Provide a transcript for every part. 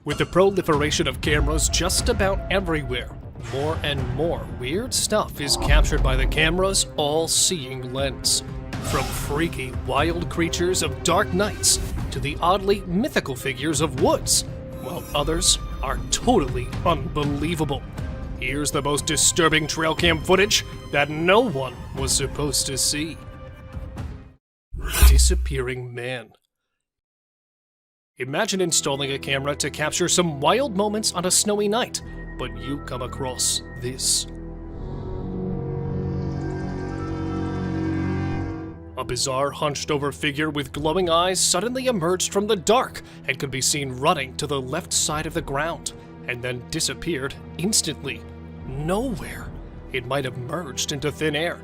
With the proliferation of cameras just about everywhere, more and more weird stuff is captured by the camera's all-seeing lens. From freaky, wild creatures of dark nights to the oddly mythical figures of woods, while others are totally unbelievable. Here's the most disturbing trail cam footage that no one was supposed to see. Disappearing man. Imagine installing a camera to capture some wild moments on a snowy night, but you come across this. A bizarre hunched-over figure with glowing eyes suddenly emerged from the dark and could be seen running to the left side of the ground, and then disappeared instantly. Nowhere. It might have merged into thin air.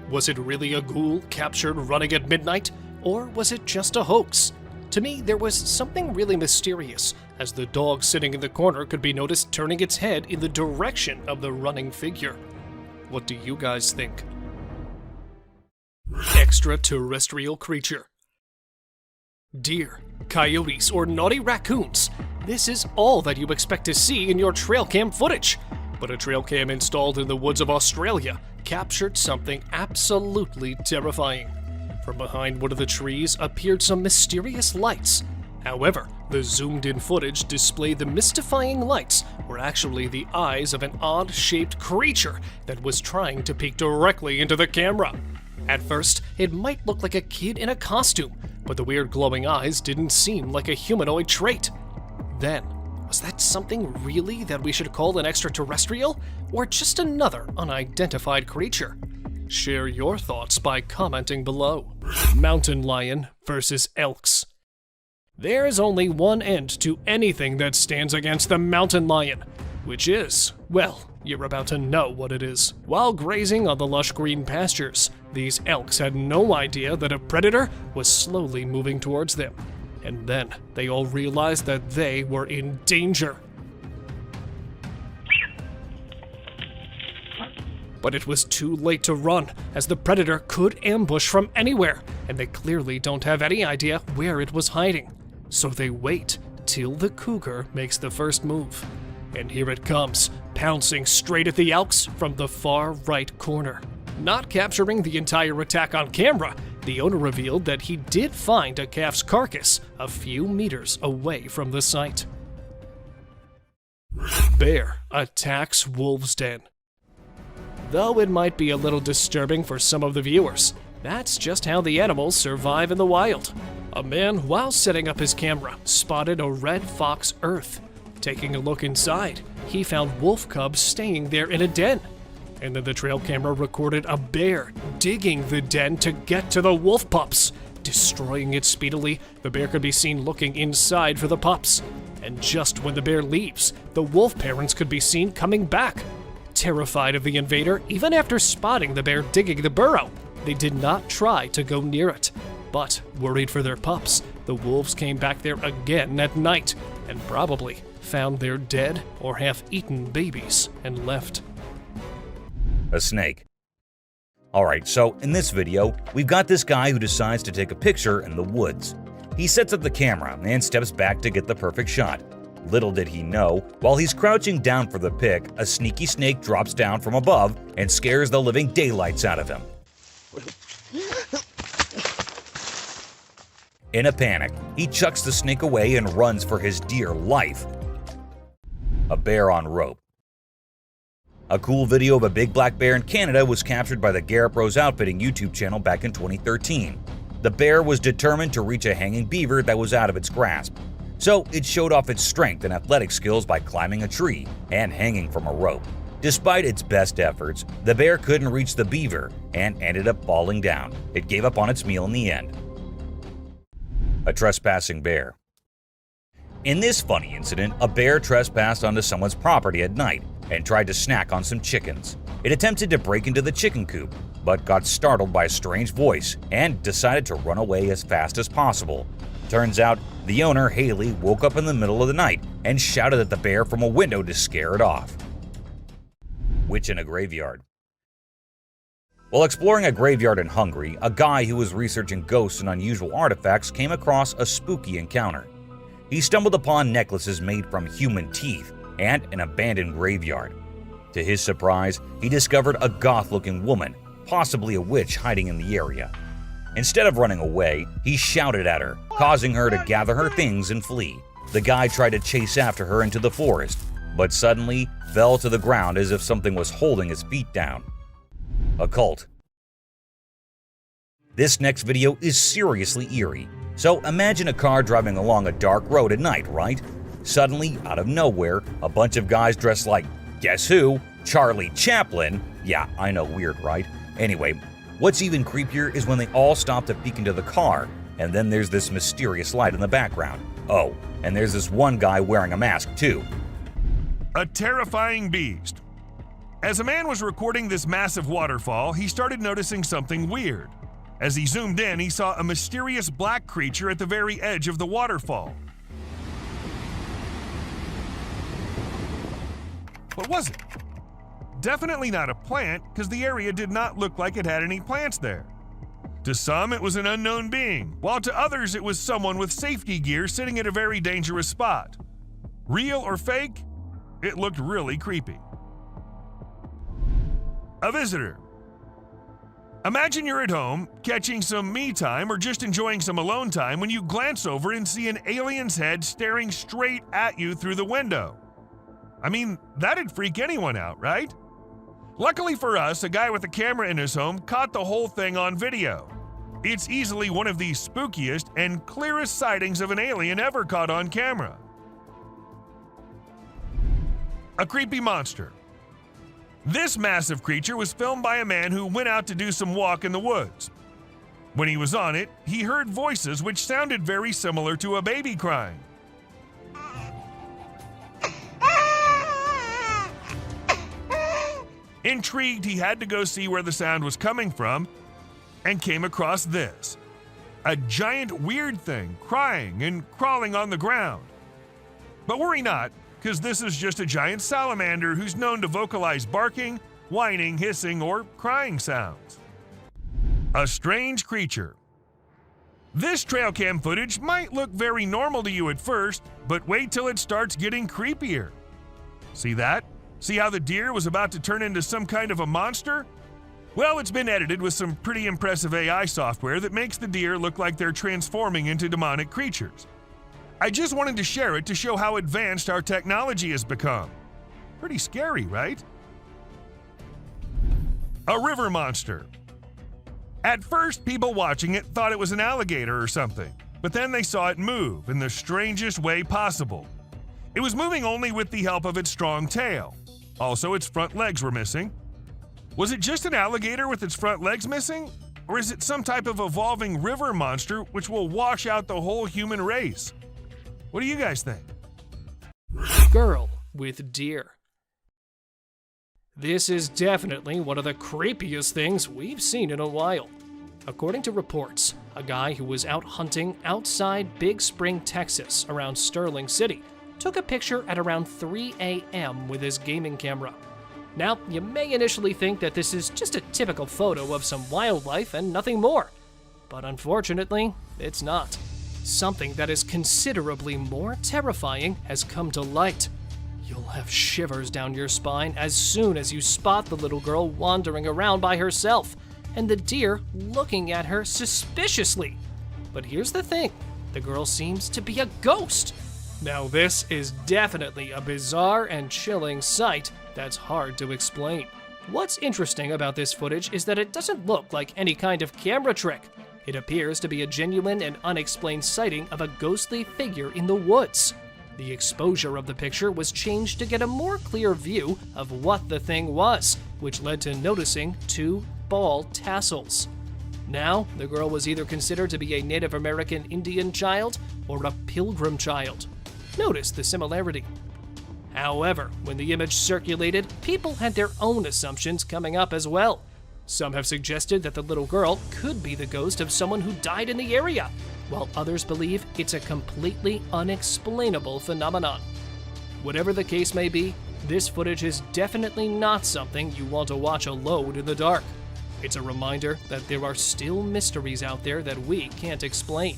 Was it really a ghoul captured running at midnight, or was it just a hoax? To me, there was something really mysterious, as the dog sitting in the corner could be noticed turning its head in the direction of the running figure. What do you guys think? Extraterrestrial creature. Deer, coyotes, or naughty raccoons. This is all that you expect to see in your trail cam footage. But a trail cam installed in the woods of Australia captured something absolutely terrifying. From behind one of the trees appeared some mysterious lights. However, the zoomed-in footage displayed the mystifying lights were actually the eyes of an odd-shaped creature that was trying to peek directly into the camera. At first, it might look like a kid in a costume, but the weird glowing eyes didn't seem like a humanoid trait. Then, was that something really that we should call an extraterrestrial, or just another unidentified creature? Share your thoughts by commenting below. Mountain lion versus elks. There's only one end to anything that stands against the mountain lion, which is, well, you're about to know what it is. While grazing on the lush green pastures, these elks had no idea that a predator was slowly moving towards them. And then they all realized that they were in danger. But it was too late to run, as the predator could ambush from anywhere, and they clearly don't have any idea where it was hiding. So they wait till the cougar makes the first move. And here it comes, pouncing straight at the elks from the far right corner. Not capturing the entire attack on camera, the owner revealed that he did find a calf's carcass a few meters away from the site. Bear attacks wolf's den. Though it might be a little disturbing for some of the viewers, that's just how the animals survive in the wild. A man, while setting up his camera, spotted a red fox earth. Taking a look inside, he found wolf cubs staying there in a den. And then the trail camera recorded a bear digging the den to get to the wolf pups. Destroying it speedily, the bear could be seen looking inside for the pups. And just when the bear leaves, the wolf parents could be seen coming back. Terrified of the invader, even after spotting the bear digging the burrow, they did not try to go near it. But, worried for their pups, the wolves came back there again at night, and probably found their dead or half-eaten babies and left. A snake. Alright, so in this video, we've got this guy who decides to take a picture in the woods. He sets up the camera and steps back to get the perfect shot. Little did he know, while he's crouching down for the pic, a sneaky snake drops down from above and scares the living daylights out of him. In a panic, he chucks the snake away and runs for his dear life. A bear on rope. A cool video of a big black bear in Canada was captured by the Garrett Bros Outfitting YouTube channel back in 2013. The bear was determined to reach a hanging beaver that was out of its grasp. So it showed off its strength and athletic skills by climbing a tree and hanging from a rope. Despite its best efforts, the bear couldn't reach the beaver and ended up falling down. It gave up on its meal in the end. A trespassing bear. In this funny incident, a bear trespassed onto someone's property at night and tried to snack on some chickens. It attempted to break into the chicken coop, but got startled by a strange voice and decided to run away as fast as possible. Turns out, the owner, Haley, woke up in the middle of the night and shouted at the bear from a window to scare it off. Witch in a graveyard. While exploring a graveyard in Hungary, a guy who was researching ghosts and unusual artifacts came across a spooky encounter. he stumbled upon necklaces made from human teeth and an abandoned graveyard. To his surprise, he discovered a goth-looking woman, possibly a witch, hiding in the area. Instead of running away, he shouted at her, causing her to gather her things and flee. The guy tried to chase after her into the forest, but suddenly fell to the ground as if something was holding his feet down. Occult. This next video is seriously eerie. So imagine a car driving along a dark road at night, right? Suddenly, out of nowhere, a bunch of guys dressed like, guess who? Charlie Chaplin. Yeah, I know, weird, right? Anyway, what's even creepier is when they all stop to peek into the car, and then there's this mysterious light in the background. Oh, and there's this one guy wearing a mask too. A terrifying beast. As a man was recording this massive waterfall, he started noticing something weird. As he zoomed in, he saw a mysterious black creature at the very edge of the waterfall. What was it? Definitely not a plant, because the area did not look like it had any plants there. To some, it was an unknown being, while to others it was someone with safety gear sitting at a very dangerous spot. Real or fake? It looked really creepy. A visitor. Imagine you're at home, catching some me time or just enjoying some alone time when you glance over and see an alien's head staring straight at you through the window. I mean, that'd freak anyone out, right? Luckily for us, a guy with a camera in his home caught the whole thing on video. It's easily one of the spookiest and clearest sightings of an alien ever caught on camera. A creepy monster. This massive creature was filmed by a man who went out to do some walk in the woods. When he was on it, he heard voices which sounded very similar to a baby crying. Intrigued, he had to go see where the sound was coming from and came across this. A giant weird thing crying and crawling on the ground. But worry not, because this is just a giant salamander who's known to vocalize barking, whining, hissing, or crying sounds. A strange creature. This trail cam footage might look very normal to you at first, but wait till it starts getting creepier. See that? See how the deer was about to turn into some kind of a monster? Well, it's been edited with some pretty impressive AI software that makes the deer look like they're transforming into demonic creatures. I just wanted to share it to show how advanced our technology has become. Pretty scary, right? A river monster. At first, people watching it thought it was an alligator or something, but then they saw it move in the strangest way possible. It was moving only with the help of its strong tail. Also, its front legs were missing. Was it just an alligator with its front legs missing? Or is it some type of evolving river monster which will wash out the whole human race? What do you guys think? Girl with deer. This is definitely one of the creepiest things we've seen in a while. According to reports, a guy who was out hunting outside Big Spring, Texas, around Sterling City, took a picture at around 3 a.m. with his gaming camera. Now, you may initially think that this is just a typical photo of some wildlife and nothing more, but unfortunately, it's not. Something that is considerably more terrifying has come to light. You'll have shivers down your spine as soon as you spot the little girl wandering around by herself, and the deer looking at her suspiciously. But here's the thing, the girl seems to be a ghost. Now this is definitely a bizarre and chilling sight that's hard to explain. What's interesting about this footage is that it doesn't look like any kind of camera trick. It appears to be a genuine and unexplained sighting of a ghostly figure in the woods. The exposure of the picture was changed to get a more clear view of what the thing was, which led to noticing 2 ball tassels. Now, the girl was either considered to be a Native American Indian child or a pilgrim child. Notice the similarity. However, when the image circulated, people had their own assumptions coming up as well. Some have suggested that the little girl could be the ghost of someone who died in the area, while others believe it's a completely unexplainable phenomenon. Whatever the case may be, this footage is definitely not something you want to watch alone in the dark. It's a reminder that there are still mysteries out there that we can't explain.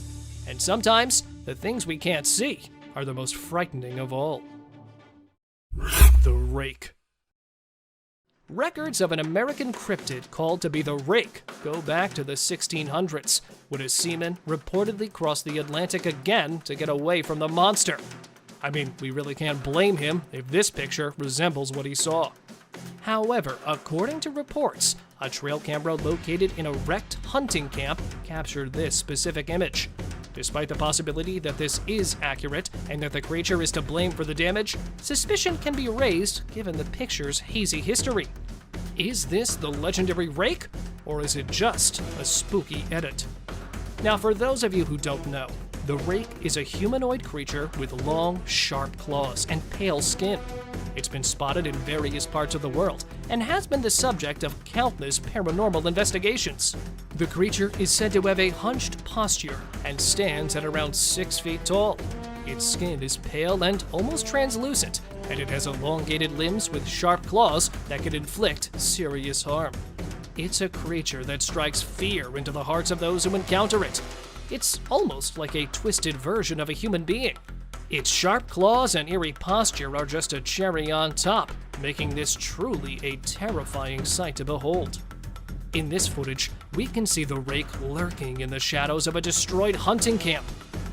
And sometimes, the things we can't see are the most frightening of all. The Rake. Records of an American cryptid called to be the Rake go back to the 1600s, when a seaman reportedly crossed the Atlantic again to get away from the monster. I mean, we really can't blame him if this picture resembles what he saw. However, according to reports, a trail camera located in a wrecked hunting camp captured this specific image. Despite the possibility that this is accurate and that the creature is to blame for the damage, suspicion can be raised given the picture's hazy history. Is this the legendary Rake, or is it just a spooky edit? Now, for those of you who don't know, the Rake is a humanoid creature with long, sharp claws and pale skin. It's been spotted in various parts of the world and has been the subject of countless paranormal investigations. The creature is said to have a hunched posture and stands at around 6 feet tall. Its skin is pale and almost translucent, and it has elongated limbs with sharp claws that can inflict serious harm. It's a creature that strikes fear into the hearts of those who encounter it. It's almost like a twisted version of a human being. Its sharp claws and eerie posture are just a cherry on top, making this truly a terrifying sight to behold. In this footage, we can see the Rake lurking in the shadows of a destroyed hunting camp.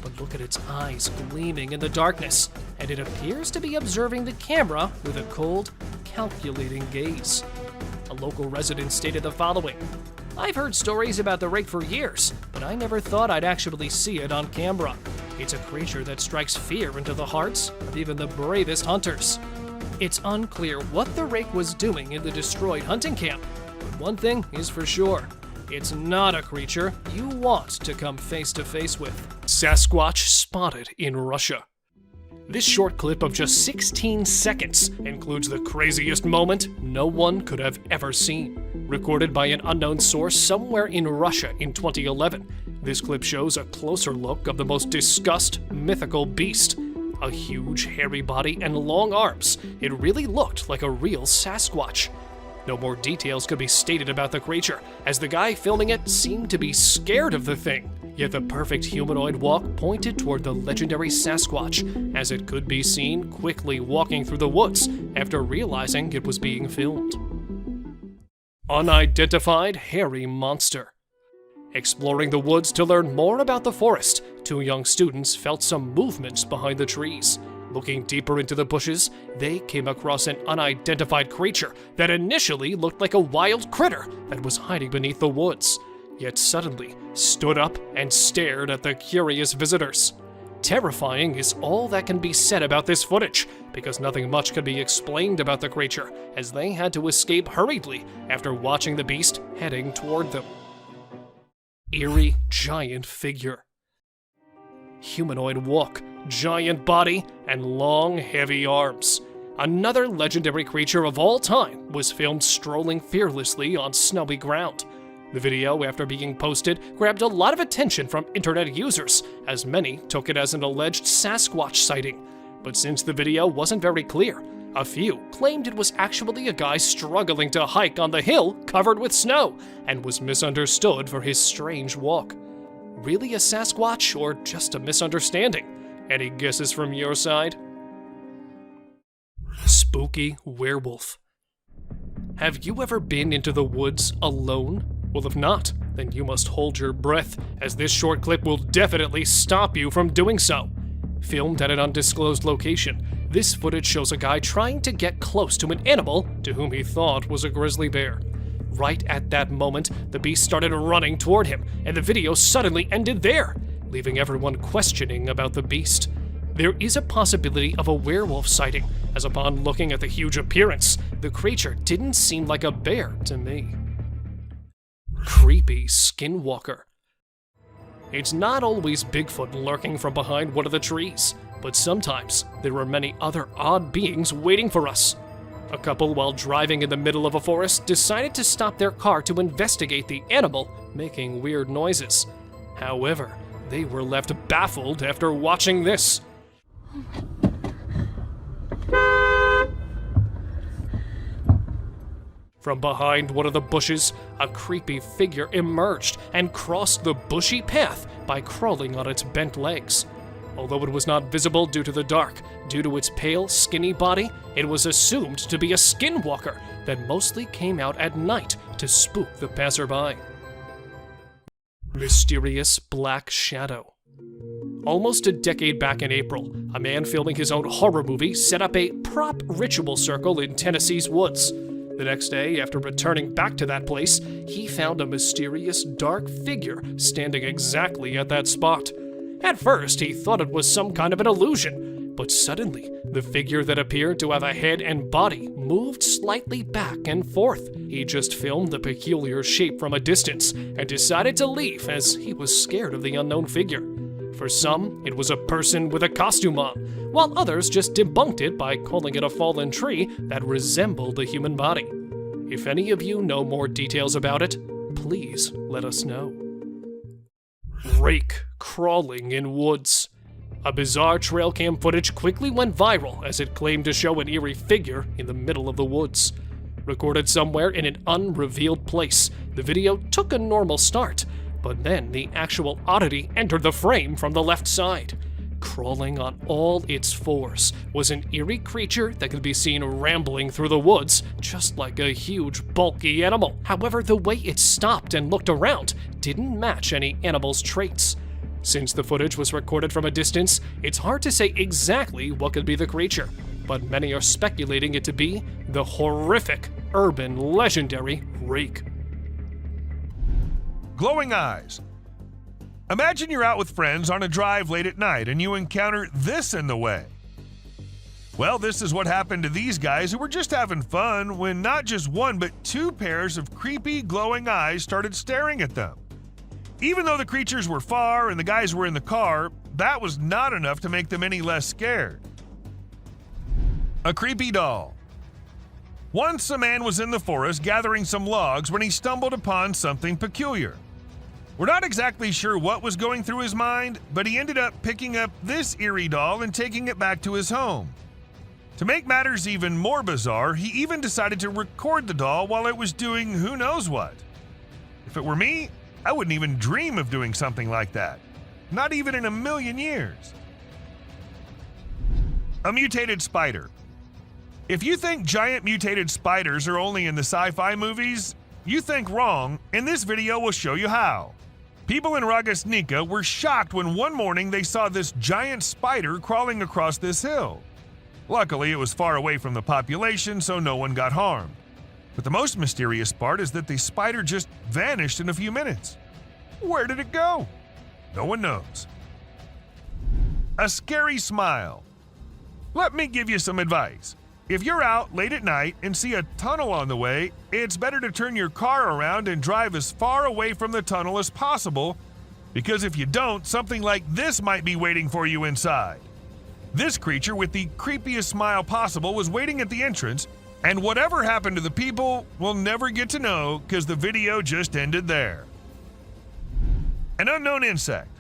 But look at its eyes gleaming in the darkness, and it appears to be observing the camera with a cold, calculating gaze. A local resident stated the following: "I've heard stories about the Rake for years, but I never thought I'd actually see it on camera. It's a creature that strikes fear into the hearts of even the bravest hunters." It's unclear what the Rake was doing in the destroyed hunting camp, but one thing is for sure: it's not a creature you want to come face to face with. Sasquatch spotted in Russia. This short clip of just 16 seconds includes the craziest moment no one could have ever seen. Recorded by an unknown source somewhere in Russia in 2011, this clip shows a closer look of the most discussed mythical beast. A huge, hairy body and long arms, it really looked like a real Sasquatch. No more details could be stated about the creature, as the guy filming it seemed to be scared of the thing. Yet the perfect humanoid walk pointed toward the legendary Sasquatch, as it could be seen quickly walking through the woods after realizing it was being filmed. Unidentified hairy monster. Exploring the woods to learn more about the forest, two young students felt some movements behind the trees. Looking deeper into the bushes, they came across an unidentified creature that initially looked like a wild critter that was hiding beneath the woods, yet suddenly stood up and stared at the curious visitors. Terrifying is all that can be said about this footage, because nothing much could be explained about the creature, as they had to escape hurriedly after watching the beast heading toward them. Eerie giant figure. Humanoid walk, giant body, and long, heavy arms. Another legendary creature of all time was filmed strolling fearlessly on snowy ground. The video, after being posted, grabbed a lot of attention from internet users, as many took it as an alleged Sasquatch sighting. But since the video wasn't very clear, a few claimed it was actually a guy struggling to hike on the hill covered with snow, and was misunderstood for his strange walk. Really a Sasquatch, or just a misunderstanding? Any guesses from your side? Spooky werewolf. Have you ever been into the woods alone? Well, if not, then you must hold your breath, as this short clip will definitely stop you from doing so. Filmed at an undisclosed location, this footage shows a guy trying to get close to an animal to whom he thought was a grizzly bear. Right at that moment, the beast started running toward him, and the video suddenly ended there, leaving everyone questioning about the beast. There is a possibility of a werewolf sighting, as upon looking at the huge appearance, the creature didn't seem like a bear to me. Creepy Skinwalker. It's not always Bigfoot lurking from behind one of the trees, but sometimes there are many other odd beings waiting for us. A couple, while driving in the middle of a forest, decided to stop their car to investigate the animal making weird noises. However, they were left baffled after watching this. From behind one of the bushes, a creepy figure emerged and crossed the bushy path by crawling on its bent legs. Although it was not visible due to the dark, due to its pale, skinny body, it was assumed to be a skinwalker that mostly came out at night to spook the passerby. Mysterious Black Shadow. Almost a decade back in April, a man filming his own horror movie set up a prop ritual circle in Tennessee's woods. The next day, after returning back to that place, he found a mysterious dark figure standing exactly at that spot. At first, he thought it was some kind of an illusion, but suddenly, the figure that appeared to have a head and body moved slightly back and forth. He just filmed the peculiar shape from a distance and decided to leave as he was scared of the unknown figure. For some, it was a person with a costume on, while others just debunked it by calling it a fallen tree that resembled a human body. If any of you know more details about it, please let us know. Rake crawling in woods. A bizarre trail cam footage quickly went viral as it claimed to show an eerie figure in the middle of the woods. Recorded somewhere in an unrevealed place, the video took a normal start, but then the actual oddity entered the frame from the left side. Crawling on all its fours was an eerie creature that could be seen rambling through the woods, just like a huge, bulky animal. However, the way it stopped and looked around didn't match any animal's traits. Since the footage was recorded from a distance, it's hard to say exactly what could be the creature, but many are speculating it to be the horrific, urban, legendary Rake. Glowing eyes. Imagine you're out with friends on a drive late at night and you encounter this in the way. Well, this is what happened to these guys who were just having fun when not just one but two pairs of creepy glowing eyes started staring at them. Even though the creatures were far and the guys were in the car, that was not enough to make them any less scared. A creepy doll. Once a man was in the forest gathering some logs when he stumbled upon something peculiar. We're not exactly sure what was going through his mind, but he ended up picking up this eerie doll and taking it back to his home. To make matters even more bizarre, he even decided to record the doll while it was doing who knows what. If it were me, I wouldn't even dream of doing something like that. Not even in a million years. A mutated spider. If you think giant mutated spiders are only in the sci-fi movies, you think wrong, and this video will show you how. People in Ragasnika were shocked when one morning they saw this giant spider crawling across this hill. Luckily, it was far away from the population, so no one got harmed. But the most mysterious part is that the spider just vanished in a few minutes. Where did it go? No one knows. A scary smile. Let me give you some advice. If you're out late at night and see a tunnel on the way, it's better to turn your car around and drive as far away from the tunnel as possible, because if you don't, something like this might be waiting for you inside. This creature with the creepiest smile possible was waiting at the entrance, and whatever happened to the people, we'll never get to know because the video just ended there. An unknown insect.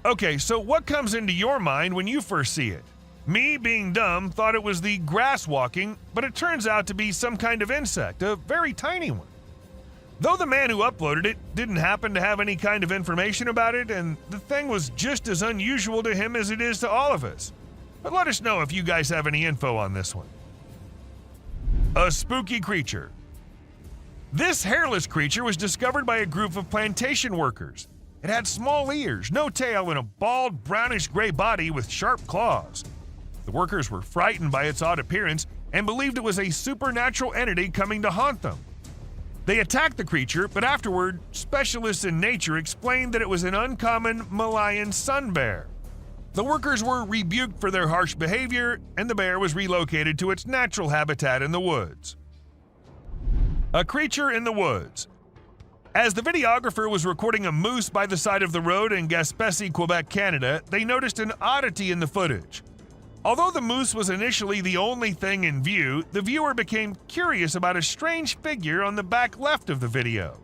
Okay, so what comes into your mind when you first see it? Me, being dumb, thought it was the grass walking, but it turns out to be some kind of insect, a very tiny one. Though the man who uploaded it didn't happen to have any kind of information about it, and the thing was just as unusual to him as it is to all of us. But let us know if you guys have any info on this one. A spooky creature. This hairless creature was discovered by a group of plantation workers. It had small ears, no tail, and a bald, brownish-gray body with sharp claws. The workers were frightened by its odd appearance and believed it was a supernatural entity coming to haunt them. They attacked the creature, but afterward, specialists in nature explained that it was an uncommon Malayan sun bear. The workers were rebuked for their harsh behavior, and the bear was relocated to its natural habitat in the woods. A creature in the woods. As the videographer was recording a moose by the side of the road in Gaspésie, Quebec, Canada, they noticed an oddity in the footage. Although the moose was initially the only thing in view, the viewer became curious about a strange figure on the back left of the video.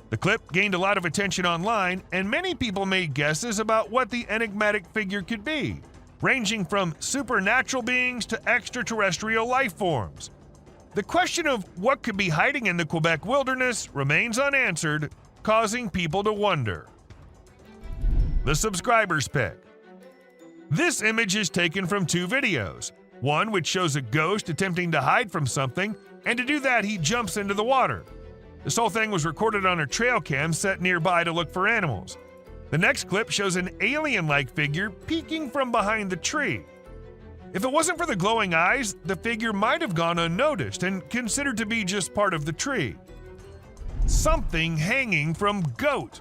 The clip gained a lot of attention online, and many people made guesses about what the enigmatic figure could be, ranging from supernatural beings to extraterrestrial life forms. The question of what could be hiding in the Quebec wilderness remains unanswered, causing people to wonder. The subscriber's pick. This image is taken from two videos. One which shows a ghost attempting to hide from something, and to do that he jumps into the water. This whole thing was recorded on a trail cam set nearby to look for animals. The next clip shows an alien-like figure peeking from behind the tree. If it wasn't for the glowing eyes, the figure might have gone unnoticed and considered to be just part of the tree. Something hanging from goat.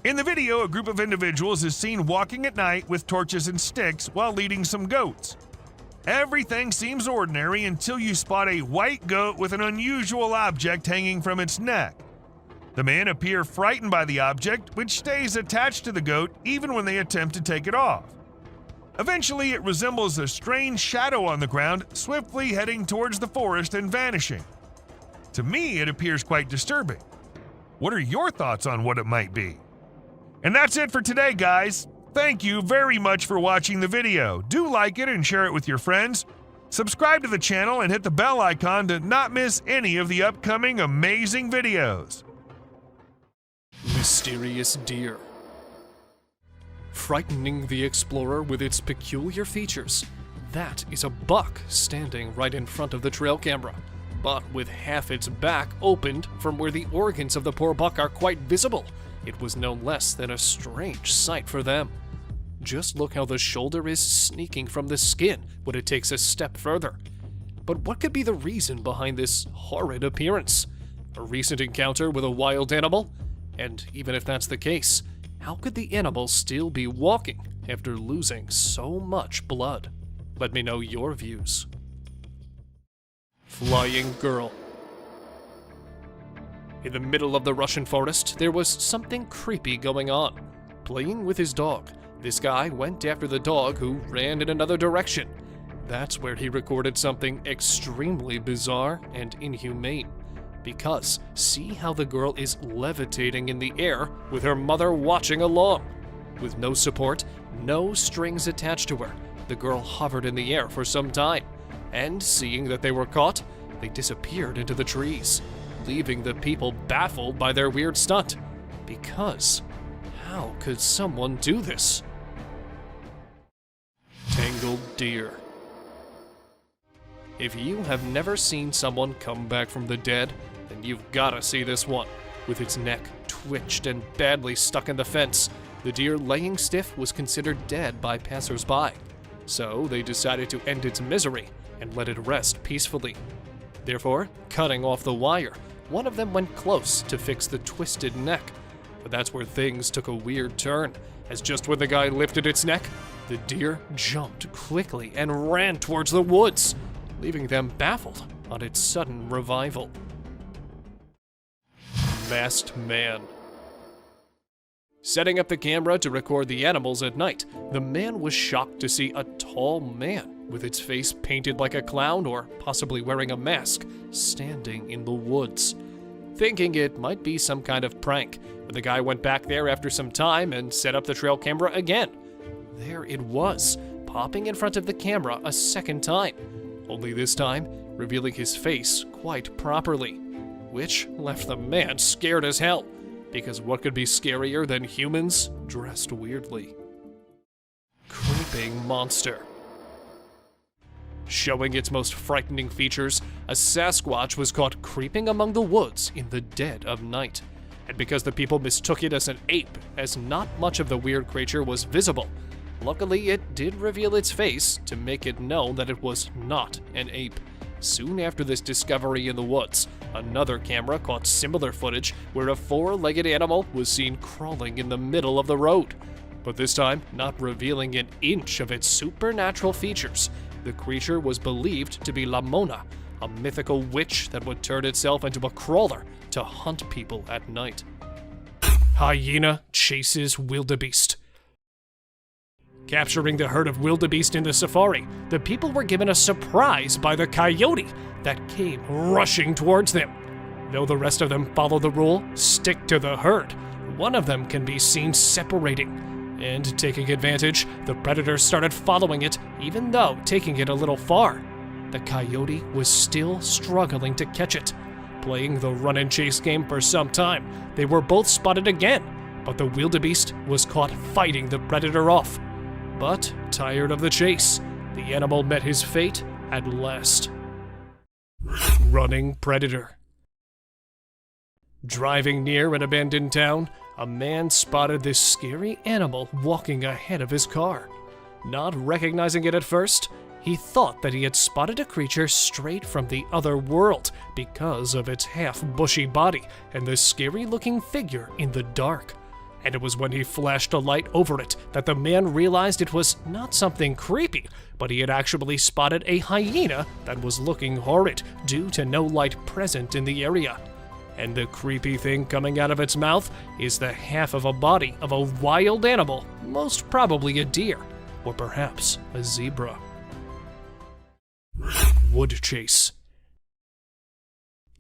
In the video, a group of individuals is seen walking at night with torches and sticks while leading some goats. Everything seems ordinary until you spot a white goat with an unusual object hanging from its neck. The men appear frightened by the object, which stays attached to the goat even when they attempt to take it off. Eventually, it resembles a strange shadow on the ground, swiftly heading towards the forest and vanishing. To me, it appears quite disturbing. What are your thoughts on what it might be? And that's it for today, guys. Thank you very much for watching the video. Do like it and share it with your friends. Subscribe to the channel and hit the bell icon to not miss any of the upcoming amazing videos. Mysterious deer. Frightening the explorer with its peculiar features, that is a buck standing right in front of the trail camera, but with half its back opened from where the organs of the poor buck are quite visible. It was no less than a strange sight for them. Just look how the shoulder is sneaking from the skin when it takes a step further. But what could be the reason behind this horrid appearance? A recent encounter with a wild animal? And even if that's the case, how could the animal still be walking after losing so much blood? Let me know your views. Flying girl. In the middle of the Russian forest, there was something creepy going on. Playing with his dog, this guy went after the dog who ran in another direction. That's where he recorded something extremely bizarre and inhumane. Because see how the girl is levitating in the air with her mother watching along. With no support, no strings attached to her, the girl hovered in the air for some time, and seeing that they were caught, they disappeared into the trees, leaving the people baffled by their weird stunt. Because how could someone do this? Tangled deer. If you have never seen someone come back from the dead, then you've gotta see this one. With its neck twitched and badly stuck in the fence, the deer laying stiff was considered dead by passers-by. So they decided to end its misery and let it rest peacefully. Therefore, cutting off the wire, one of them went close to fix the twisted neck. But that's where things took a weird turn, as just when the guy lifted its neck, the deer jumped quickly and ran towards the woods, leaving them baffled on its sudden revival. Masked man. Setting up the camera to record the animals at night, the man was shocked to see a tall man with its face painted like a clown or possibly wearing a mask standing in the woods. Thinking it might be some kind of prank, but the guy went back there after some time and set up the trail camera again. There it was, popping in front of the camera a second time, only this time revealing his face quite properly, which left the man scared as hell, because what could be scarier than humans dressed weirdly? Creeping monster. Showing its most frightening features, a Sasquatch was caught creeping among the woods in the dead of night. And because the people mistook it as an ape, as not much of the weird creature was visible, luckily it did reveal its face to make it known that it was not an ape. Soon after this discovery in the woods, another camera caught similar footage where a four-legged animal was seen crawling in the middle of the road. But this time, not revealing an inch of its supernatural features. The creature was believed to be La Mona, a mythical witch that would turn itself into a crawler to hunt people at night. Hyena chases wildebeest. Capturing the herd of wildebeest in the safari, the people were given a surprise by the coyote that came rushing towards them. Though the rest of them follow the rule, stick to the herd, one of them can be seen separating. And taking advantage, the predator started following it, even though taking it a little far. The coyote was still struggling to catch it. Playing the run and chase game for some time, they were both spotted again, but the wildebeest was caught fighting the predator off. But, tired of the chase, the animal met his fate at last. Running predator. Driving near an abandoned town, a man spotted this scary animal walking ahead of his car. Not recognizing it at first, he thought that he had spotted a creature straight from the other world because of its half-bushy body and the scary-looking figure in the dark. And it was when he flashed a light over it that the man realized it was not something creepy, but he had actually spotted a hyena that was looking horrid due to no light present in the area. And the creepy thing coming out of its mouth is the half of a body of a wild animal, most probably a deer, or perhaps a zebra. Wood chase.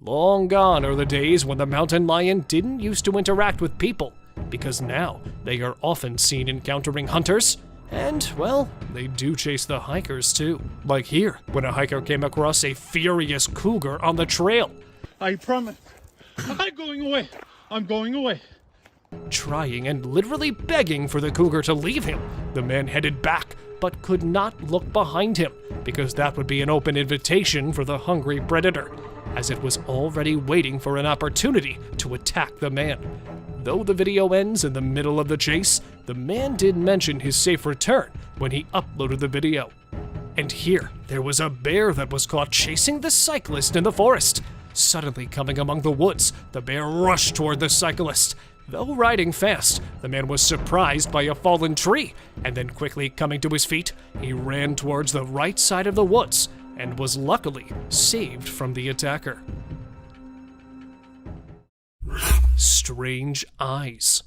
Long gone are the days when the mountain lion didn't used to interact with people, because now they are often seen encountering hunters, and, well, they do chase the hikers too. Like here, when a hiker came across a furious cougar on the trail. I promise. I'm going away. I'm going away. Trying and literally begging for the cougar to leave him, the man headed back, but could not look behind him, because that would be an open invitation for the hungry predator, as it was already waiting for an opportunity to attack the man. Though the video ends in the middle of the chase, the man did mention his safe return when he uploaded the video. And here, there was a bear that was caught chasing the cyclist in the forest. Suddenly coming among the woods, the bear rushed toward the cyclist. Though riding fast, the man was surprised by a fallen tree, and then quickly coming to his feet, he ran towards the right side of the woods, and was luckily saved from the attacker. Strange eyes.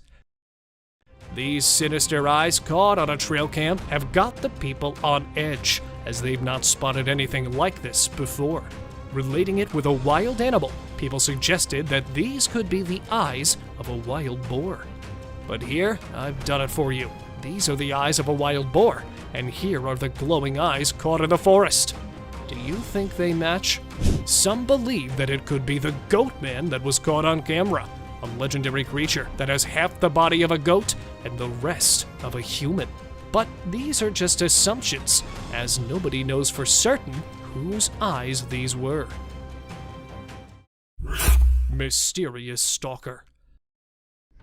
These sinister eyes caught on a trail cam have got the people on edge, as they've not spotted anything like this before. Relating it with a wild animal, people suggested that these could be the eyes of a wild boar. But here, I've done it for you. These are the eyes of a wild boar, and here are the glowing eyes caught in the forest. Do you think they match? Some believe that it could be the goat man that was caught on camera, a legendary creature that has half the body of a goat and the rest of a human. But these are just assumptions, as nobody knows for certain whose eyes these were. Mysterious stalker.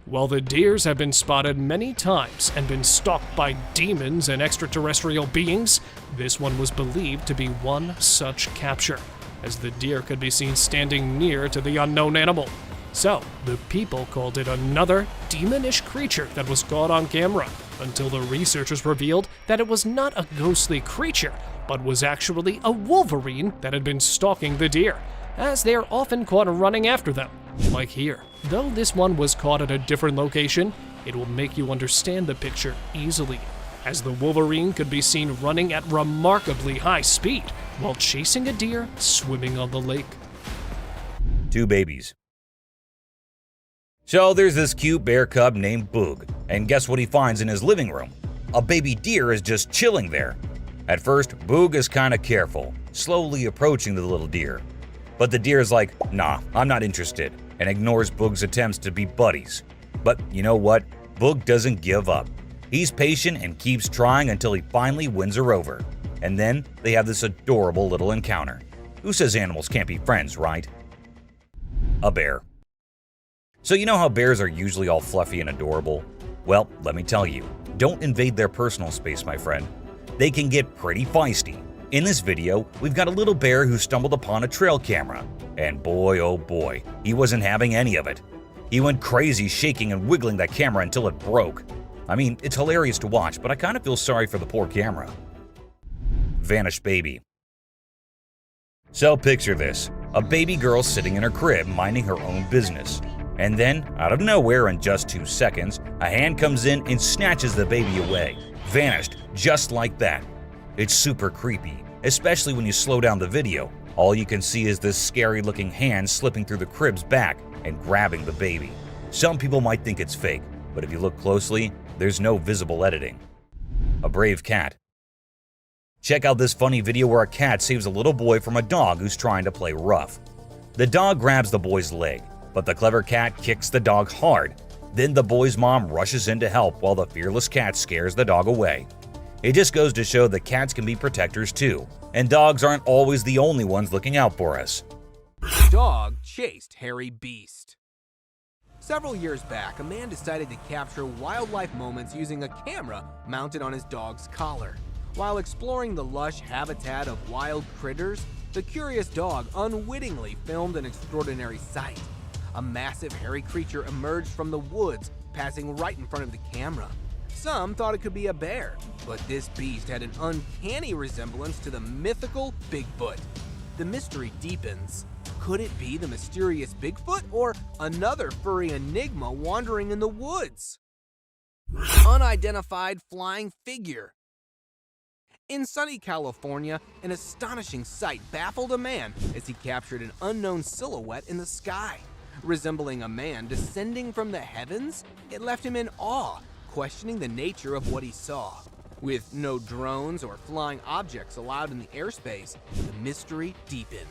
While the deers have been spotted many times and been stalked by demons and extraterrestrial beings, this one was believed to be one such capture, as the deer could be seen standing near to the unknown animal. So, the people called it another demonish creature that was caught on camera, until the researchers revealed that it was not a ghostly creature, but was actually a wolverine that had been stalking the deer, as they are often caught running after them, like here. Though this one was caught at a different location, it will make you understand the picture easily, as the wolverine could be seen running at remarkably high speed while chasing a deer swimming on the lake. Two babies. So there's this cute bear cub named Boog, and guess what he finds in his living room? A baby deer is just chilling there. At first, Boog is kinda careful, slowly approaching the little deer. But the deer is like, nah, I'm not interested, and ignores Boog's attempts to be buddies. But you know what? Boog doesn't give up. He's patient and keeps trying until he finally wins her over. And then they have this adorable little encounter. Who says animals can't be friends, right? A bear. So you know how bears are usually all fluffy and adorable? Well, let me tell you, don't invade their personal space, my friend. They can get pretty feisty. In this video, we've got a little bear who stumbled upon a trail camera. And boy, oh boy, he wasn't having any of it. He went crazy shaking and wiggling that camera until it broke. I mean, it's hilarious to watch, but I kind of feel sorry for the poor camera. Vanish baby. So picture this, a baby girl sitting in her crib minding her own business. And then, out of nowhere in just 2 seconds, a hand comes in and snatches the baby away. Vanished, just like that. It's super creepy, especially when you slow down the video. All you can see is this scary looking hand slipping through the crib's back and grabbing the baby. Some people might think it's fake, but if you look closely, there's no visible editing. A brave cat. Check out this funny video where a cat saves a little boy from a dog who's trying to play rough. The dog grabs the boy's leg, but the clever cat kicks the dog hard. Then the boy's mom rushes in to help while the fearless cat scares the dog away. It just goes to show that cats can be protectors too, and dogs aren't always the only ones looking out for us. Dog chased hairy beast. Several years back, a man decided to capture wildlife moments using a camera mounted on his dog's collar. While exploring the lush habitat of wild critters, the curious dog unwittingly filmed an extraordinary sight. A massive hairy creature emerged from the woods, passing right in front of the camera. Some thought it could be a bear, but this beast had an uncanny resemblance to the mythical Bigfoot. The mystery deepens. Could it be the mysterious Bigfoot or another furry enigma wandering in the woods? Unidentified flying figure. In sunny California, an astonishing sight baffled a man as he captured an unknown silhouette in the sky. Resembling a man descending from the heavens, it left him in awe, questioning the nature of what he saw. With no drones or flying objects allowed in the airspace, the mystery deepened.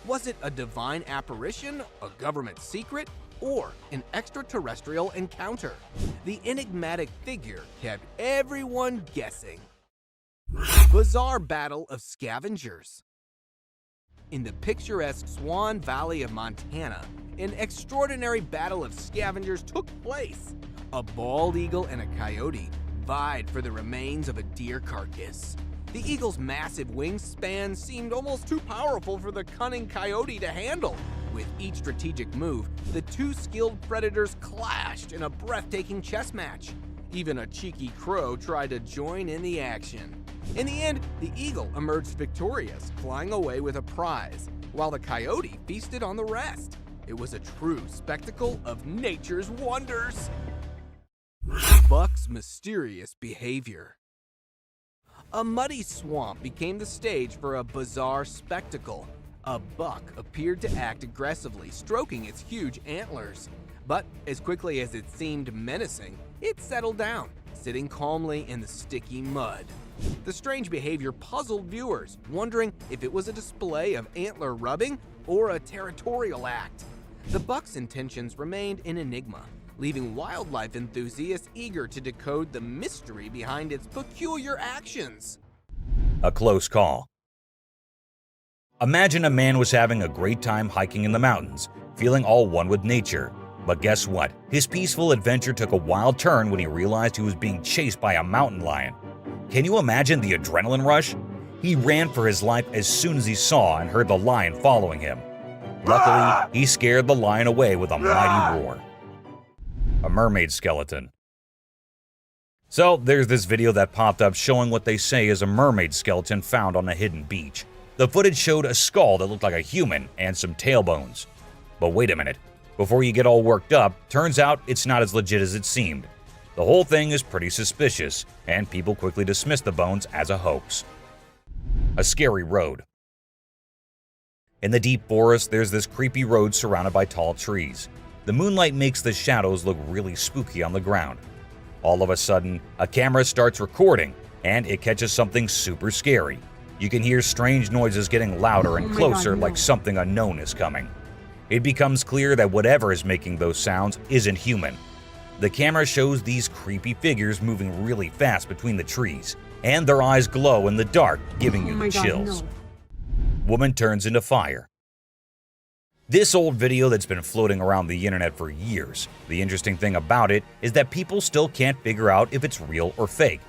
Was it a divine apparition, a government secret, or an extraterrestrial encounter? The enigmatic figure kept everyone guessing. Bizarre battle of scavengers. In the picturesque Swan Valley of Montana, an extraordinary battle of scavengers took place. A bald eagle and a coyote vied for the remains of a deer carcass. The eagle's massive wingspan seemed almost too powerful for the cunning coyote to handle. With each strategic move, the two skilled predators clashed in a breathtaking chess match. Even a cheeky crow tried to join in the action. In the end, the eagle emerged victorious, flying away with a prize, while the coyote feasted on the rest. It was a true spectacle of nature's wonders. Buck's mysterious behavior. A muddy swamp became the stage for a bizarre spectacle. A buck appeared to act aggressively, stroking its huge antlers. But as quickly as it seemed menacing, it settled down, sitting calmly in the sticky mud. The strange behavior puzzled viewers, wondering if it was a display of antler rubbing or a territorial act. The buck's intentions remained an enigma, leaving wildlife enthusiasts eager to decode the mystery behind its peculiar actions. A close call. Imagine a man was having a great time hiking in the mountains, feeling all one with nature. But guess what? His peaceful adventure took a wild turn when he realized he was being chased by a mountain lion. Can you imagine the adrenaline rush? He ran for his life as soon as he saw and heard the lion following him. Luckily, he scared the lion away with a mighty roar. A mermaid skeleton. So there's this video that popped up showing what they say is a mermaid skeleton found on a hidden beach. The footage showed a skull that looked like a human and some tailbones. But wait a minute. Before you get all worked up, turns out it's not as legit as it seemed. The whole thing is pretty suspicious, and people quickly dismiss the bones as a hoax. A scary road. In the deep forest, there's this creepy road surrounded by tall trees. The moonlight makes the shadows look really spooky on the ground. All of a sudden, a camera starts recording, and it catches something super scary. You can hear strange noises getting louder and closer, like something unknown is coming. It becomes clear that whatever is making those sounds isn't human. The camera shows these creepy figures moving really fast between the trees, and their eyes glow in the dark, giving you the chills. Woman turns into fire. This old video that's been floating around the internet for years. The interesting thing about it is that people still can't figure out if it's real or fake.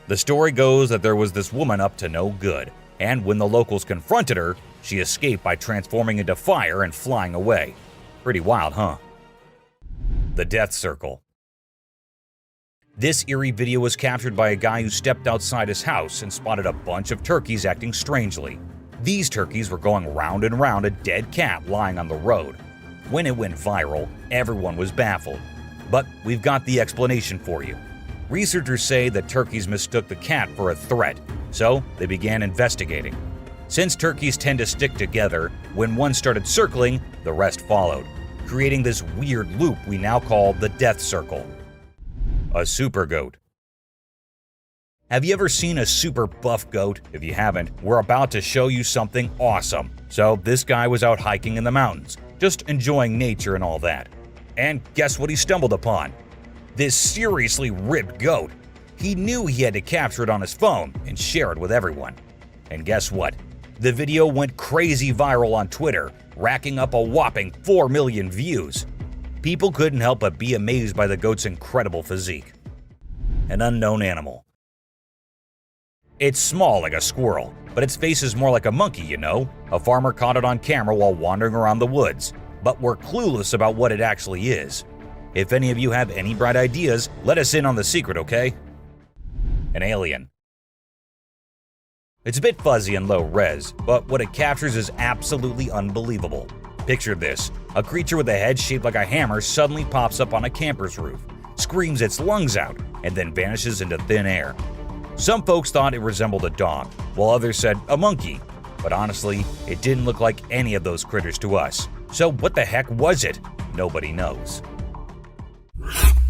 The story goes that there was this woman up to no good, and when the locals confronted her, she escaped by transforming into fire and flying away. Pretty wild, huh? The Death Circle. This eerie video was captured by a guy who stepped outside his house and spotted a bunch of turkeys acting strangely. These turkeys were going round and round a dead cat lying on the road. When it went viral, everyone was baffled. But we've got the explanation for you. Researchers say that turkeys mistook the cat for a threat, so they began investigating. Since turkeys tend to stick together, when one started circling, the rest followed, creating this weird loop we now call the Death Circle. A super goat. Have you ever seen a super buff goat? If you haven't, we're about to show you something awesome. So this guy was out hiking in the mountains, just enjoying nature and all that. And guess what he stumbled upon? This seriously ripped goat. He knew he had to capture it on his phone and share it with everyone. And guess what? The video went crazy viral on Twitter, racking up a whopping 4 million views. People couldn't help but be amazed by the goat's incredible physique. An unknown animal. It's small like a squirrel, but its face is more like a monkey, you know? A farmer caught it on camera while wandering around the woods, but we're clueless about what it actually is. If any of you have any bright ideas, let us in on the secret, okay? An alien. It's a bit fuzzy and low res, but what it captures is absolutely unbelievable. Picture this: a creature with a head shaped like a hammer suddenly pops up on a camper's roof, screams its lungs out, and then vanishes into thin air. Some folks thought it resembled a dog, while others said a monkey, but honestly, it didn't look like any of those critters to us. So what the heck was it? Nobody knows.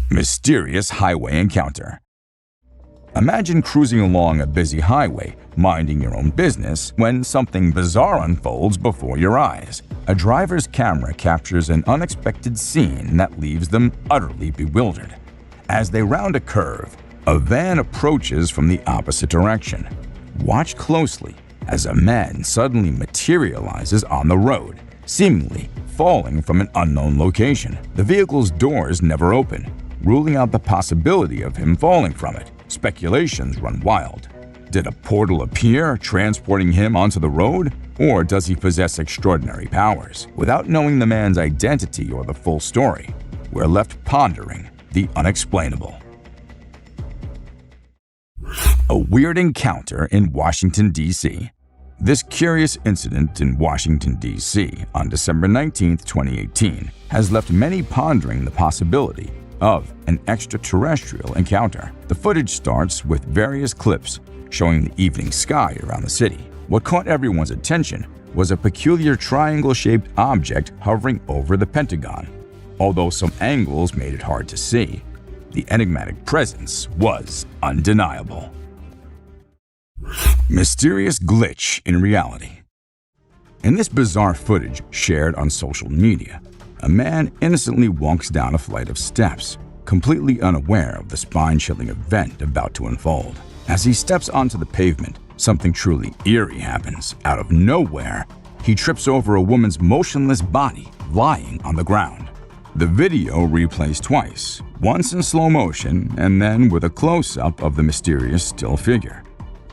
Mysterious highway encounter. Imagine cruising along a busy highway, minding your own business, when something bizarre unfolds before your eyes. A driver's camera captures an unexpected scene that leaves them utterly bewildered. As they round a curve, a van approaches from the opposite direction. Watch closely as a man suddenly materializes on the road, seemingly falling from an unknown location. The vehicle's doors never open, ruling out the possibility of him falling from it. Speculations run wild. Did a portal appear, transporting him onto the road? Or does he possess extraordinary powers? Without knowing the man's identity or the full story, we're left pondering the unexplainable. A weird encounter in Washington, D.C. This curious incident in Washington, D.C. on December 19, 2018 has left many pondering the possibility of an extraterrestrial encounter. The footage starts with various clips showing the evening sky around the city. What caught everyone's attention was a peculiar triangle-shaped object hovering over the Pentagon. Although some angles made it hard to see, the enigmatic presence was undeniable. Mysterious glitch in reality. In this bizarre footage shared on social media, a man innocently walks down a flight of steps, completely unaware of the spine-chilling event about to unfold. As he steps onto the pavement, something truly eerie happens. Out of nowhere, he trips over a woman's motionless body lying on the ground. The video replays twice, once in slow motion and then with a close-up of the mysterious still figure.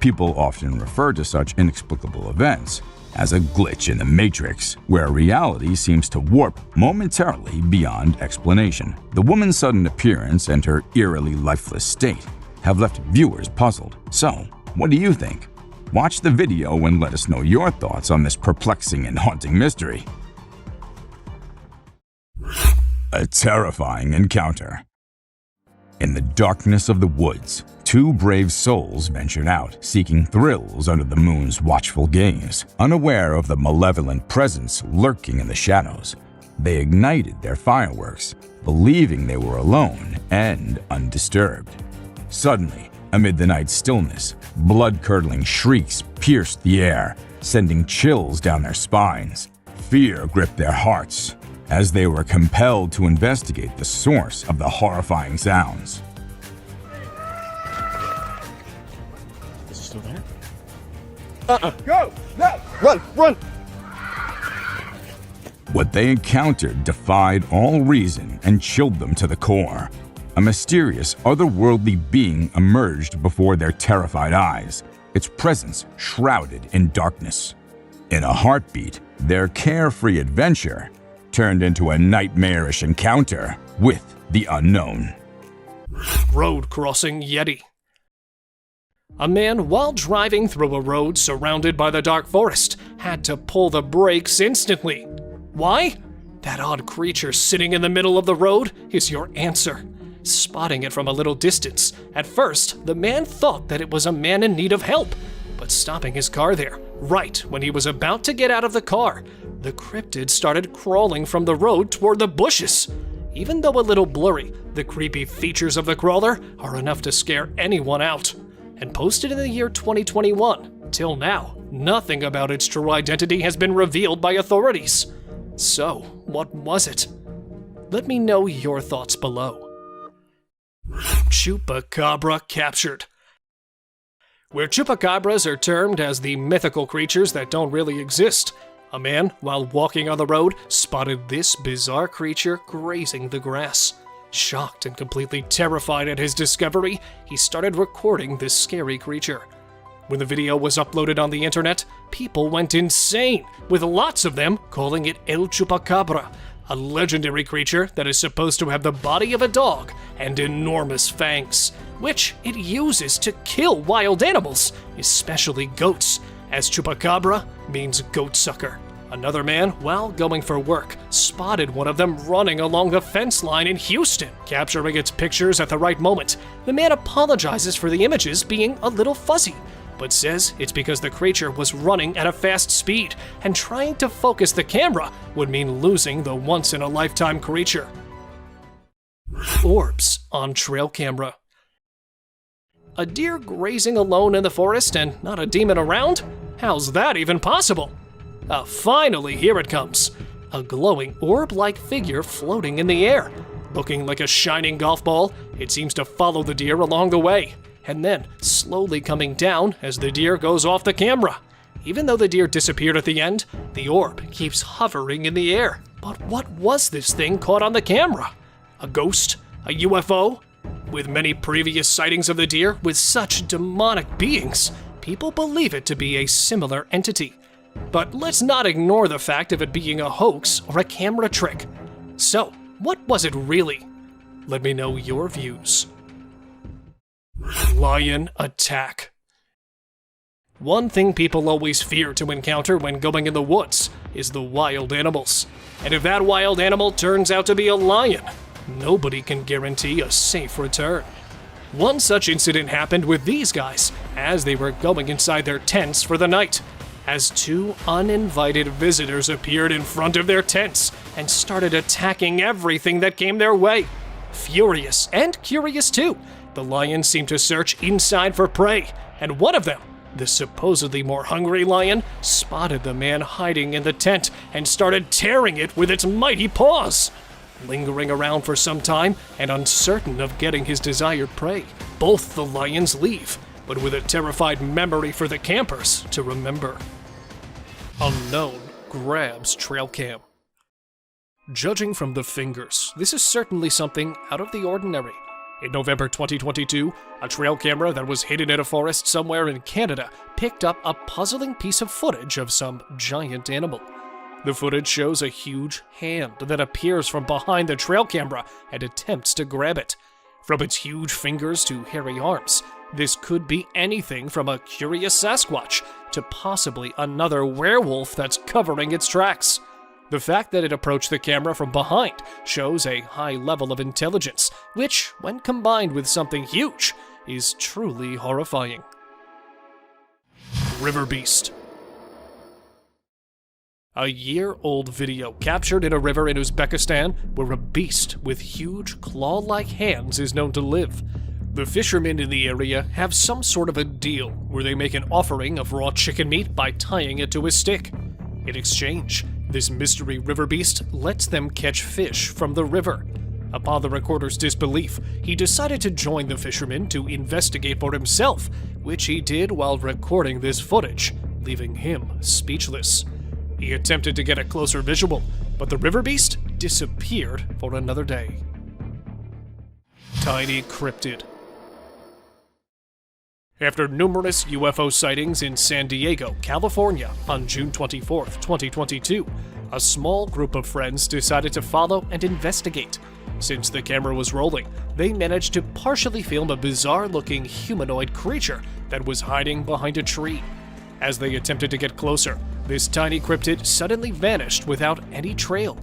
People often refer to such inexplicable events as a glitch in the matrix, where reality seems to warp momentarily beyond explanation. The woman's sudden appearance and her eerily lifeless state have left viewers puzzled. So, what do you think? Watch the video and let us know your thoughts on this perplexing and haunting mystery. A terrifying encounter. In the darkness of the woods, two brave souls ventured out, seeking thrills under the moon's watchful gaze. Unaware of the malevolent presence lurking in the shadows, they ignited their fireworks, believing they were alone and undisturbed. Suddenly, amid the night's stillness, blood-curdling shrieks pierced the air, sending chills down their spines. Fear gripped their hearts as they were compelled to investigate the source of the horrifying sounds. Is he still there? Go! No! Run! Run! What they encountered defied all reason and chilled them to the core. A mysterious, otherworldly being emerged before their terrified eyes, its presence shrouded in darkness. In a heartbeat, their carefree adventure turned into a nightmarish encounter with the unknown. Road crossing Yeti. A man, while driving through a road surrounded by the dark forest, had to pull the brakes instantly. Why? That odd creature sitting in the middle of the road is your answer. Spotting it from a little distance, at first, the man thought that it was a man in need of help, but stopping his car there, right when he was about to get out of the car, the cryptid started crawling from the road toward the bushes. Even though a little blurry, the creepy features of the crawler are enough to scare anyone out. And posted in the year 2021, till now, nothing about its true identity has been revealed by authorities. So, what was it? Let me know your thoughts below. Chupacabra Captured. Where chupacabras are termed as the mythical creatures that don't really exist, a man, while walking on the road, spotted this bizarre creature grazing the grass. Shocked and completely terrified at his discovery, he started recording this scary creature. When the video was uploaded on the internet, people went insane, with lots of them calling it El Chupacabra, a legendary creature that is supposed to have the body of a dog and enormous fangs, which it uses to kill wild animals, especially goats, as Chupacabra means goat sucker. Another man, while going for work, spotted one of them running along the fence line in Houston. Capturing its pictures at the right moment, the man apologizes for the images being a little fuzzy, but says it's because the creature was running at a fast speed, and trying to focus the camera would mean losing the once-in-a-lifetime creature. Orbs on trail camera. A deer grazing alone in the forest and not a demon around? How's that even possible? Finally, here it comes. A glowing orb-like figure floating in the air. Looking like a shining golf ball, it seems to follow the deer along the way, and then slowly coming down as the deer goes off the camera. Even though the deer disappeared at the end, the orb keeps hovering in the air. But what was this thing caught on the camera? A ghost? A UFO? With many previous sightings of the deer with such demonic beings, people believe it to be a similar entity. But let's not ignore the fact of it being a hoax or a camera trick. So, what was it really? Let me know your views. Lion attack. One thing people always fear to encounter when going in the woods is the wild animals. And if that wild animal turns out to be a lion, nobody can guarantee a safe return. One such incident happened with these guys as they were going inside their tents for the night, as two uninvited visitors appeared in front of their tents and started attacking everything that came their way. Furious and curious too, the lions seemed to search inside for prey, and one of them, the supposedly more hungry lion, spotted the man hiding in the tent and started tearing it with its mighty paws. Lingering around for some time and uncertain of getting his desired prey, both the lions leave, but with a terrified memory for the campers to remember. Unknown grabs trail cam. Judging from the fingers, this is certainly something out of the ordinary. In November 2022, a trail camera that was hidden in a forest somewhere in Canada picked up a puzzling piece of footage of some giant animal. The footage shows a huge hand that appears from behind the trail camera and attempts to grab it. From its huge fingers to hairy arms, this could be anything from a curious Sasquatch to possibly another werewolf that's covering its tracks. The fact that it approached the camera from behind shows a high level of intelligence, which, when combined with something huge, is truly horrifying. River Beast. A year-old video captured in a river in Uzbekistan where a beast with huge claw-like hands is known to live. The fishermen in the area have some sort of a deal where they make an offering of raw chicken meat by tying it to a stick. In exchange, this mystery river beast lets them catch fish from the river. Upon the recorder's disbelief, he decided to join the fishermen to investigate for himself, which he did while recording this footage, leaving him speechless. He attempted to get a closer visual, but the river beast disappeared for another day. Tiny Crypted. After numerous UFO sightings in San Diego, California on June 24, 2022, a small group of friends decided to follow and investigate. Since the camera was rolling, they managed to partially film a bizarre-looking humanoid creature that was hiding behind a tree. As they attempted to get closer, this tiny cryptid suddenly vanished without any trail.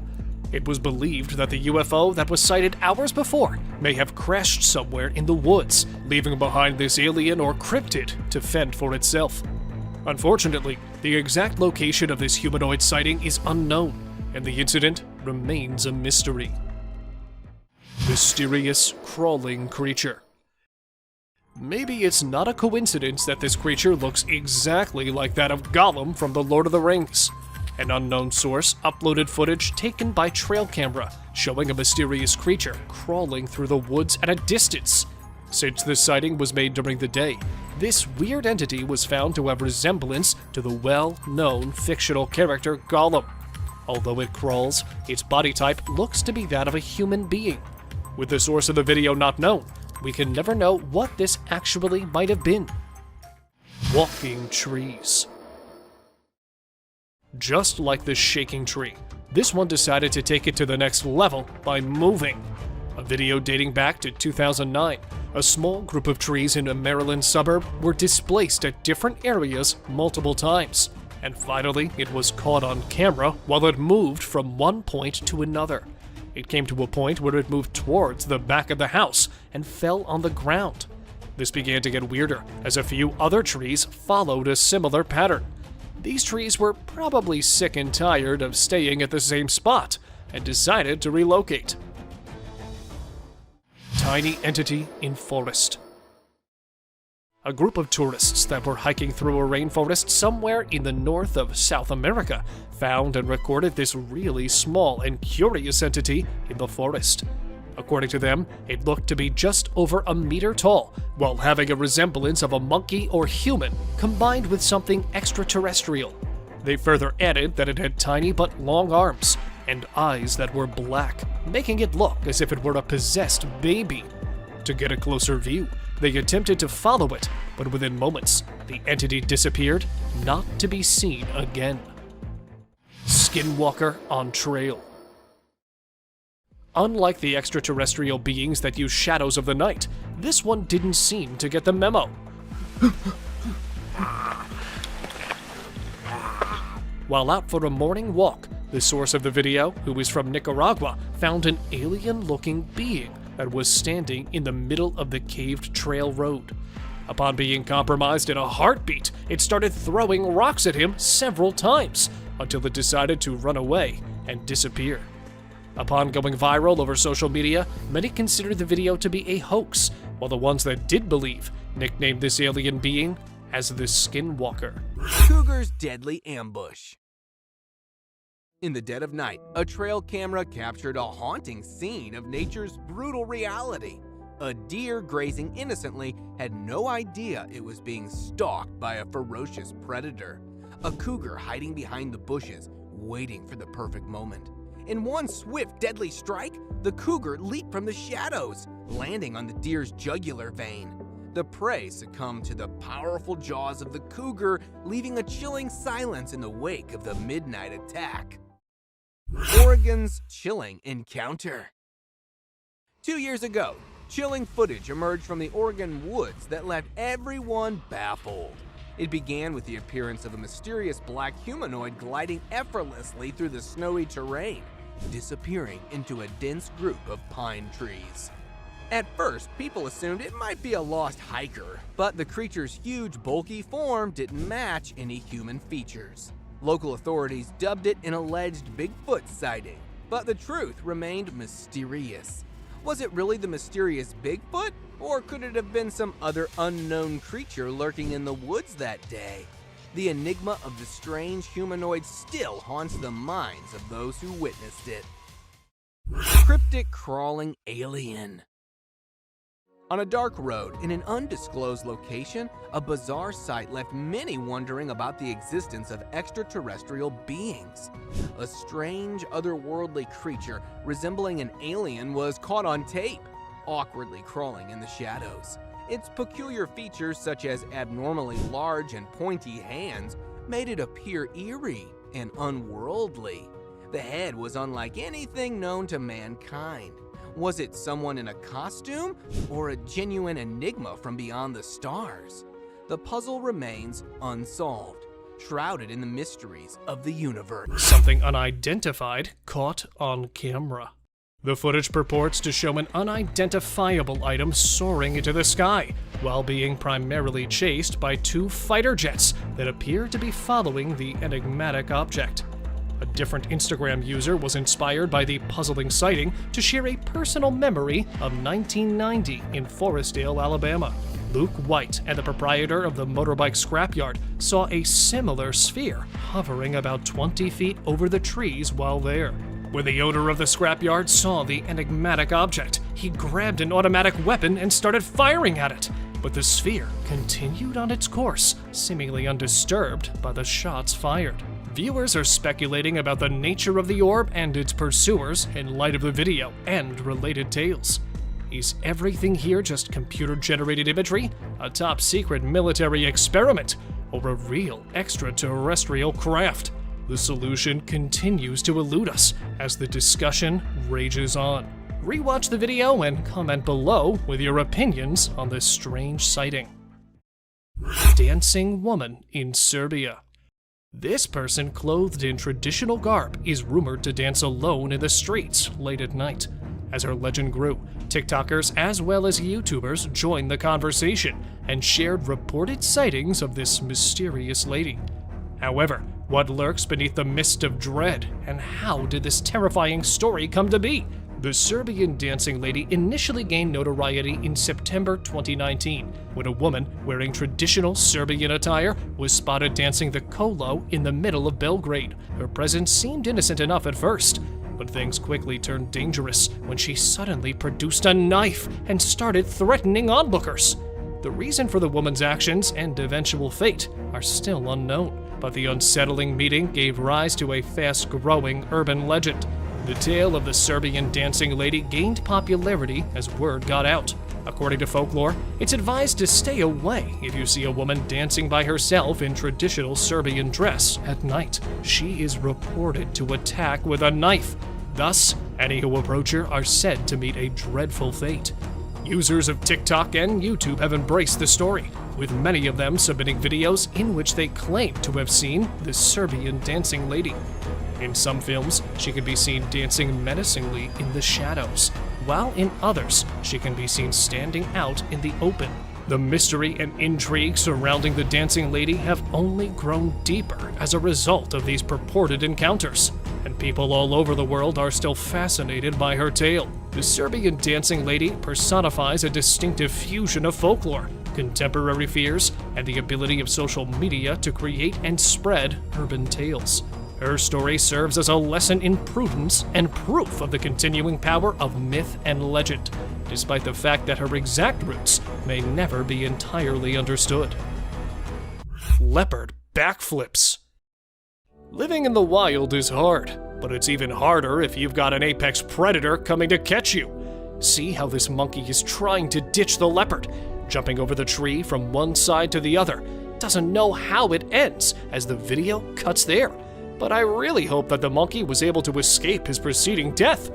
It was believed that the UFO that was sighted hours before may have crashed somewhere in the woods, leaving behind this alien or cryptid to fend for itself. Unfortunately, the exact location of this humanoid sighting is unknown, and the incident remains a mystery. Mysterious crawling creature. Maybe it's not a coincidence that this creature looks exactly like that of Gollum from The Lord of the Rings. An unknown source uploaded footage taken by trail camera showing a mysterious creature crawling through the woods at a distance. Since this sighting was made during the day, this weird entity was found to have resemblance to the well-known fictional character Gollum. Although it crawls, its body type looks to be that of a human being. With the source of the video not known, we can never know what this actually might have been. Walking trees. Just like the shaking tree, this one decided to take it to the next level by moving. A video dating back to 2009, a small group of trees in a Maryland suburb were displaced at different areas multiple times, and finally it was caught on camera while it moved from one point to another. It came to a point where it moved towards the back of the house and fell on the ground. This began to get weirder as a few other trees followed a similar pattern. These trees were probably sick and tired of staying at the same spot and decided to relocate. Tiny entity in forest. A group of tourists that were hiking through a rainforest somewhere in the north of South America found and recorded this really small and curious entity in the forest. According to them, it looked to be just over a meter tall, while having a resemblance of a monkey or human combined with something extraterrestrial. They further added that it had tiny but long arms and eyes that were black, making it look as if it were a possessed baby. To get a closer view, they attempted to follow it, but within moments, the entity disappeared, not to be seen again. Skinwalker on trail. Unlike the extraterrestrial beings that use shadows of the night, this one didn't seem to get the memo. While out for a morning walk, the source of the video, who is from Nicaragua, found an alien-looking being that was standing in the middle of the caved trail road. Upon being compromised in a heartbeat, it started throwing rocks at him several times until it decided to run away and disappear. Upon going viral over social media, many considered the video to be a hoax, while the ones that did believe nicknamed this alien being as the Skinwalker. Cougar's deadly ambush. In the dead of night, a trail camera captured a haunting scene of nature's brutal reality. A deer grazing innocently had no idea it was being stalked by a ferocious predator. A cougar hiding behind the bushes, waiting for the perfect moment. In one swift, deadly strike, the cougar leaped from the shadows, landing on the deer's jugular vein. The prey succumbed to the powerful jaws of the cougar, leaving a chilling silence in the wake of the midnight attack. Oregon's chilling encounter. 2 years ago, chilling footage emerged from the Oregon woods that left everyone baffled. It began with the appearance of a mysterious black humanoid gliding effortlessly through the snowy terrain, disappearing into a dense group of pine trees. At first, people assumed it might be a lost hiker, but the creature's huge, bulky form didn't match any human features. Local authorities dubbed it an alleged Bigfoot sighting, but the truth remained mysterious. Was it really the mysterious Bigfoot, or could it have been some other unknown creature lurking in the woods that day? The enigma of the strange humanoid still haunts the minds of those who witnessed it. Cryptic crawling alien. On a dark road in an undisclosed location, a bizarre sight left many wondering about the existence of extraterrestrial beings. A strange, otherworldly creature resembling an alien was caught on tape, awkwardly crawling in the shadows. Its peculiar features, such as abnormally large and pointy hands, made it appear eerie and unworldly. The head was unlike anything known to mankind. Was it someone in a costume, or a genuine enigma from beyond the stars? The puzzle remains unsolved, shrouded in the mysteries of the universe. Something unidentified caught on camera. The footage purports to show an unidentifiable item soaring into the sky, while being primarily chased by 2 fighter jets that appear to be following the enigmatic object. A different Instagram user was inspired by the puzzling sighting to share a personal memory of 1990 in Forestdale, Alabama. Luke White and the proprietor of the motorbike scrapyard saw a similar sphere hovering about 20 feet over the trees while there. When the owner of the scrapyard saw the enigmatic object, he grabbed an automatic weapon and started firing at it. But the sphere continued on its course, seemingly undisturbed by the shots fired. Viewers are speculating about the nature of the orb and its pursuers in light of the video and related tales. Is everything here just computer-generated imagery, a top-secret military experiment, or a real extraterrestrial craft? The solution continues to elude us as the discussion rages on. Rewatch the video and comment below with your opinions on this strange sighting. Dancing woman in Serbia. This person, clothed in traditional garb, is rumored to dance alone in the streets late at night. As her legend grew, TikTokers as well as YouTubers joined the conversation and shared reported sightings of this mysterious lady. However, what lurks beneath the mist of dread, and how did this terrifying story come to be? The Serbian dancing lady initially gained notoriety in September 2019, when a woman wearing traditional Serbian attire was spotted dancing the kolo in the middle of Belgrade. Her presence seemed innocent enough at first, but things quickly turned dangerous when she suddenly produced a knife and started threatening onlookers. The reason for the woman's actions and eventual fate are still unknown, but the unsettling meeting gave rise to a fast-growing urban legend. The tale of the Serbian dancing lady gained popularity as word got out. According to folklore, it's advised to stay away if you see a woman dancing by herself in traditional Serbian dress at night. She is reported to attack with a knife. Thus, any who approach her are said to meet a dreadful fate. Users of TikTok and YouTube have embraced the story, with many of them submitting videos in which they claim to have seen the Serbian dancing lady. In some films, she can be seen dancing menacingly in the shadows, while in others, she can be seen standing out in the open. The mystery and intrigue surrounding the dancing lady have only grown deeper as a result of these purported encounters, and people all over the world are still fascinated by her tale. The Serbian dancing lady personifies a distinctive fusion of folklore, contemporary fears, and the ability of social media to create and spread urban tales. Her story serves as a lesson in prudence and proof of the continuing power of myth and legend, despite the fact that her exact roots may never be entirely understood. Leopard backflips. Living in the wild is hard, but it's even harder if you've got an apex predator coming to catch you. See how this monkey is trying to ditch the leopard, jumping over the tree from one side to the other. Doesn't know how it ends as the video cuts there. But I really hope that the monkey was able to escape his preceding death.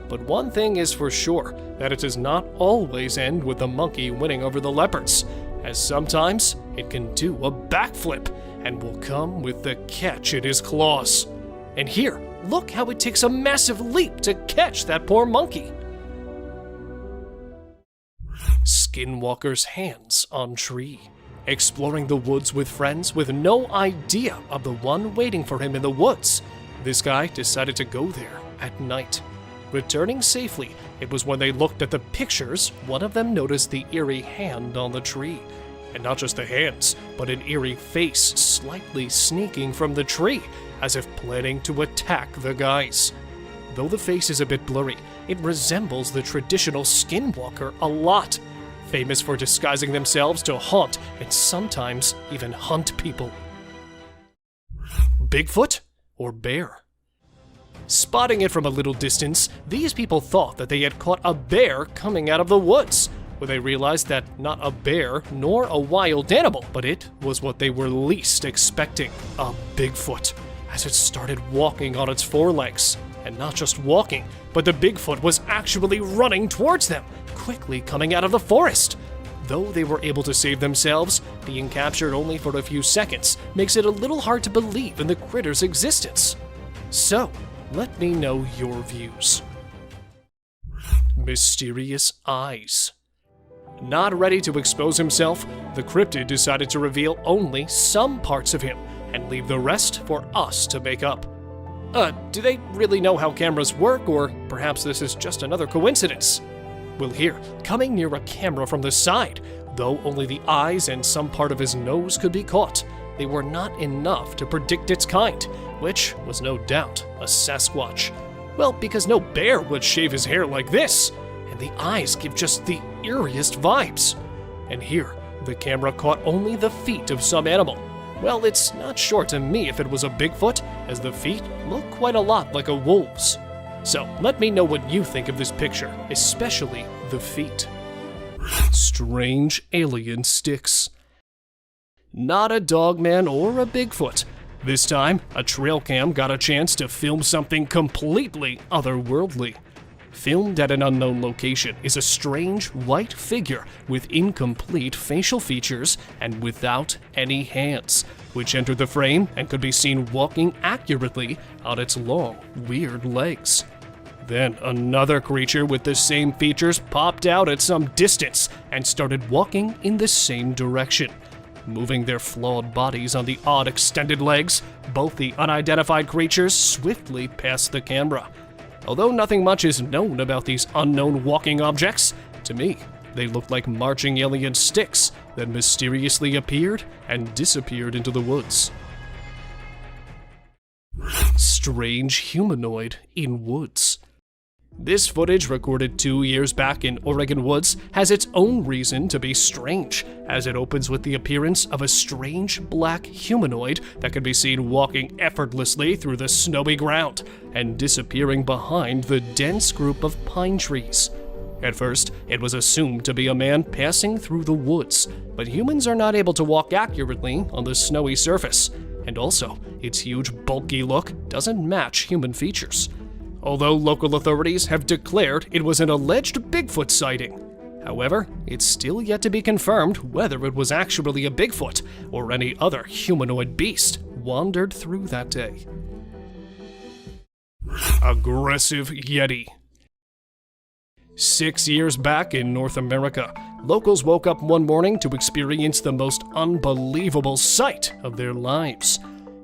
But one thing is for sure, that it does not always end with the monkey winning over the leopards, as sometimes it can do a backflip and will come with the catch in his claws. And here, look how it takes a massive leap to catch that poor monkey. Skinwalker's hands on tree. Exploring the woods with friends with no idea of the one waiting for him in the woods, this guy decided to go there at night. Returning safely, it was when they looked at the pictures, one of them noticed the eerie hand on the tree. And not just the hands, but an eerie face slightly sneaking from the tree, as if planning to attack the guys. Though the face is a bit blurry, it resembles the traditional Skinwalker a lot. Famous for disguising themselves to haunt and sometimes even hunt people. Bigfoot or bear? Spotting it from a little distance, these people thought that they had caught a bear coming out of the woods, when they realized that not a bear nor a wild animal, but it was what they were least expecting, a Bigfoot, as it started walking on its forelegs. And not just walking, but the Bigfoot was actually running towards them, quickly coming out of the forest. Though they were able to save themselves, being captured only for a few seconds makes it a little hard to believe in the critter's existence. So, let me know your views. Mysterious eyes. Not ready to expose himself, the Crypted decided to reveal only some parts of him and leave the rest for us to make up. Do they really know how cameras work, or perhaps this is just another coincidence? Well, here, coming near a camera from the side, Though only the eyes and some part of his nose could be caught, they were not enough to predict its kind, which was no doubt a Sasquatch. Well, because no bear would shave his hair like this, and the eyes give just the eeriest vibes. And here, the camera caught only the feet of some animal. Well, it's not sure to me if it was a Bigfoot, as the feet look quite a lot like a wolf's. So, let me know what you think of this picture, especially the feet. Strange alien sticks. Not a dogman or a Bigfoot. This time, a trail cam got a chance to film something completely otherworldly. Filmed at an unknown location is a strange white figure with incomplete facial features and without any hands, which entered the frame and could be seen walking accurately on its long, weird legs. Then another creature with the same features popped out at some distance and started walking in the same direction. Moving their flawed bodies on the odd extended legs, both the unidentified creatures swiftly passed the camera. Although nothing much is known about these unknown walking objects, to me, they looked like marching alien sticks that mysteriously appeared and disappeared into the woods. Strange humanoid in woods. This footage, recorded 2 years back in Oregon woods, has its own reason to be strange, as it opens with the appearance of a strange black humanoid that can be seen walking effortlessly through the snowy ground and disappearing behind the dense group of pine trees. At first, it was assumed to be a man passing through the woods, but humans are not able to walk accurately on the snowy surface, and also, its huge bulky look doesn't match human features. Although local authorities have declared it was an alleged Bigfoot sighting. However, it's still yet to be confirmed whether it was actually a Bigfoot or any other humanoid beast wandered through that day. Aggressive Yeti. 6 years back in North America, locals woke up one morning to experience the most unbelievable sight of their lives.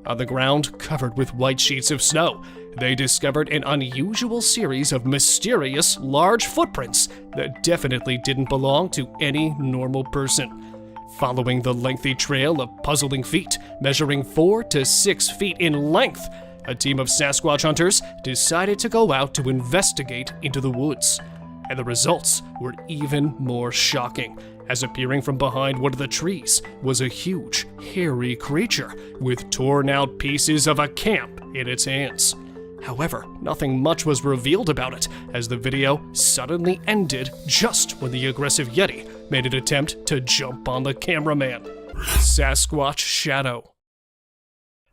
On the ground, covered with white sheets of snow, they discovered an unusual series of mysterious, large footprints that definitely didn't belong to any normal person. Following the lengthy trail of puzzling feet, measuring 4 to 6 feet in length, a team of Sasquatch hunters decided to go out to investigate into the woods. And the results were even more shocking, as appearing from behind one of the trees was a huge, hairy creature with torn-out pieces of a camp in its hands. However, nothing much was revealed about it, as the video suddenly ended just when the aggressive Yeti made an attempt to jump on the cameraman. Sasquatch Shadow.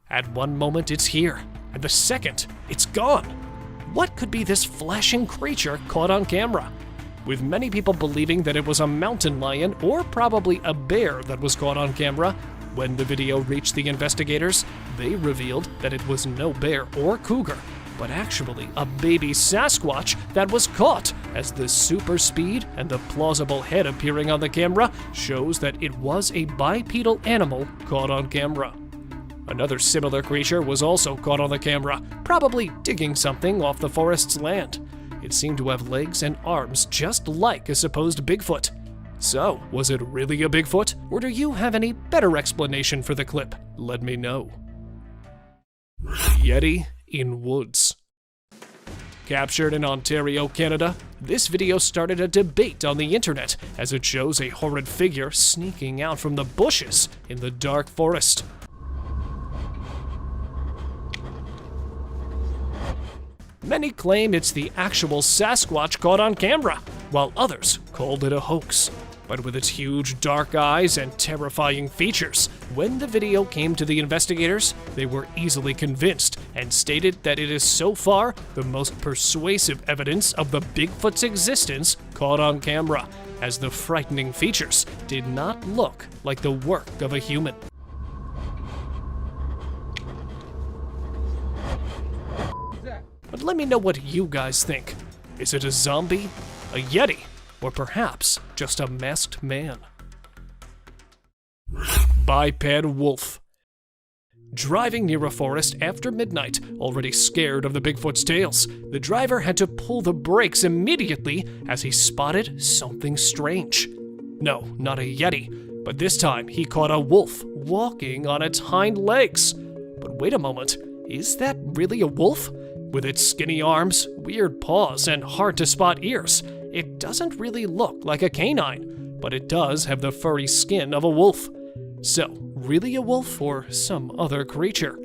At one moment it's here, and the second, it's gone. What could be this flashing creature caught on camera? With many people believing that it was a mountain lion or probably a bear that was caught on camera, when the video reached the investigators, they revealed that it was no bear or cougar, but actually a baby Sasquatch that was caught, as the super speed and the plausible head appearing on the camera shows that it was a bipedal animal caught on camera. Another similar creature was also caught on the camera, probably digging something off the forest's land. It seemed to have legs and arms just like a supposed Bigfoot. So, was it really a Bigfoot, or do you have any better explanation for the clip? Let me know. Yeti in woods. Captured in Ontario, Canada, this video started a debate on the internet as it shows a horrid figure sneaking out from the bushes in the dark forest. Many claim it's the actual Sasquatch caught on camera, while others called it a hoax. But with its huge dark eyes and terrifying features, when the video came to the investigators, they were easily convinced and stated that it is so far the most persuasive evidence of the Bigfoot's existence caught on camera, as the frightening features did not look like the work of a human. But let me know what you guys think. Is it a zombie, a Yeti, or perhaps just a masked man? Biped wolf. Driving near a forest after midnight, already scared of the Bigfoot's tales, the driver had to pull the brakes immediately as he spotted something strange. No, not a Yeti, but this time he caught a wolf walking on its hind legs. But wait a moment, is that really a wolf? With its skinny arms, weird paws, and hard-to-spot ears, it doesn't really look like a canine, but it does have the furry skin of a wolf. So, really a wolf or some other creature?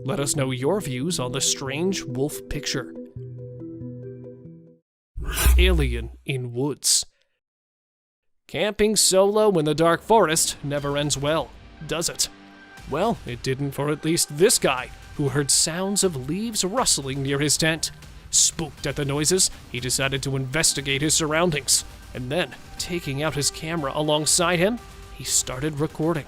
Let us know your views on the strange wolf picture. Alien in woods. Camping solo in the dark forest never ends well, does it? Well, it didn't for at least this guy, who heard sounds of leaves rustling near his tent. Spooked at the noises, he decided to investigate his surroundings, and then, taking out his camera alongside him, he started recording.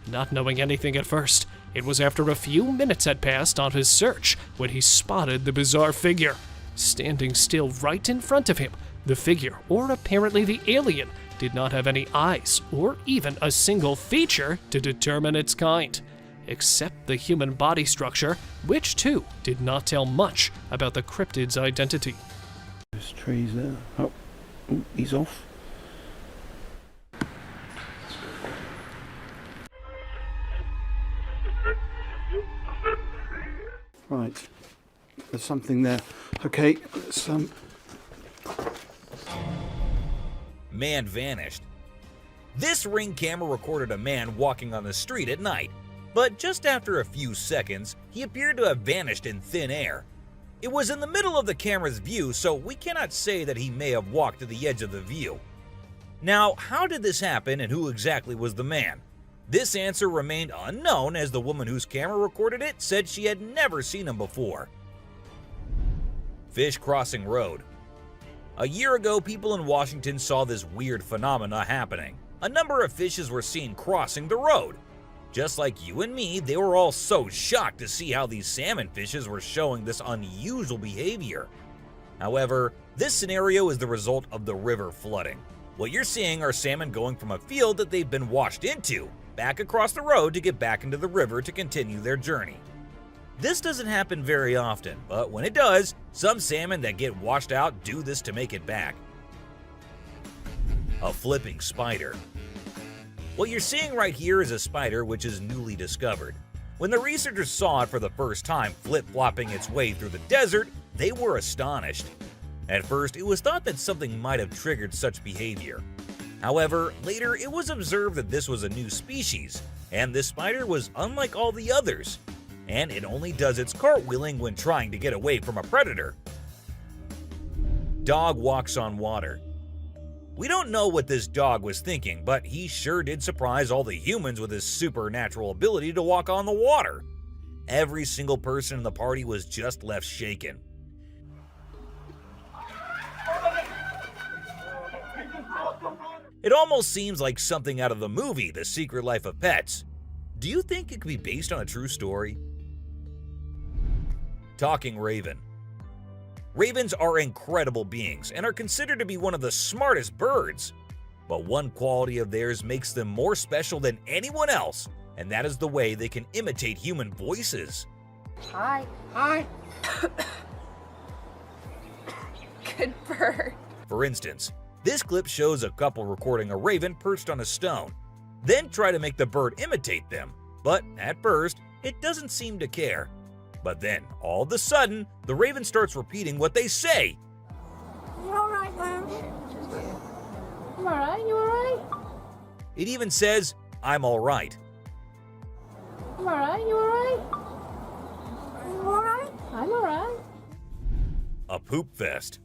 Not knowing anything at first, it was after a few minutes had passed on his search when he spotted the bizarre figure. Standing still right in front of him, the figure, or apparently the alien, did not have any eyes or even a single feature to determine its kind, except the human body structure, which too did not tell much about the cryptid's identity. There's trees there. Oh, he's off. Right, there's something there. Okay, let's Man vanished. This Ring camera recorded a man walking on the street at night, but just after a few seconds, he appeared to have vanished in thin air. It was in the middle of the camera's view, so we cannot say that he may have walked to the edge of the view. Now, how did this happen and who exactly was the man? This answer remained unknown, as the woman whose camera recorded it said she had never seen him before. Fish crossing road. A year ago, people in Washington saw this weird phenomena happening. A number of fishes were seen crossing the road. Just like you and me, they were all so shocked to see how these salmon fishes were showing this unusual behavior. However, this scenario is the result of the river flooding. What you're seeing are salmon going from a field that they've been washed into, back across the road to get back into the river to continue their journey. This doesn't happen very often, but when it does, some salmon that get washed out do this to make it back. A flipping spider. What you're seeing right here is a spider which is newly discovered. When the researchers saw it for the first time flip-flopping its way through the desert, they were astonished. At first, it was thought that something might have triggered such behavior. However, later it was observed that this was a new species, and this spider was unlike all the others, and it only does its cartwheeling when trying to get away from a predator. Dog walks on water. We don't know what this dog was thinking, but he sure did surprise all the humans with his supernatural ability to walk on the water. Every single person in the party was just left shaken. It almost seems like something out of the movie The Secret Life of Pets. Do you think it could be based on a true story? Talking raven. Ravens are incredible beings and are considered to be one of the smartest birds. But one quality of theirs makes them more special than anyone else, and that is the way they can imitate human voices. Hi. Hi. Good bird. For instance, this clip shows a couple recording a raven perched on a stone, then try to make the bird imitate them, but at first, it doesn't seem to care. But then, all of a sudden, the raven starts repeating what they say. You alright, Lamb? You alright? You alright? It even says, "I'm alright." You alright? You alright? You alright? I'm alright. A poop fest.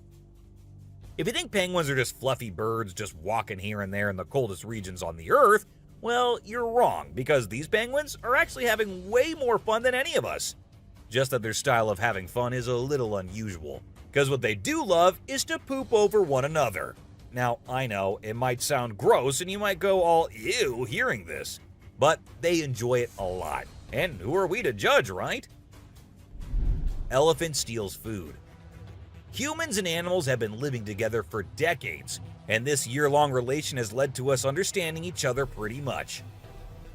If you think penguins are just fluffy birds just walking here and there in the coldest regions on the Earth, well, you're wrong, because these penguins are actually having way more fun than any of us. Just that their style of having fun is a little unusual, because what they do love is to poop over one another. Now, I know, it might sound gross and you might go all ew hearing this, but they enjoy it a lot. And who are we to judge, right? Elephant steals food. Humans and animals have been living together for decades, and this year-long relation has led to us understanding each other pretty much.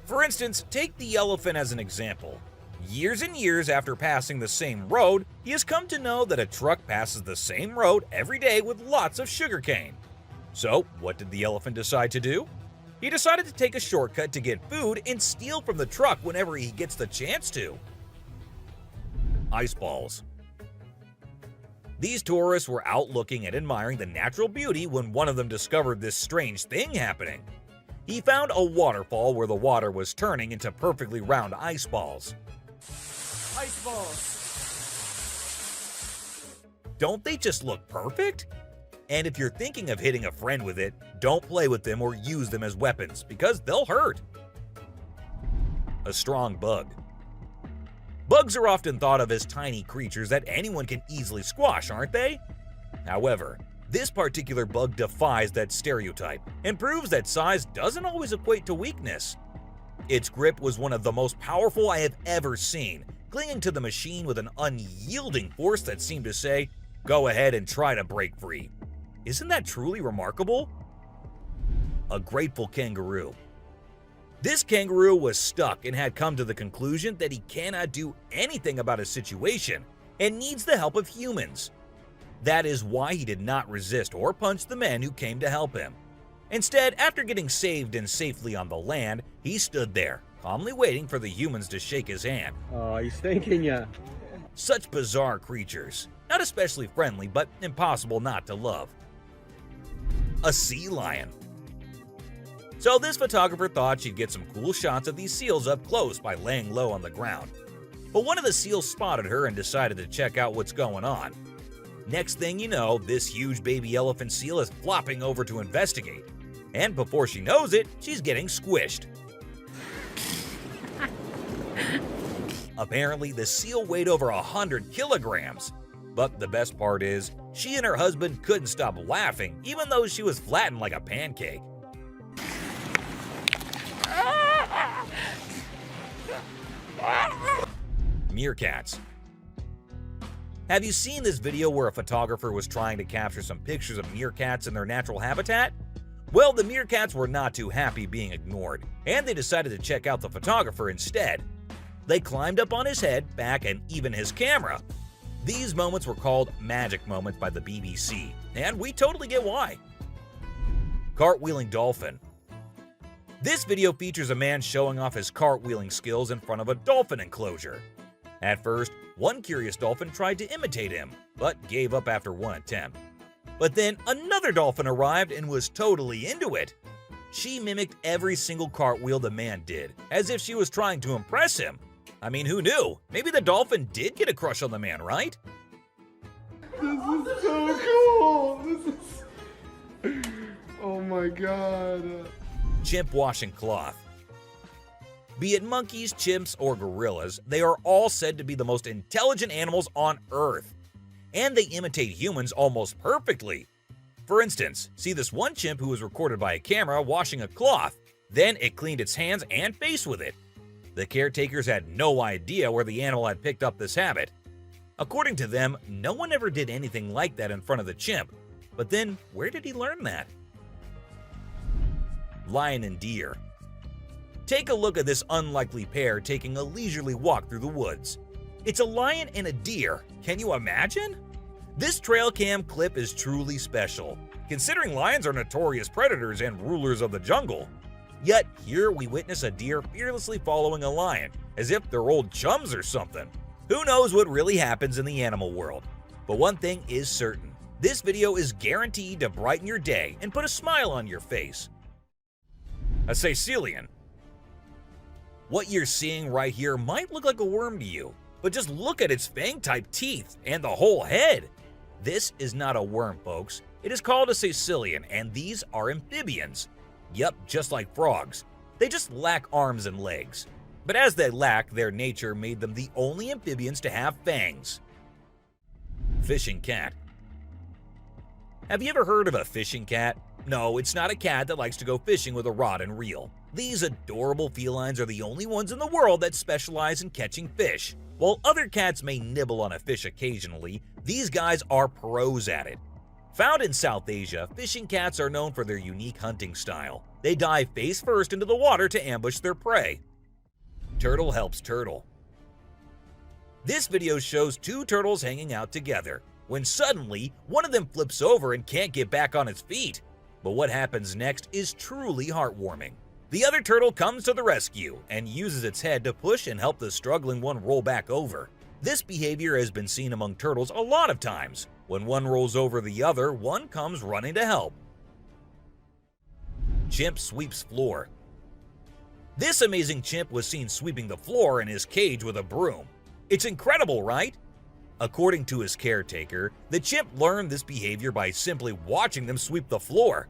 For instance, take the elephant as an example. Years and years after passing the same road, he has come to know that a truck passes the same road every day with lots of sugarcane. So, what did the elephant decide to do? He decided to take a shortcut to get food and steal from the truck whenever he gets the chance to. Ice balls. These tourists were out looking and admiring the natural beauty when one of them discovered this strange thing happening. He found a waterfall where the water was turning into perfectly round ice balls. Ice balls. Don't they just look perfect? And if you're thinking of hitting a friend with it, don't play with them or use them as weapons because they'll hurt. A strong bug. Bugs are often thought of as tiny creatures that anyone can easily squash, aren't they? However, this particular bug defies that stereotype and proves that size doesn't always equate to weakness. Its grip was one of the most powerful I have ever seen, clinging to the machine with an unyielding force that seemed to say, "Go ahead and try to break free." Isn't that truly remarkable? A grateful kangaroo. This kangaroo was stuck and had come to the conclusion that he cannot do anything about his situation and needs the help of humans. That is why he did not resist or punch the men who came to help him. Instead, after getting saved and safely on the land, he stood there, calmly waiting for the humans to shake his hand. Oh, he's thanking ya. Such bizarre creatures. Not especially friendly, but impossible not to love. A sea lion. So this photographer thought she'd get some cool shots of these seals up close by laying low on the ground. But one of the seals spotted her and decided to check out what's going on. Next thing you know, this huge baby elephant seal is flopping over to investigate. And before she knows it, she's getting squished. Apparently, the seal weighed over 100 kilograms. But the best part is, she and her husband couldn't stop laughing even though she was flattened like a pancake. Meerkats. Have you seen this video where a photographer was trying to capture some pictures of meerkats in their natural habitat? Well, the meerkats were not too happy being ignored, and they decided to check out the photographer instead. They climbed up on his head, back, and even his camera. These moments were called magic moments by the BBC, and we totally get why. Cartwheeling dolphin. This video features a man showing off his cartwheeling skills in front of a dolphin enclosure. At first, one curious dolphin tried to imitate him, but gave up after one attempt. But then another dolphin arrived and was totally into it. She mimicked every single cartwheel the man did, as if she was trying to impress him. I mean, who knew? Maybe the dolphin did get a crush on the man, right? This is so cool. This is... Oh my god. Chimp washing cloth. Be it monkeys, chimps, or gorillas, they are all said to be the most intelligent animals on Earth. And they imitate humans almost perfectly. For instance, see this one chimp who was recorded by a camera washing a cloth. Then it cleaned its hands and face with it. The caretakers had no idea where the animal had picked up this habit. According to them, no one ever did anything like that in front of the chimp. But then, where did he learn that? Lion and deer. Take a look at this unlikely pair taking a leisurely walk through the woods. It's a lion and a deer. Can you imagine? This trail cam clip is truly special, considering lions are notorious predators and rulers of the jungle. Yet here we witness a deer fearlessly following a lion, as if they're old chums or something. Who knows what really happens in the animal world? But one thing is certain, this video is guaranteed to brighten your day and put a smile on your face. A Sicilian. What you're seeing right here might look like a worm to you, but just look at its fang-type teeth and the whole head. This is not a worm, folks. It is called a Sicilian, and these are amphibians. Yup, just like frogs. They just lack arms and legs. But as they lack, their nature made them the only amphibians to have fangs. Fishing cat. Have you ever heard of a fishing cat? No, it's not a cat that likes to go fishing with a rod and reel. These adorable felines are the only ones in the world that specialize in catching fish. While other cats may nibble on a fish occasionally, these guys are pros at it. Found in South Asia, fishing cats are known for their unique hunting style. They dive face first into the water to ambush their prey. Turtle helps turtle. This video shows two turtles hanging out together, when suddenly one of them flips over and can't get back on its feet. But what happens next is truly heartwarming. The other turtle comes to the rescue and uses its head to push and help the struggling one roll back over. This behavior has been seen among turtles a lot of times. When one rolls over the other, one comes running to help. Chimp sweeps floor. This amazing chimp was seen sweeping the floor in his cage with a broom. It's incredible, right? According to his caretaker, the chimp learned this behavior by simply watching them sweep the floor.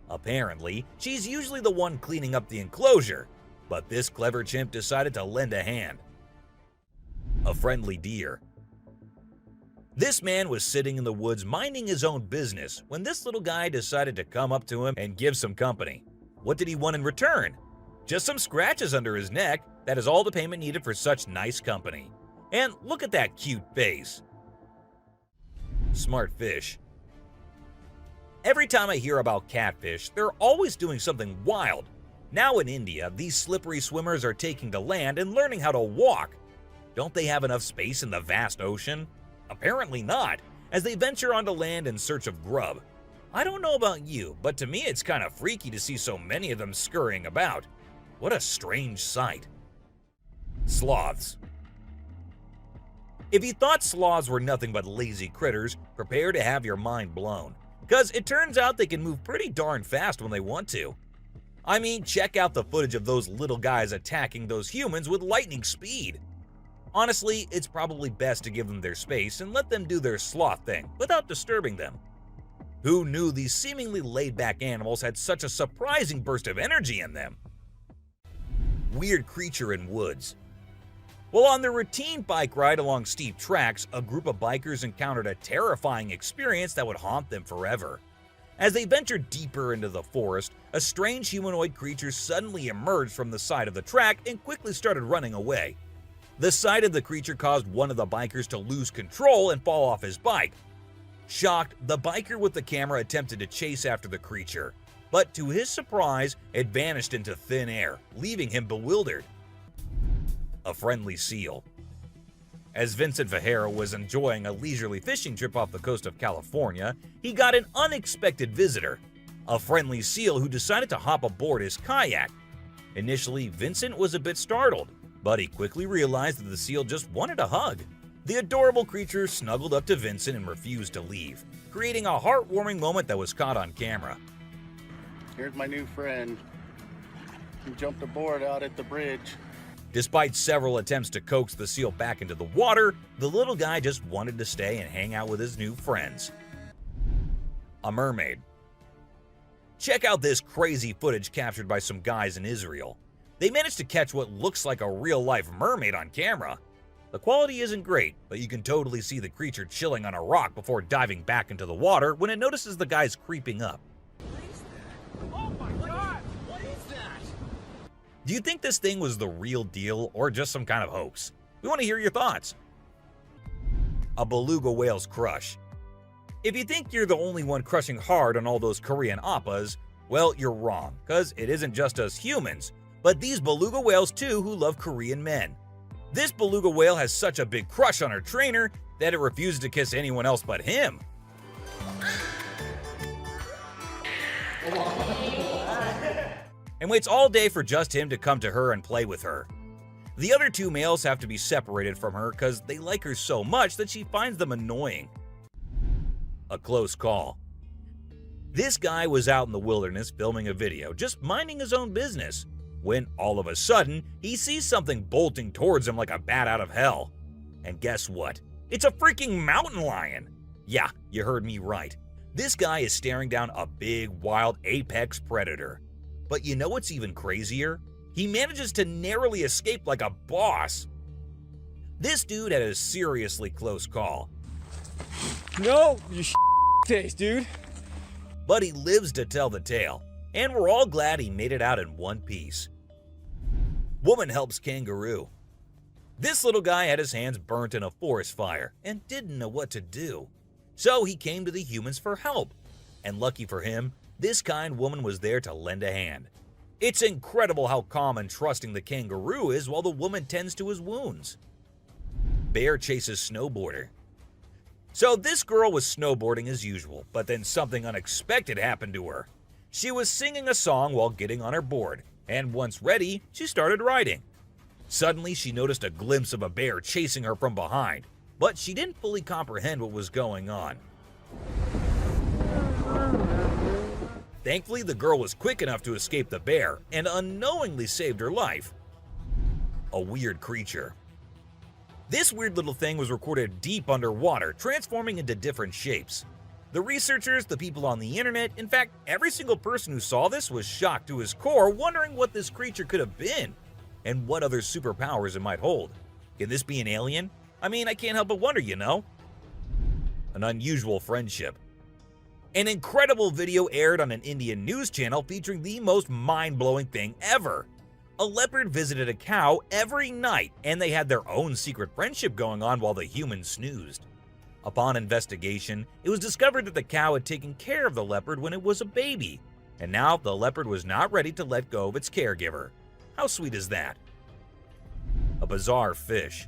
Apparently, she's usually the one cleaning up the enclosure, but this clever chimp decided to lend a hand. A friendly deer. This man was sitting in the woods minding his own business when this little guy decided to come up to him and give some company. What did he want in return? Just some scratches under his neck. That is all the payment needed for such nice company. And look at that cute face. Smart fish. Every time I hear about catfish, they're always doing something wild. Now in India, these slippery swimmers are taking to land and learning how to walk. Don't they have enough space in the vast ocean? Apparently not, as they venture onto land in search of grub. I don't know about you, but to me it's kind of freaky to see so many of them scurrying about. What a strange sight. Sloths. If you thought sloths were nothing but lazy critters, prepare to have your mind blown. Because it turns out they can move pretty darn fast when they want to. I mean, check out the footage of those little guys attacking those humans with lightning speed. Honestly, it's probably best to give them their space and let them do their sloth thing without disturbing them. Who knew these seemingly laid-back animals had such a surprising burst of energy in them? Weird creature in woods. While on their routine bike ride along steep tracks, a group of bikers encountered a terrifying experience that would haunt them forever. As they ventured deeper into the forest, a strange humanoid creature suddenly emerged from the side of the track and quickly started running away. The sight of the creature caused one of the bikers to lose control and fall off his bike. Shocked, the biker with the camera attempted to chase after the creature, but to his surprise, it vanished into thin air, leaving him bewildered. A friendly seal. As Vincent Vajera was enjoying a leisurely fishing trip off the coast of California, he got an unexpected visitor, a friendly seal who decided to hop aboard his kayak. Initially, Vincent was a bit startled, but he quickly realized that the seal just wanted a hug. The adorable creature snuggled up to Vincent and refused to leave, creating a heartwarming moment that was caught on camera. Here's my new friend. He jumped aboard out at the bridge. Despite several attempts to coax the seal back into the water, the little guy just wanted to stay and hang out with his new friends. A mermaid. Check out this crazy footage captured by some guys in Israel. They managed to catch what looks like a real-life mermaid on camera. The quality isn't great, but you can totally see the creature chilling on a rock before diving back into the water when it notices the guys creeping up. Oh my god! What is that? Do you think this thing was the real deal or just some kind of hoax? We want to hear your thoughts. A beluga whale's crush. If you think you're the only one crushing hard on all those Korean oppas, well, you're wrong, because it isn't just us humans, but these beluga whales too who love Korean men. This beluga whale has such a big crush on her trainer that it refuses to kiss anyone else but him. And waits all day for just him to come to her and play with her. The other two males have to be separated from her because they like her so much that she finds them annoying. A close call. This guy was out in the wilderness filming a video, just minding his own business, when all of a sudden, he sees something bolting towards him like a bat out of hell. And guess what? It's a freaking mountain lion! Yeah, you heard me right. This guy is staring down a big, wild apex predator. But you know what's even crazier? He manages to narrowly escape like a boss. This dude had a seriously close call. No, you face, dude. But he lives to tell the tale, and we're all glad he made it out in one piece. Woman helps kangaroo. This little guy had his hands burnt in a forest fire and didn't know what to do. So he came to the humans for help. And lucky for him, this kind woman was there to lend a hand. It's incredible how calm and trusting the kangaroo is while the woman tends to his wounds. bear chases snowboarder. So this girl was snowboarding as usual, but then something unexpected happened to her. She was singing a song while getting on her board, and once ready, she started riding. Suddenly, she noticed a glimpse of a bear chasing her from behind, but she didn't fully comprehend what was going on. Thankfully, the girl was quick enough to escape the bear and unknowingly saved her life. A weird creature. This weird little thing was recorded deep underwater, transforming into different shapes. The researchers, the people on the internet, in fact, every single person who saw this was shocked to his core, wondering what this creature could have been and what other superpowers it might hold. Can this be an alien? I mean, I can't help but wonder, you know? An unusual friendship. An incredible video aired on an Indian news channel featuring the most mind-blowing thing ever. A leopard visited a cow every night, and they had their own secret friendship going on while the humans snoozed. Upon investigation, it was discovered that the cow had taken care of the leopard when it was a baby, and now the leopard was not ready to let go of its caregiver. How sweet is that? A bizarre fish.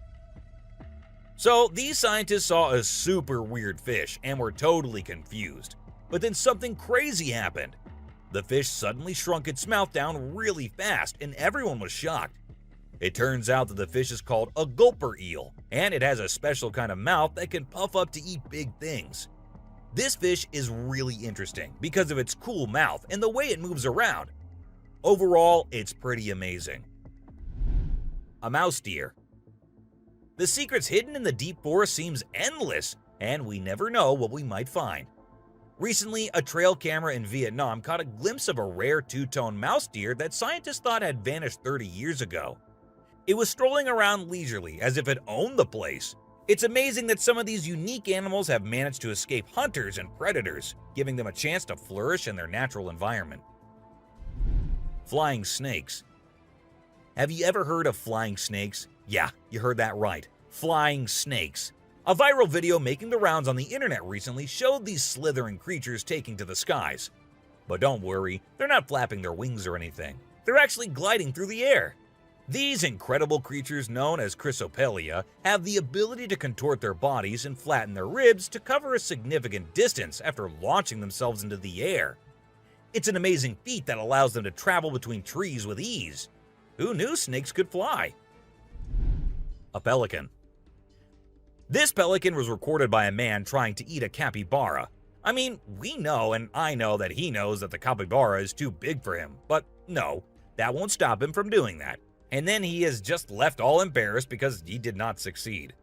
So these scientists saw a super weird fish and were totally confused. But then something crazy happened. The fish suddenly shrunk its mouth down really fast, and everyone was shocked. It turns out that the fish is called a gulper eel, and it has a special kind of mouth that can puff up to eat big things. This fish is really interesting because of its cool mouth and the way it moves around. Overall, it's pretty amazing. A mouse deer. The secrets hidden in the deep forest seems endless, and we never know what we might find. Recently, a trail camera in Vietnam caught a glimpse of a rare two-tone mouse deer that scientists thought had vanished 30 years ago. It was strolling around leisurely as if it owned the place. It's amazing that some of these unique animals have managed to escape hunters and predators, giving them a chance to flourish in their natural environment. Flying snakes. Have you ever heard of flying snakes? Yeah, you heard that right. Flying snakes. A viral video making the rounds on the internet recently showed these slithering creatures taking to the skies. But don't worry, they're not flapping their wings or anything. They're actually gliding through the air. These incredible creatures, known as Chrysopelia, have the ability to contort their bodies and flatten their ribs to cover a significant distance after launching themselves into the air. It's an amazing feat that allows them to travel between trees with ease. Who knew snakes could fly? A pelican. This pelican was recorded by a man trying to eat a capybara. I mean, we know and I know that he knows that the capybara is too big for him, but no, that won't stop him from doing that. And then he is just left all embarrassed because he did not succeed.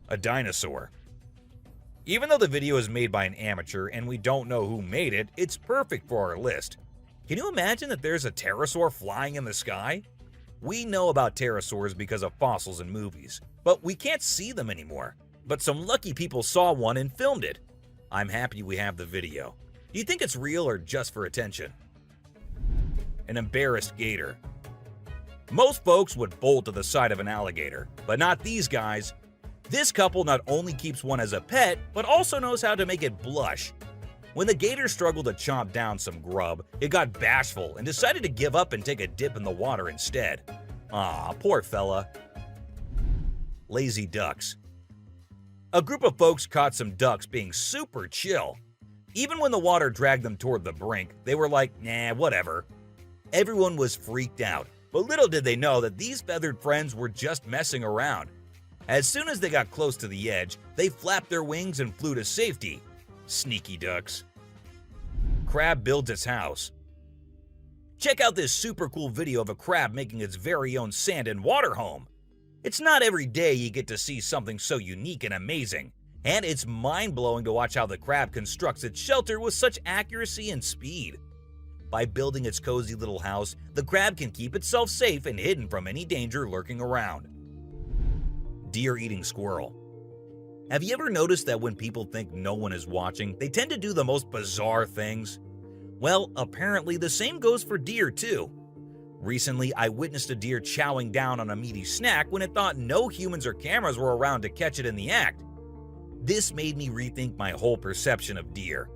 A dinosaur. Even though the video is made by an amateur and we don't know who made it, it's perfect for our list. Can you imagine that there's a pterosaur flying in the sky? We know about pterosaurs because of fossils in movies, but we can't see them anymore. But some lucky people saw one and filmed it. I'm happy we have the video. Do you think it's real or just for attention? An embarrassed gator. Most folks would bolt to the side of an alligator, but not these guys. This couple not only keeps one as a pet, but also knows how to make it blush. When the gator struggled to chomp down some grub, it got bashful and decided to give up and take a dip in the water instead. Aw, poor fella. Lazy ducks. A group of folks caught some ducks being super chill. Even when the water dragged them toward the brink, they were like, nah, whatever. Everyone was freaked out, but little did they know that these feathered friends were just messing around. As soon as they got close to the edge, they flapped their wings and flew to safety. Sneaky ducks. Crab builds its house. Check out this super cool video of a crab making its very own sand and water home. It's not every day you get to see something so unique and amazing, and it's mind-blowing to watch how the crab constructs its shelter with such accuracy and speed. By building its cozy little house, the crab can keep itself safe and hidden from any danger lurking around. Deer eating squirrel. Have you ever noticed that when people think no one is watching, they tend to do the most bizarre things? Well, apparently the same goes for deer too. Recently, I witnessed a deer chowing down on a meaty snack when it thought no humans or cameras were around to catch it in the act. This made me rethink my whole perception of deer.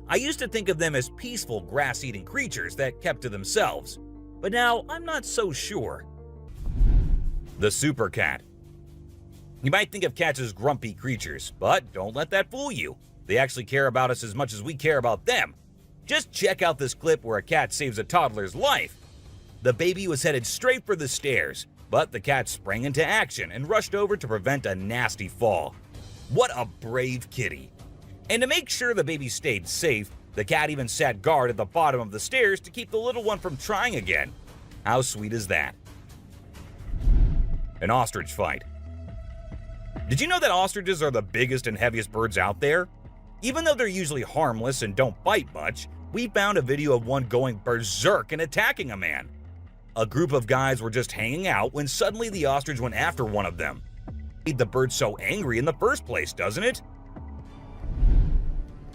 I used to think of them as peaceful grass-eating creatures that kept to themselves, but now I'm not so sure. The super cat. You might think of cats as grumpy creatures, but don't let that fool you. They actually care about us as much as we care about them. Just check out this clip where a cat saves a toddler's life. The baby was headed straight for the stairs, but the cat sprang into action and rushed over to prevent a nasty fall. What a brave kitty. And to make sure the baby stayed safe, the cat even sat guard at the bottom of the stairs to keep the little one from trying again. How sweet is that? An ostrich fight. Did you know that ostriches are the biggest and heaviest birds out there? Even though they're usually harmless and don't bite much, we found a video of one going berserk and attacking a man. A group of guys were just hanging out when suddenly the ostrich went after one of them. Made the bird so angry in the first place, doesn't it?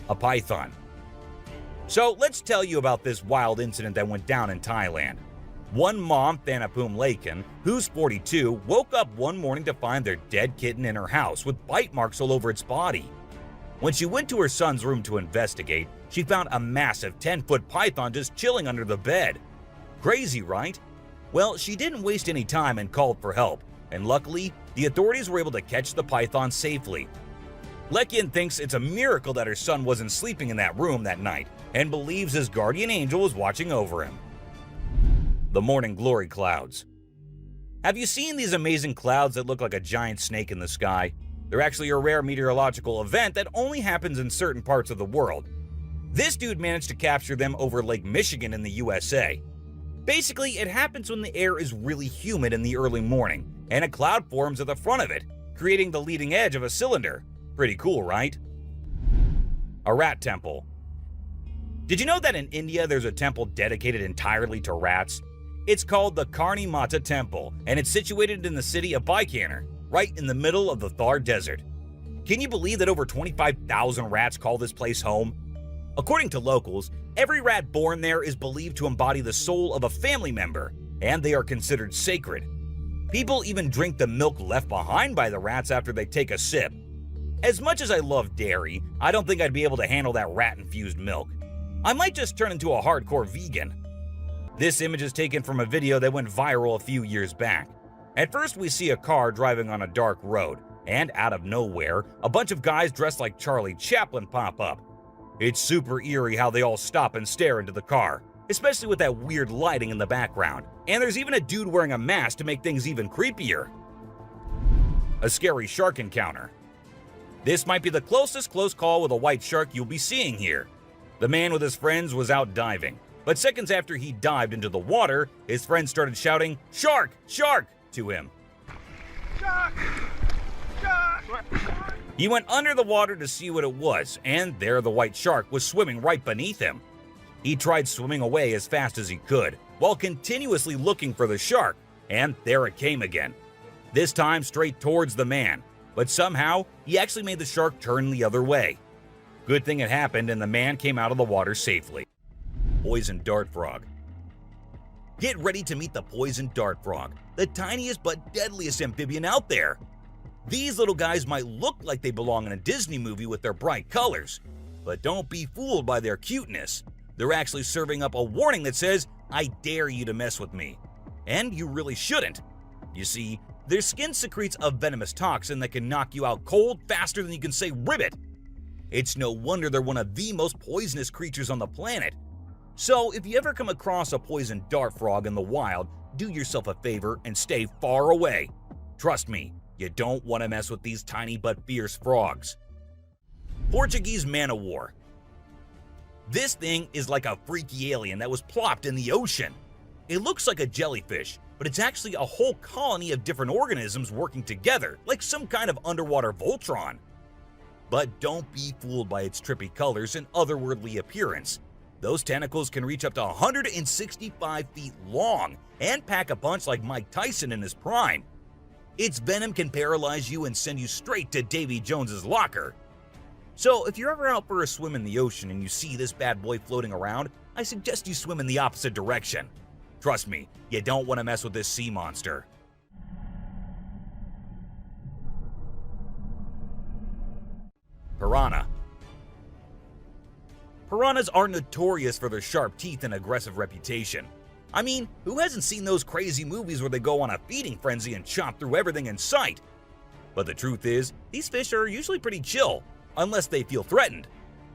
A python. So let's tell you about this wild incident that went down in Thailand. One mom, Thanapum Laken, who's 42, woke up one morning to find their dead kitten in her house with bite marks all over its body. When she went to her son's room to investigate, she found a massive 10-foot python just chilling under the bed. Crazy, right? Well, she didn't waste any time and called for help, and luckily, the authorities were able to catch the python safely. Lekin thinks it's a miracle that her son wasn't sleeping in that room that night, and believes his guardian angel was watching over him. The morning glory clouds. Have you seen these amazing clouds that look like a giant snake in the sky? They're actually a rare meteorological event that only happens in certain parts of the world. This dude managed to capture them over Lake Michigan in the USA. Basically, it happens when the air is really humid in the early morning, and a cloud forms at the front of it, creating the leading edge of a cylinder. Pretty cool, right? A rat temple. Did you know that in India there's a temple dedicated entirely to rats? It's called the Karni Mata Temple, and it's situated in the city of Bikaner, right in the middle of the Thar Desert. Can you believe that over 25,000 rats call this place home? According to locals, every rat born there is believed to embody the soul of a family member, and they are considered sacred. People even drink the milk left behind by the rats after they take a sip. As much as I love dairy, I don't think I'd be able to handle that rat-infused milk. I might just turn into a hardcore vegan. This image is taken from a video that went viral a few years back. At first, we see a car driving on a dark road, and out of nowhere, a bunch of guys dressed like Charlie Chaplin pop up. It's super eerie how they all stop and stare into the car, especially with that weird lighting in the background. And there's even a dude wearing a mask to make things even creepier. A scary shark encounter. This might be the closest close call with a white shark you'll be seeing here. The man with his friends was out diving, but seconds after he dived into the water, his friends started shouting, "Shark! Shark!" to him. Shark! Shark! He went under the water to see what it was, and there the white shark was swimming right beneath him. He tried swimming away as fast as he could, while continuously looking for the shark, and there it came again. This time straight towards the man, but somehow he actually made the shark turn the other way. Good thing it happened and the man came out of the water safely. Poison dart frog. Get ready to meet the poison dart frog, the tiniest but deadliest amphibian out there. These little guys might look like they belong in a Disney movie with their bright colors, but don't be fooled by their cuteness. They're actually serving up a warning that says, "I dare you to mess with me." And you really shouldn't. You see, their skin secretes a venomous toxin that can knock you out cold faster than you can say ribbit. It's no wonder they're one of the most poisonous creatures on the planet. So if you ever come across a poison dart frog in the wild, do yourself a favor and stay far away. Trust me, you don't want to mess with these tiny but fierce frogs. Portuguese man-o-war. This thing is like a freaky alien that was plopped in the ocean. It looks like a jellyfish, but it's actually a whole colony of different organisms working together, like some kind of underwater Voltron. But don't be fooled by its trippy colors and otherworldly appearance. Those tentacles can reach up to 165 feet long and pack a punch like Mike Tyson in his prime. Its venom can paralyze you and send you straight to Davy Jones's locker. So if you're ever out for a swim in the ocean and you see this bad boy floating around, I suggest you swim in the opposite direction. Trust me, you don't want to mess with this sea monster. Piranha. Piranhas are notorious for their sharp teeth and aggressive reputation. I mean, who hasn't seen those crazy movies where they go on a feeding frenzy and chomp through everything in sight? But the truth is, these fish are usually pretty chill, unless they feel threatened.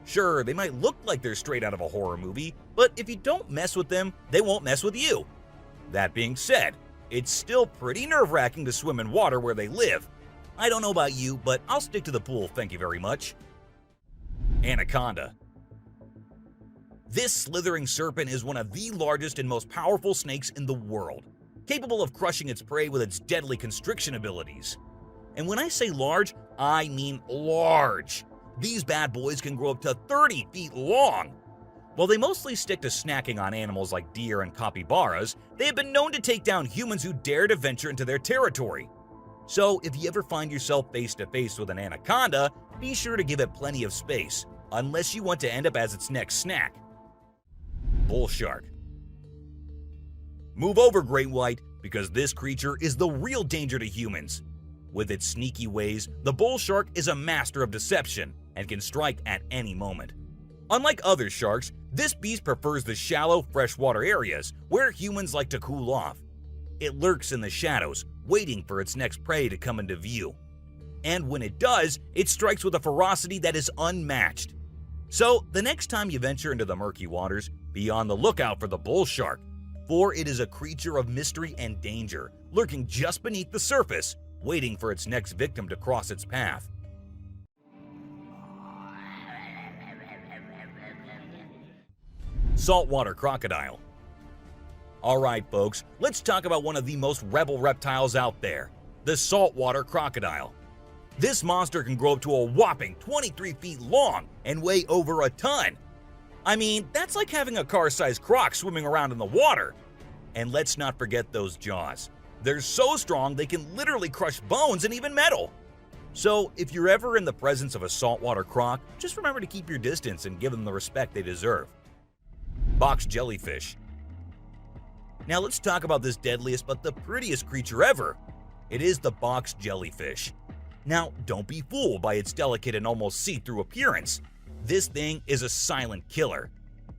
Sure, they might look like they're straight out of a horror movie, but if you don't mess with them, they won't mess with you. That being said, it's still pretty nerve-wracking to swim in water where they live. I don't know about you, but I'll stick to the pool, thank you very much. Anaconda. This slithering serpent is one of the largest and most powerful snakes in the world, capable of crushing its prey with its deadly constriction abilities. And when I say large, I mean large. These bad boys can grow up to 30 feet long. While they mostly stick to snacking on animals like deer and capybaras, they have been known to take down humans who dare to venture into their territory. So if you ever find yourself face to face with an anaconda, be sure to give it plenty of space, unless you want to end up as its next snack. Bull shark. Move over, great white, because this creature is the real danger to humans. With its sneaky ways, the bull shark is a master of deception and can strike at any moment. Unlike other sharks, this beast prefers the shallow, freshwater areas where humans like to cool off. It lurks in the shadows, waiting for its next prey to come into view. And when it does, it strikes with a ferocity that is unmatched. So, the next time you venture into the murky waters, be on the lookout for the bull shark, for it is a creature of mystery and danger, lurking just beneath the surface, waiting for its next victim to cross its path. Saltwater crocodile. Alright folks, let's talk about one of the most rebel reptiles out there, the saltwater crocodile. This monster can grow up to a whopping 23 feet long and weigh over a ton. I mean, that's like having a car-sized croc swimming around in the water. And let's not forget those jaws. They're so strong they can literally crush bones and even metal. So if you're ever in the presence of a saltwater croc, just remember to keep your distance and give them the respect they deserve. Box jellyfish. Now let's talk about this deadliest but the prettiest creature ever. It is the box jellyfish. Now don't be fooled by its delicate and almost see-through appearance. This thing is a silent killer.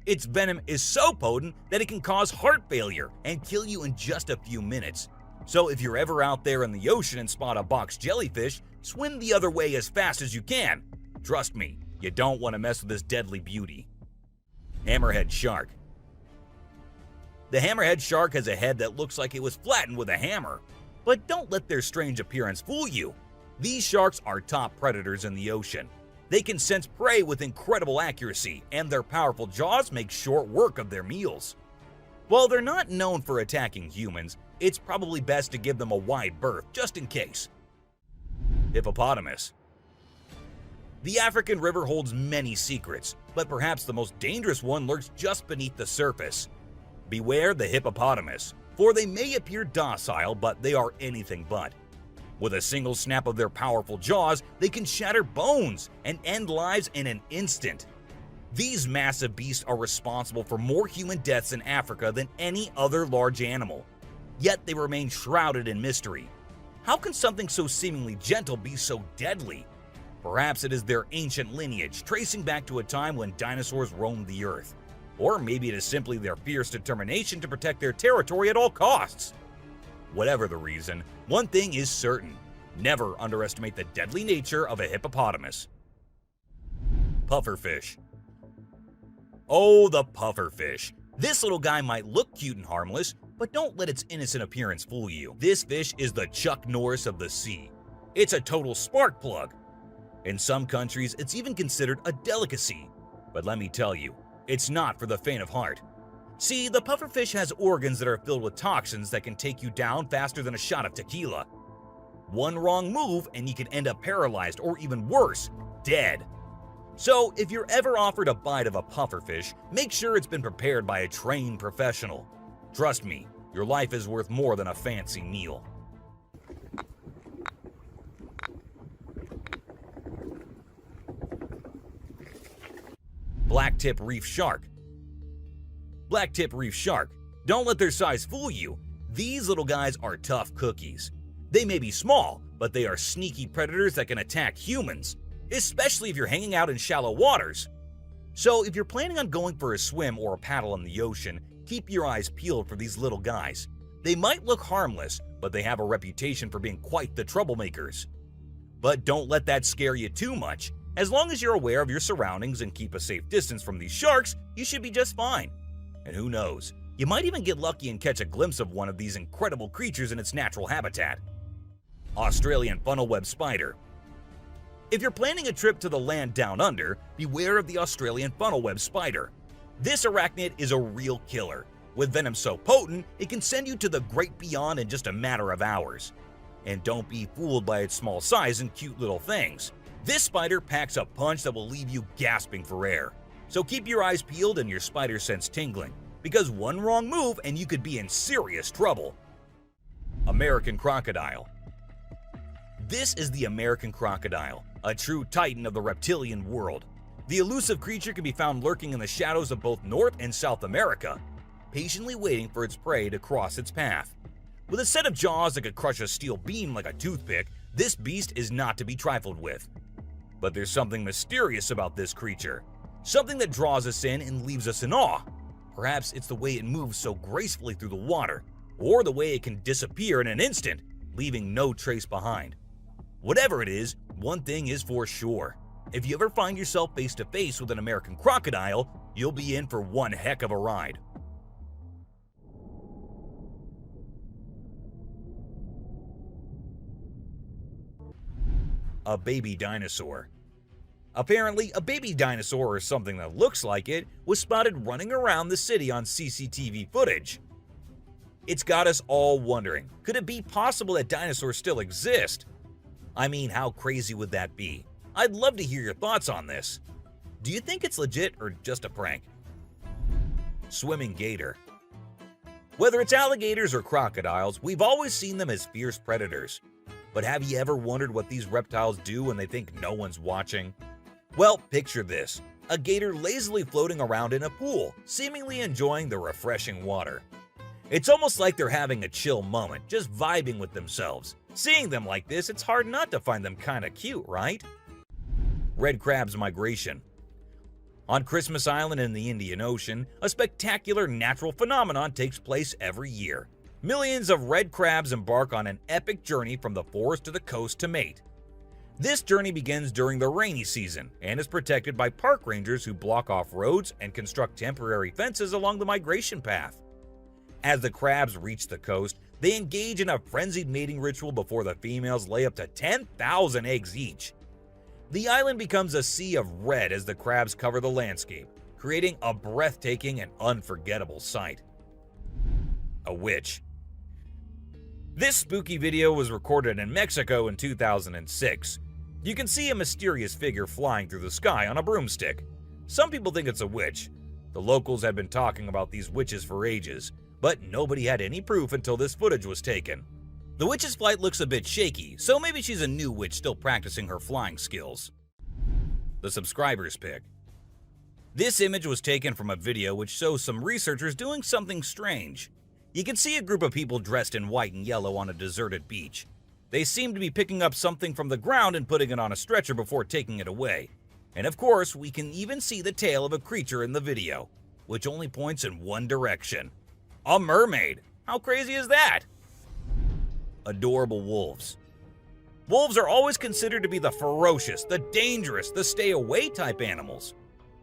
Its venom is so potent that it can cause heart failure and kill you in just a few minutes. So if you're ever out there in the ocean and spot a box jellyfish, swim the other way as fast as you can. Trust me, you don't want to mess with this deadly beauty. Hammerhead shark. The hammerhead shark has a head that looks like it was flattened with a hammer. But don't let their strange appearance fool you. These sharks are top predators in the ocean. They can sense prey with incredible accuracy, and their powerful jaws make short work of their meals. While they're not known for attacking humans, it's probably best to give them a wide berth just in case. Hippopotamus. The African river holds many secrets, but perhaps the most dangerous one lurks just beneath the surface. Beware the hippopotamus, for they may appear docile, but they are anything but. With a single snap of their powerful jaws, they can shatter bones and end lives in an instant. These massive beasts are responsible for more human deaths in Africa than any other large animal. Yet they remain shrouded in mystery. How can something so seemingly gentle be so deadly? Perhaps it is their ancient lineage, tracing back to a time when dinosaurs roamed the earth. Or maybe it is simply their fierce determination to protect their territory at all costs. Whatever the reason, one thing is certain: never underestimate the deadly nature of a hippopotamus. Pufferfish. Oh, the pufferfish. This little guy might look cute and harmless, but don't let its innocent appearance fool you. This fish is the Chuck Norris of the sea. It's a total spark plug. In some countries, it's even considered a delicacy. But let me tell you, it's not for the faint of heart. See, the pufferfish has organs that are filled with toxins that can take you down faster than a shot of tequila. One wrong move and you can end up paralyzed or even worse, dead. So if you're ever offered a bite of a pufferfish, make sure it's been prepared by a trained professional. Trust me, your life is worth more than a fancy meal. Blacktip reef shark. Blacktip reef shark. Don't let their size fool you. These little guys are tough cookies. They may be small, but they are sneaky predators that can attack humans, especially if you're hanging out in shallow waters. So if you're planning on going for a swim or a paddle in the ocean, keep your eyes peeled for these little guys. They might look harmless, but they have a reputation for being quite the troublemakers. But don't let that scare you too much. As long as you're aware of your surroundings and keep a safe distance from these sharks, you should be just fine. And who knows, you might even get lucky and catch a glimpse of one of these incredible creatures in its natural habitat. Australian funnel-web spider. If you're planning a trip to the land down under, beware of the Australian funnel-web spider. This arachnid is a real killer. With venom so potent, it can send you to the great beyond in just a matter of hours. And don't be fooled by its small size and cute little things. This spider packs a punch that will leave you gasping for air. So keep your eyes peeled and your spider sense tingling, because one wrong move and you could be in serious trouble. American crocodile. This is the American crocodile, a true titan of the reptilian world. The elusive creature can be found lurking in the shadows of both North and South America, patiently waiting for its prey to cross its path. With a set of jaws that could crush a steel beam like a toothpick, this beast is not to be trifled with. But there's something mysterious about this creature, something that draws us in and leaves us in awe. Perhaps it's the way it moves so gracefully through the water, or the way it can disappear in an instant, leaving no trace behind. Whatever it is, one thing is for sure. If you ever find yourself face to face with an American crocodile, you'll be in for one heck of a ride. A baby dinosaur. Apparently, a baby dinosaur, or something that looks like it, was spotted running around the city on CCTV footage. It's got us all wondering, could it be possible that dinosaurs still exist? I mean, how crazy would that be? I'd love to hear your thoughts on this. Do you think it's legit or just a prank? Swimming gator. Whether it's alligators or crocodiles, we've always seen them as fierce predators. But have you ever wondered what these reptiles do when they think no one's watching? Well, picture this. A gator lazily floating around in a pool, seemingly enjoying the refreshing water. It's almost like they're having a chill moment, just vibing with themselves. Seeing them like this, it's hard not to find them kinda cute, right? Red crab's migration. On Christmas Island in the Indian Ocean, a spectacular natural phenomenon takes place every year. Millions of red crabs embark on an epic journey from the forest to the coast to mate. This journey begins during the rainy season and is protected by park rangers who block off roads and construct temporary fences along the migration path. As the crabs reach the coast, they engage in a frenzied mating ritual before the females lay up to 10,000 eggs each. The island becomes a sea of red as the crabs cover the landscape, creating a breathtaking and unforgettable sight. A witch. This spooky video was recorded in Mexico in 2006. You can see a mysterious figure flying through the sky on a broomstick. Some people think it's a witch. The locals had been talking about these witches for ages, but nobody had any proof until this footage was taken. The witch's flight looks a bit shaky, so maybe she's a new witch still practicing her flying skills. The subscriber's pick. This image was taken from a video which shows some researchers doing something strange. You can see a group of people dressed in white and yellow on a deserted beach. They seem to be picking up something from the ground and putting it on a stretcher before taking it away. And of course, we can even see the tail of a creature in the video, which only points in one direction. A mermaid! How crazy is that? Adorable wolves. Wolves are always considered to be the ferocious, the dangerous, the stay-away type animals.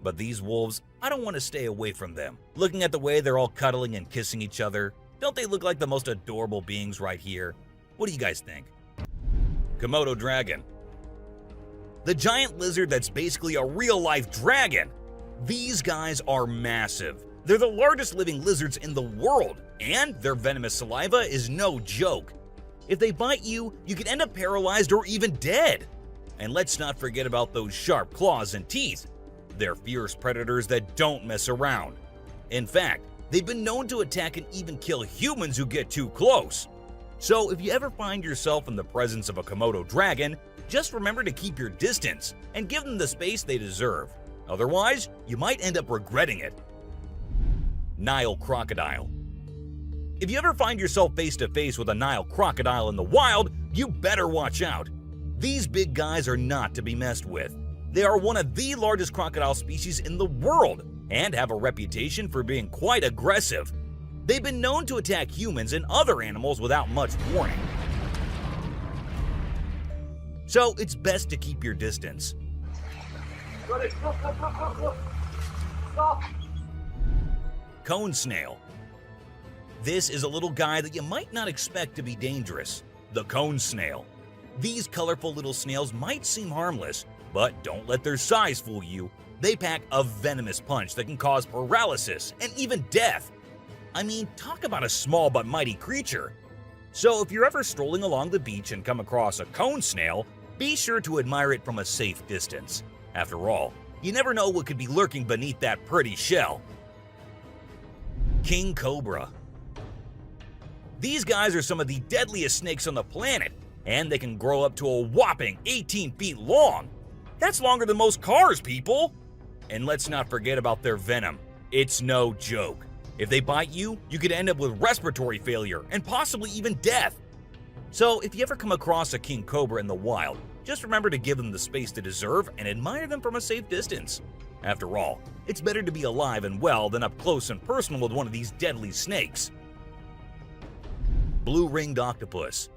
But these wolves, I don't want to stay away from them. Looking at the way they're all cuddling and kissing each other, don't they look like the most adorable beings right here? What do you guys think? Komodo dragon. The giant lizard that's basically a real-life dragon. These guys are massive. They're the largest living lizards in the world, and their venomous saliva is no joke. If they bite you, you could end up paralyzed or even dead. And let's not forget about those sharp claws and teeth. They're fierce predators that don't mess around. In fact, they've been known to attack and even kill humans who get too close. So if you ever find yourself in the presence of a Komodo dragon, just remember to keep your distance and give them the space they deserve. Otherwise, you might end up regretting it. Nile crocodile. If you ever find yourself face to face with a Nile crocodile in the wild, you better watch out. These big guys are not to be messed with. They are one of the largest crocodile species in the world and have a reputation for being quite aggressive. They've been known to attack humans and other animals without much warning. so it's best to keep your distance. Cone snail. This is a little guy that you might not expect to be dangerous. The cone snail. These colorful little snails might seem harmless, but don't let their size fool you. They pack a venomous punch that can cause paralysis and even death. I mean, talk about a small but mighty creature. So if you're ever strolling along the beach and come across a cone snail, be sure to admire it from a safe distance. After all, you never know what could be lurking beneath that pretty shell. King cobra. These guys are some of the deadliest snakes on the planet, and they can grow up to a whopping 18 feet long. That's longer than most cars, people! And let's not forget about their venom. It's no joke. If they bite you, you could end up with respiratory failure and possibly even death. So if you ever come across a king cobra in the wild, just remember to give them the space they deserve and admire them from a safe distance. After all, it's better to be alive and well than up close and personal with one of these deadly snakes. Blue-ringed octopus.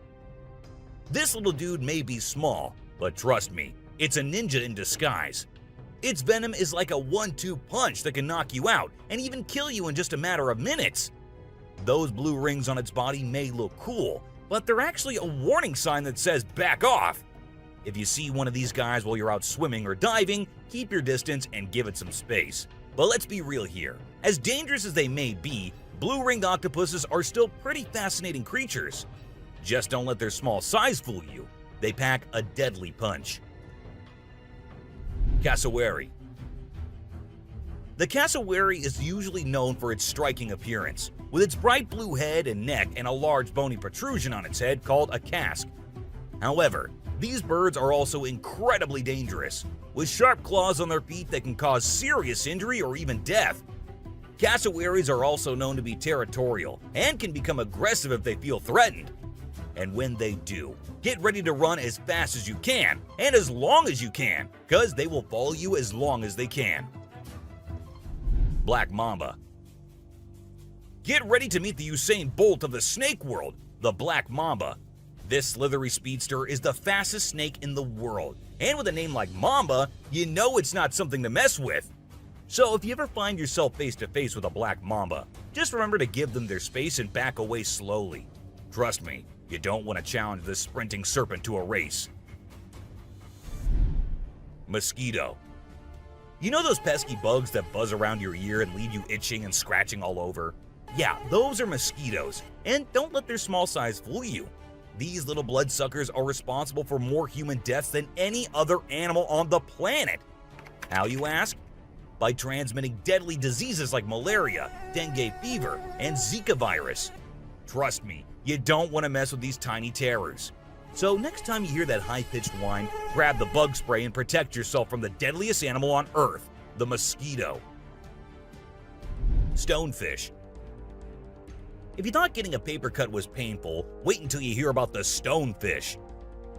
This little dude may be small, but trust me, it's a ninja in disguise. Its venom is like a 1-2 punch that can knock you out and even kill you in just a matter of minutes. Those blue rings on its body may look cool, but they're actually a warning sign that says back off. If you see one of these guys while you're out swimming or diving, keep your distance and give it some space. But let's be real here. As dangerous as they may be, blue-ringed octopuses are still pretty fascinating creatures. Just don't let their small size fool you. They pack a deadly punch. Cassowary. The cassowary is usually known for its striking appearance, with its bright blue head and neck and a large bony protrusion on its head called a casque. However, these birds are also incredibly dangerous, with sharp claws on their feet that can cause serious injury or even death. Cassowaries are also known to be territorial and can become aggressive if they feel threatened. And when they do, get ready to run as fast as you can and as long as you can, because they will follow you as long as they can. Black mamba. Get ready to meet the Usain Bolt of the snake world, the black mamba. This slithery speedster is the fastest snake in the world, and with a name like Mamba, you know it's not something to mess with. So if you ever find yourself face to face with a black mamba, just remember to give them their space and back away slowly. Trust me, you don't want to challenge this sprinting serpent to a race. Mosquito. You know those pesky bugs that buzz around your ear and leave you itching and scratching all over? Yeah, those are mosquitoes, and don't let their small size fool you. These little bloodsuckers are responsible for more human deaths than any other animal on the planet. How, you ask? By transmitting deadly diseases like malaria, dengue fever, and Zika virus. Trust me, you don't want to mess with these tiny terrors. So next time you hear that high-pitched whine, grab the bug spray and protect yourself from the deadliest animal on Earth, the mosquito. Stonefish. If you thought getting a paper cut was painful, wait until you hear about the stonefish.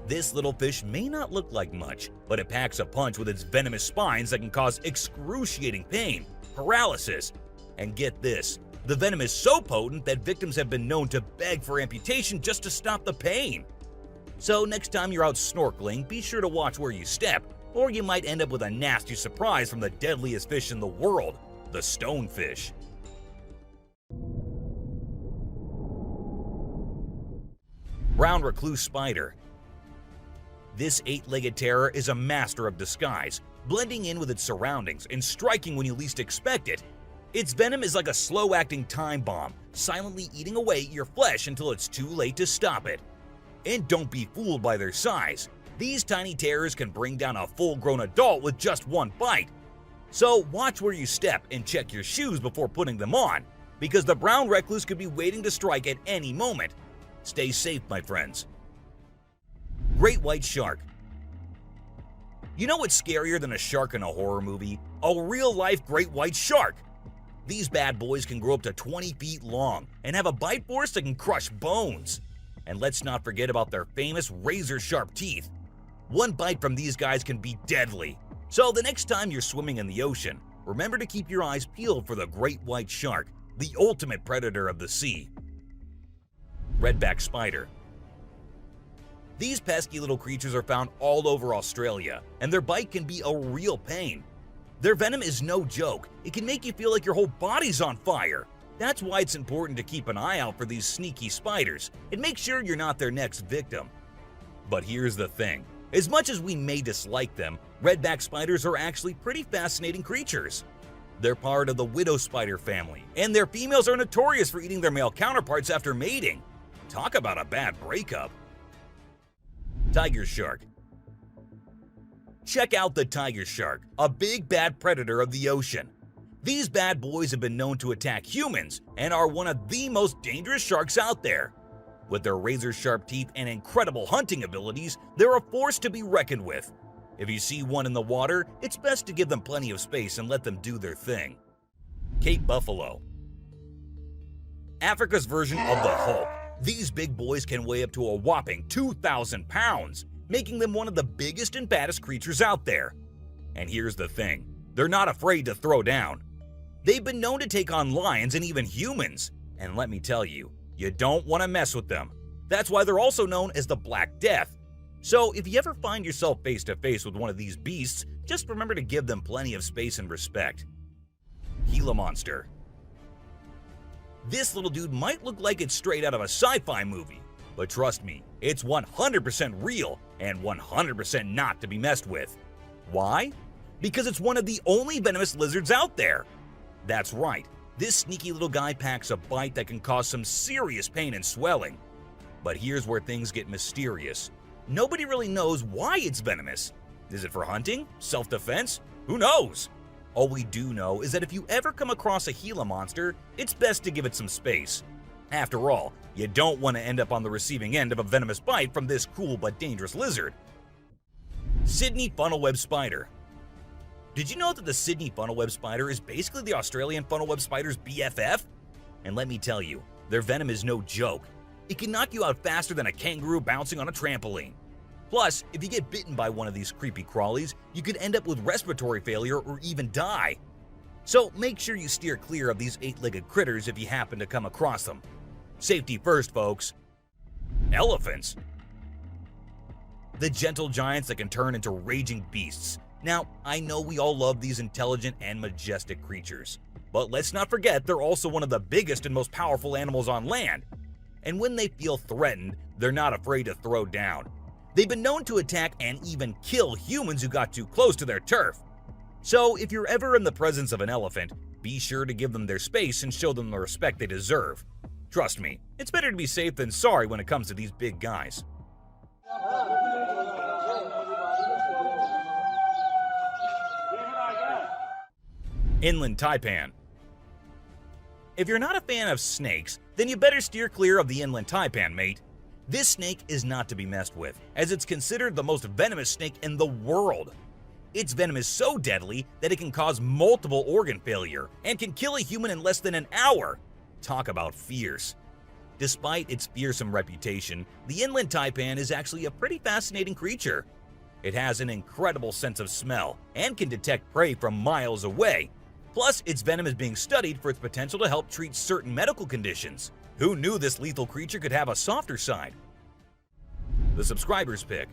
This little fish may not look like much, but it packs a punch with its venomous spines that can cause excruciating pain, paralysis, and get this, the venom is so potent that victims have been known to beg for amputation just to stop the pain. So next time you're out snorkeling, be sure to watch where you step, or you might end up with a nasty surprise from the deadliest fish in the world, the stonefish. Brown recluse spider. This 8-legged terror is a master of disguise, blending in with its surroundings and striking when you least expect it. Its venom is like a slow-acting time bomb, silently eating away at your flesh until it's too late to stop it. And don't be fooled by their size. These tiny terrors can bring down a full-grown adult with just one bite. So watch where you step and check your shoes before putting them on, because the brown recluse could be waiting to strike at any moment. Stay safe, my friends. Great white shark. You know what's scarier than a shark in a horror movie? A real-life great white shark. These bad boys can grow up to 20 feet long and have a bite force that can crush bones. And let's not forget about their famous razor-sharp teeth. One bite from these guys can be deadly. So the next time you're swimming in the ocean, remember to keep your eyes peeled for the great white shark, the ultimate predator of the sea. Redback spider. These pesky little creatures are found all over Australia, and their bite can be a real pain. Their venom is no joke. It can make you feel like your whole body's on fire. That's why it's important to keep an eye out for these sneaky spiders and make sure you're not their next victim. But here's the thing. As much as we may dislike them, redback spiders are actually pretty fascinating creatures. They're part of the widow spider family, and their females are notorious for eating their male counterparts after mating. Talk about a bad breakup. Tiger shark. Check out the tiger shark, a big bad predator of the ocean. These bad boys have been known to attack humans and are one of the most dangerous sharks out there. With their razor-sharp teeth and incredible hunting abilities, they're a force to be reckoned with. If you see one in the water, it's best to give them plenty of space and let them do their thing. Cape buffalo. Africa's version of the Hulk. These big boys can weigh up to a whopping 2,000 pounds, making them one of the biggest and baddest creatures out there. And here's the thing, they're not afraid to throw down. They've been known to take on lions and even humans, and let me tell you, you don't want to mess with them. That's why they're also known as the Black Death. So if you ever find yourself face to face with one of these beasts, just remember to give them plenty of space and respect. Gila monster. This little dude might look like it's straight out of a sci-fi movie, but trust me, it's 100% real and 100% not to be messed with. Why? Because it's one of the only venomous lizards out there. That's right, this sneaky little guy packs a bite that can cause some serious pain and swelling. But here's where things get mysterious. Nobody really knows why it's venomous. Is it for hunting? Self-defense? Who knows? All we do know is that if you ever come across a Gila monster, it's best to give it some space. After all, you don't want to end up on the receiving end of a venomous bite from this cool but dangerous lizard. Sydney funnel-web spider. Did you know that the Sydney funnel-web spider is basically the Australian funnel-web spider's BFF? And let me tell you, their venom is no joke. It can knock you out faster than a kangaroo bouncing on a trampoline. Plus, if you get bitten by one of these creepy crawlies, you could end up with respiratory failure or even die. So make sure you steer clear of these 8-legged critters if you happen to come across them. Safety first, folks. Elephants. The gentle giants that can turn into raging beasts. Now, I know we all love these intelligent and majestic creatures, but let's not forget they're also one of the biggest and most powerful animals on land. And when they feel threatened, they're not afraid to throw down. They've been known to attack and even kill humans who got too close to their turf. So if you're ever in the presence of an elephant, be sure to give them their space and show them the respect they deserve. Trust me, it's better to be safe than sorry when it comes to these big guys. Inland taipan. If you're not a fan of snakes, then you better steer clear of the inland taipan, mate. This snake is not to be messed with, as it's considered the most venomous snake in the world. Its venom is so deadly that it can cause multiple organ failure and can kill a human in less than an hour. Talk about fierce. Despite its fearsome reputation, the inland taipan is actually a pretty fascinating creature. It has an incredible sense of smell and can detect prey from miles away. Plus, its venom is being studied for its potential to help treat certain medical conditions. Who knew this lethal creature could have a softer side? The subscriber's pick.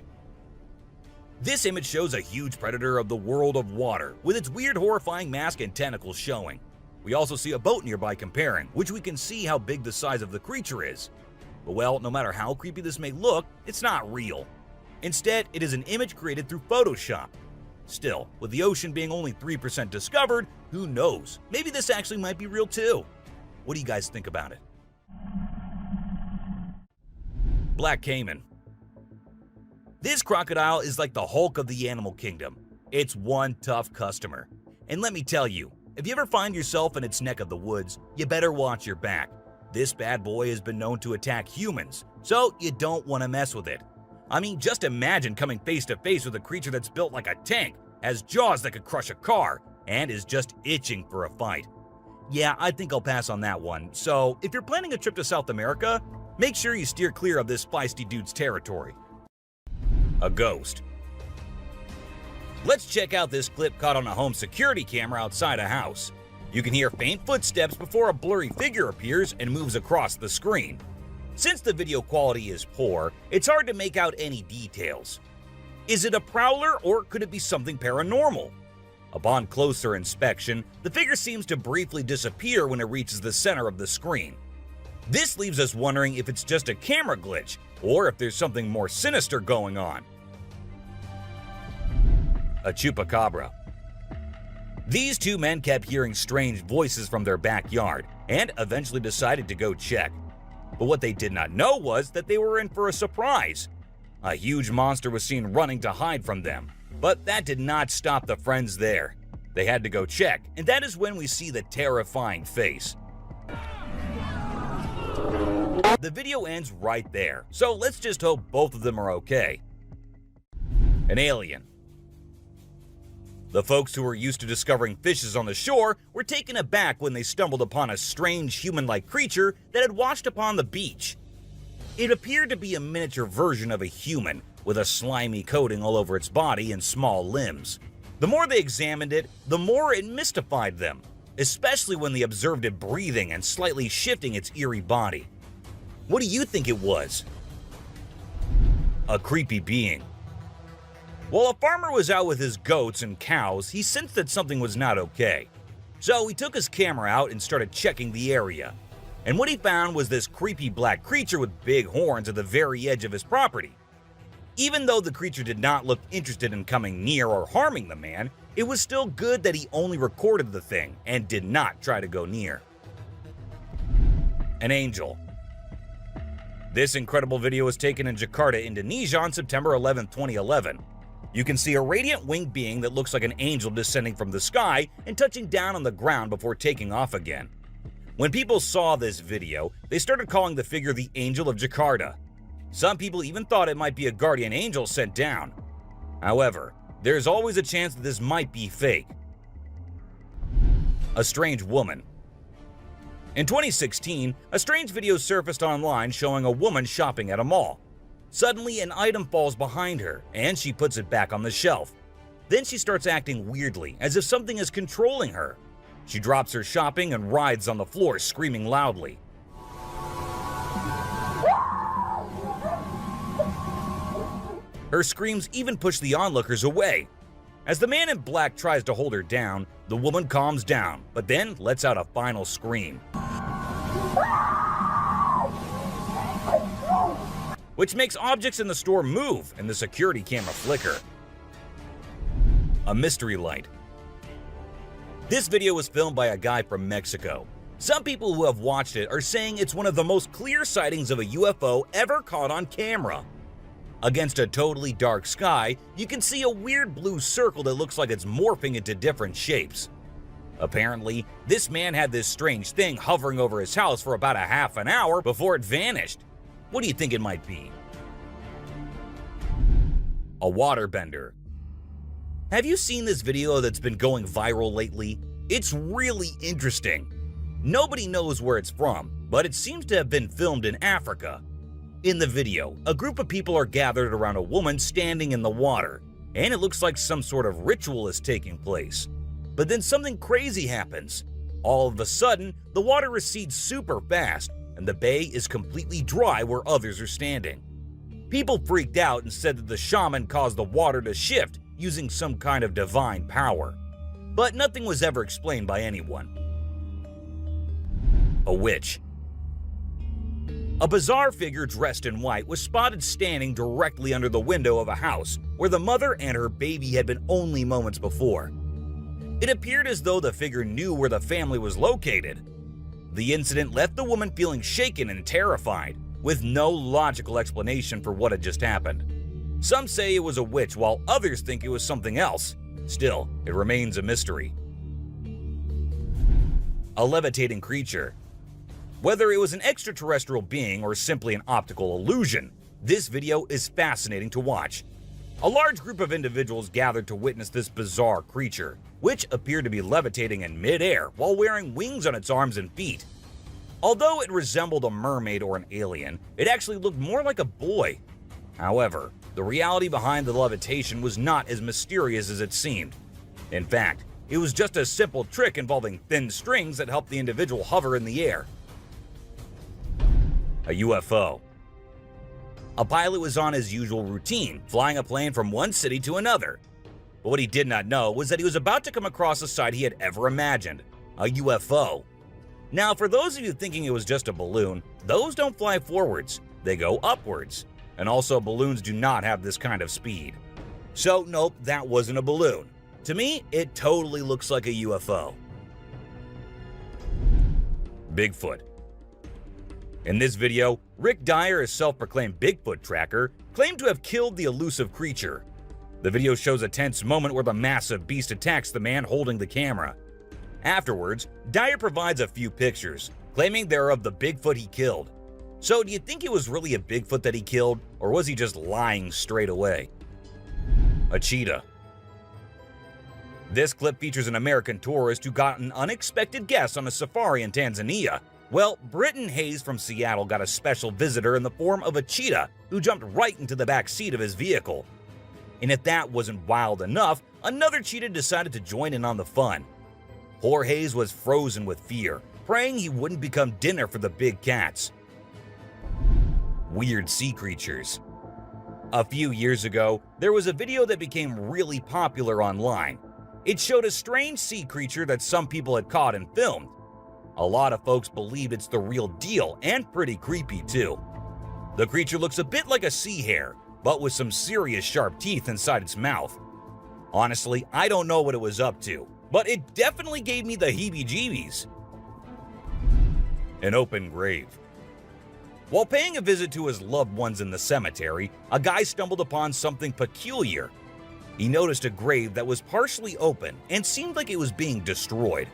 This image shows a huge predator of the world of water, with its weird horrifying mask and tentacles showing. We also see a boat nearby comparing, which we can see how big the size of the creature is. But well, no matter how creepy this may look, it's not real. Instead, it is an image created through Photoshop. Still, with the ocean being only 3% discovered, who knows? Maybe this actually might be real too. What do you guys think about it? Black caiman. This crocodile is like the Hulk of the animal kingdom. It's one tough customer. And let me tell you, if you ever find yourself in its neck of the woods, you better watch your back. This bad boy has been known to attack humans, so you don't want to mess with it. I mean, just imagine coming face to face with a creature that's built like a tank, has jaws that could crush a car, and is just itching for a fight. Yeah, I think I'll pass on that one. So if you're planning a trip to South America, make sure you steer clear of this feisty dude's territory. A ghost. Let's check out this clip caught on a home security camera outside a house. You can hear faint footsteps before a blurry figure appears and moves across the screen. Since the video quality is poor, it's hard to make out any details. Is it a prowler or could it be something paranormal? Upon closer inspection, the figure seems to briefly disappear when it reaches the center of the screen. This leaves us wondering if it's just a camera glitch or if there's something more sinister going on. A Chupacabra. These two men kept hearing strange voices from their backyard and eventually decided to go check. But what they did not know was that they were in for a surprise. A huge monster was seen running to hide from them, but that did not stop the friends there. They had to go check, and that is when we see the terrifying face. The video ends right there, so let's just hope both of them are okay. An alien. The folks who were used to discovering fishes on the shore were taken aback when they stumbled upon a strange human-like creature that had washed upon the beach. It appeared to be a miniature version of a human, with a slimy coating all over its body and small limbs. The more they examined it, the more it mystified them, especially when they observed it breathing and slightly shifting its eerie body. What do you think it was? A creepy being. While a farmer was out with his goats and cows, he sensed that something was not okay. So he took his camera out and started checking the area. And what he found was this creepy black creature with big horns at the very edge of his property. Even though the creature did not look interested in coming near or harming the man, it was still good that he only recorded the thing and did not try to go near. An angel. This incredible video was taken in Jakarta, Indonesia on September 11, 2011. You can see a radiant winged being that looks like an angel descending from the sky and touching down on the ground before taking off again. When people saw this video, they started calling the figure the Angel of Jakarta. Some people even thought it might be a guardian angel sent down. However, there's always a chance that this might be fake. A strange woman. In 2016, a strange video surfaced online showing a woman shopping at a mall. Suddenly, an item falls behind her, and she puts it back on the shelf. Then she starts acting weirdly, as if something is controlling her. She drops her shopping and writhes on the floor, screaming loudly. Her screams even push the onlookers away. As the man in black tries to hold her down, the woman calms down, but then lets out a final scream, which makes objects in the store move and the security camera flicker. A mystery light. This video was filmed by a guy from Mexico. Some people who have watched it are saying it's one of the most clear sightings of a UFO ever caught on camera. Against a totally dark sky, you can see a weird blue circle that looks like it's morphing into different shapes. Apparently, this man had this strange thing hovering over his house for about a half an hour before it vanished. What do you think it might be? A waterbender. Have you seen this video that's been going viral lately? It's really interesting. Nobody knows where it's from, but it seems to have been filmed in Africa. In the video, a group of people are gathered around a woman standing in the water, and it looks like some sort of ritual is taking place. But then something crazy happens. All of a sudden, the water recedes super fast, and the bay is completely dry where others are standing. People freaked out and said that the shaman caused the water to shift using some kind of divine power. But nothing was ever explained by anyone. A witch. A bizarre figure dressed in white was spotted standing directly under the window of a house where the mother and her baby had been only moments before. It appeared as though the figure knew where the family was located. The incident left the woman feeling shaken and terrified, with no logical explanation for what had just happened. Some say it was a witch, while others think it was something else. Still, it remains a mystery. A levitating creature. Whether it was an extraterrestrial being or simply an optical illusion, this video is fascinating to watch. A large group of individuals gathered to witness this bizarre creature, which appeared to be levitating in midair while wearing wings on its arms and feet. Although it resembled a mermaid or an alien, it actually looked more like a boy. However, the reality behind the levitation was not as mysterious as it seemed. In fact, it was just a simple trick involving thin strings that helped the individual hover in the air. a UFO. A pilot was on his usual routine, flying a plane from one city to another. But what he did not know was that he was about to come across a sight he had ever imagined, a UFO. Now, for those of you thinking it was just a balloon, those don't fly forwards, they go upwards. And also, balloons do not have this kind of speed. So, nope, that wasn't a balloon. To me, it totally looks like a UFO. Bigfoot. In this video, Rick Dyer, a self-proclaimed Bigfoot tracker, claimed to have killed the elusive creature. The video shows a tense moment where the massive beast attacks the man holding the camera. Afterwards, Dyer provides a few pictures, claiming they're of the Bigfoot he killed. So do you think it was really a Bigfoot that he killed, or was he just lying straight away? A cheetah. This clip features an American tourist who got an unexpected guest on a safari in Tanzania. Well, Britton Hayes from Seattle got a special visitor in the form of a cheetah who jumped right into the back seat of his vehicle. And if that wasn't wild enough, another cheetah decided to join in on the fun. Poor Hayes was frozen with fear, praying he wouldn't become dinner for the big cats. Weird sea creatures. A few years ago, there was a video that became really popular online. It showed a strange sea creature that some people had caught and filmed. A lot of folks believe it's the real deal and pretty creepy too. The creature looks a bit like a sea hare, but with some serious sharp teeth inside its mouth. Honestly, I don't know what it was up to, but it definitely gave me the heebie-jeebies. An open grave. While paying a visit to his loved ones in the cemetery, a guy stumbled upon something peculiar. He noticed a grave that was partially open and seemed like it was being destroyed.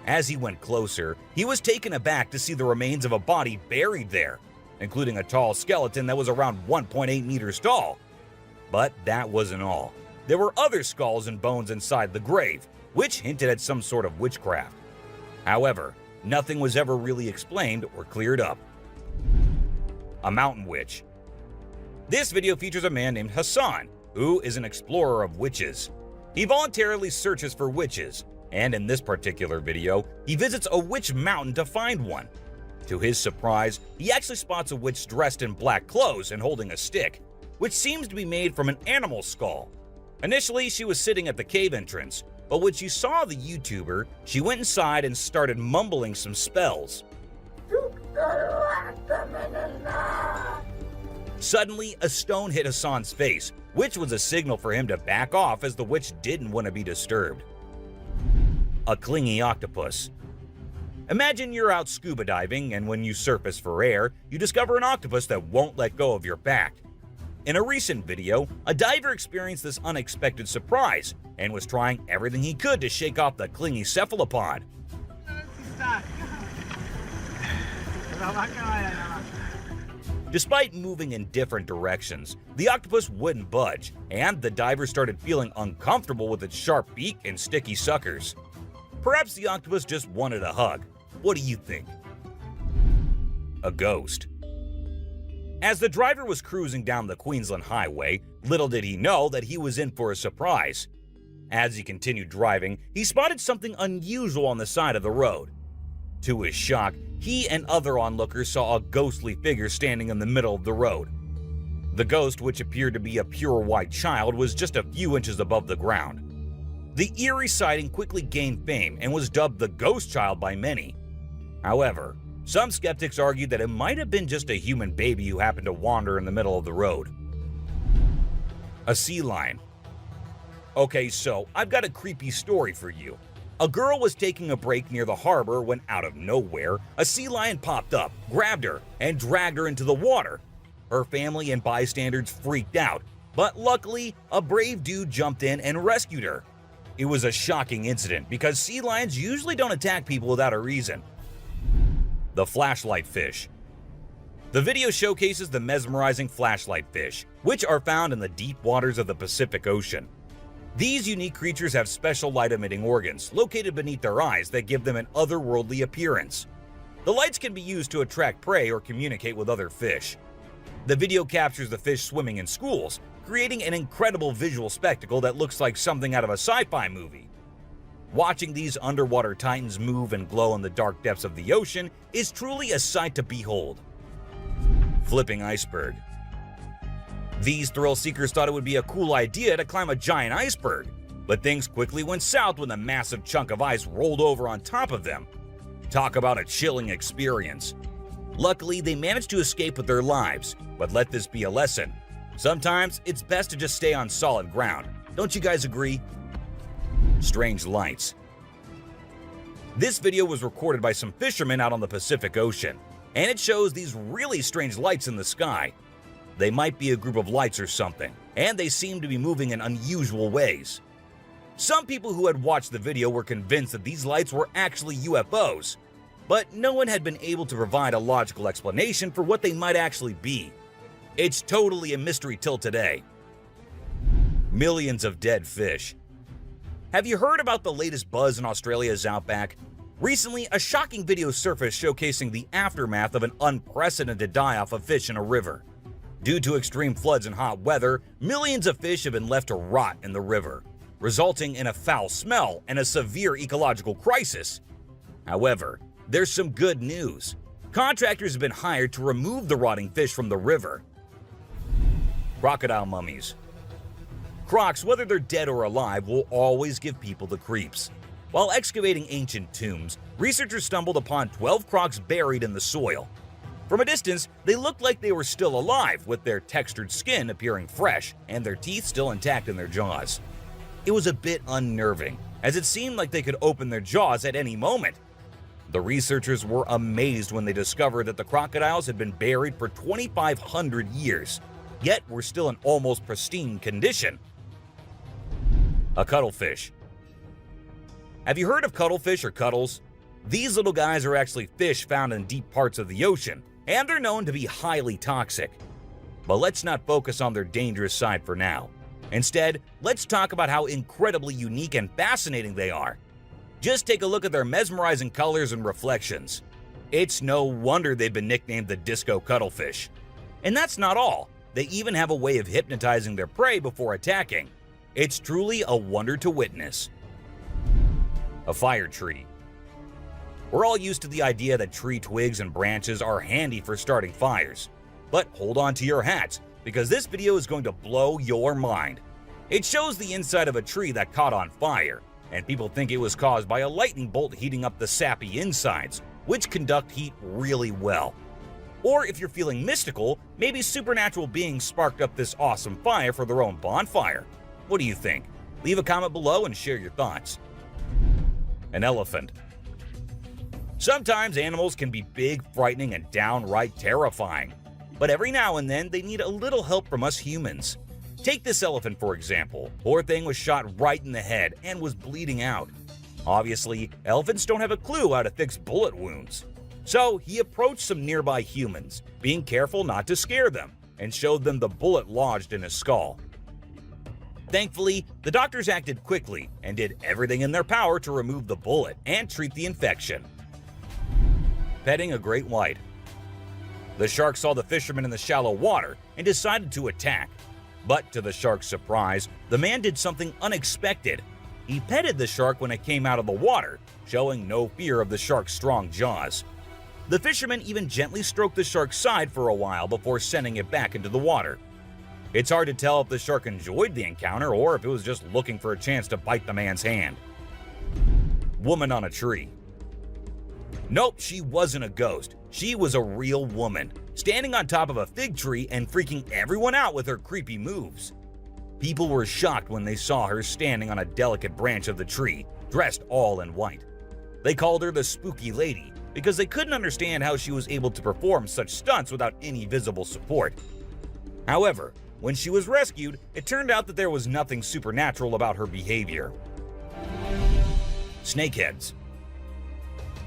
As he went closer, he was taken aback to see the remains of a body buried there, including a tall skeleton that was around 1.8 meters tall. But that wasn't all. There were other skulls and bones inside the grave, which hinted at some sort of witchcraft. However, nothing was ever really explained or cleared up. A mountain witch. This video features a man named Hassan, who is an explorer of witches. He voluntarily searches for witches, and in this particular video, he visits a witch mountain to find one. To his surprise, he actually spots a witch dressed in black clothes and holding a stick, which seems to be made from an animal skull. Initially, she was sitting at the cave entrance, but when she saw the YouTuber, she went inside and started mumbling some spells. Suddenly, a stone hit Hassan's face, which was a signal for him to back off as the witch didn't want to be disturbed. A clingy octopus. Imagine you're out scuba diving, and when you surface for air, you discover an octopus that won't let go of your back. In a recent video, a diver experienced this unexpected surprise and was trying everything he could to shake off the clingy cephalopod. Despite moving in different directions, the octopus wouldn't budge, and the diver started feeling uncomfortable with its sharp beak and sticky suckers. Perhaps the octopus just wanted a hug. What do you think? A ghost. As the driver was cruising down the Queensland Highway, little did he know that he was in for a surprise. As he continued driving, he spotted something unusual on the side of the road. To his shock, he and other onlookers saw a ghostly figure standing in the middle of the road. The ghost, which appeared to be a pure white child, was just a few inches above the ground. The eerie sighting quickly gained fame and was dubbed the Ghost Child by many. However, some skeptics argued that it might have been just a human baby who happened to wander in the middle of the road. A sea lion. Okay, so I've got a creepy story for you. A girl was taking a break near the harbor when, out of nowhere, a sea lion popped up, grabbed her, and dragged her into the water. Her family and bystanders freaked out, but luckily, a brave dude jumped in and rescued her. It was a shocking incident because sea lions usually don't attack people without a reason. The flashlight fish. The video showcases the mesmerizing flashlight fish, which are found in the deep waters of the Pacific Ocean. These unique creatures have special light-emitting organs located beneath their eyes that give them an otherworldly appearance. The lights can be used to attract prey or communicate with other fish. The video captures the fish swimming in schools, creating an incredible visual spectacle that looks like something out of a sci-fi movie. Watching these underwater titans move and glow in the dark depths of the ocean is truly a sight to behold. Flipping iceberg. These thrill seekers thought it would be a cool idea to climb a giant iceberg, but things quickly went south when a massive chunk of ice rolled over on top of them. Talk about a chilling experience. Luckily, they managed to escape with their lives, but let this be a lesson. Sometimes it's best to just stay on solid ground. Don't you guys agree? Strange lights. This video was recorded by some fishermen out on the Pacific Ocean, and it shows these really strange lights in the sky. They might be a group of lights or something, and they seem to be moving in unusual ways. Some people who had watched the video were convinced that these lights were actually UFOs, but no one had been able to provide a logical explanation for what they might actually be. It's totally a mystery till today. Millions of dead fish. Have you heard about the latest buzz in Australia's outback? Recently, a shocking video surfaced showcasing the aftermath of an unprecedented die-off of fish in a river. Due to extreme floods and hot weather, millions of fish have been left to rot in the river, resulting in a foul smell and a severe ecological crisis. However, there's some good news. Contractors have been hired to remove the rotting fish from the river. Crocodile mummies. Crocs, whether they're dead or alive, will always give people the creeps. While excavating ancient tombs, researchers stumbled upon 12 crocs buried in the soil. From a distance, they looked like they were still alive, with their textured skin appearing fresh and their teeth still intact in their jaws. It was a bit unnerving, as it seemed like they could open their jaws at any moment. The researchers were amazed when they discovered that the crocodiles had been buried for 2,500 years, yet were still in almost pristine condition. A cuttlefish. Have you heard of cuttlefish or cuttles? These little guys are actually fish found in deep parts of the ocean, and they're known to be highly toxic. But let's not focus on their dangerous side for now. Instead, let's talk about how incredibly unique and fascinating they are. Just take a look at their mesmerizing colors and reflections. It's no wonder they've been nicknamed the disco cuttlefish. And that's not all. They even have a way of hypnotizing their prey before attacking. It's truly a wonder to witness. A fire tree. We're all used to the idea that tree twigs and branches are handy for starting fires. But hold on to your hats, because this video is going to blow your mind. It shows the inside of a tree that caught on fire, and people think it was caused by a lightning bolt heating up the sappy insides, which conduct heat really well. Or if you're feeling mystical, maybe supernatural beings sparked up this awesome fire for their own bonfire. What do you think? Leave a comment below and share your thoughts. An elephant. Sometimes animals can be big, frightening, and downright terrifying. But every now and then, they need a little help from us humans. Take this elephant for example. Poor thing was shot right in the head and was bleeding out. Obviously, elephants don't have a clue how to fix bullet wounds. So he approached some nearby humans, being careful not to scare them, and showed them the bullet lodged in his skull. Thankfully, the doctors acted quickly and did everything in their power to remove the bullet and treat the infection. Petting a great white. The shark saw the fisherman in the shallow water and decided to attack. But to the shark's surprise, the man did something unexpected. He petted the shark when it came out of the water, showing no fear of the shark's strong jaws. The fisherman even gently stroked the shark's side for a while before sending it back into the water. It's hard to tell if the shark enjoyed the encounter or if it was just looking for a chance to bite the man's hand. Woman on a tree. Nope, she wasn't a ghost. She was a real woman, standing on top of a fig tree and freaking everyone out with her creepy moves. People were shocked when they saw her standing on a delicate branch of the tree, dressed all in white. They called her the Spooky Lady because they couldn't understand how she was able to perform such stunts without any visible support. However, when she was rescued, it turned out that there was nothing supernatural about her behavior. Snakeheads.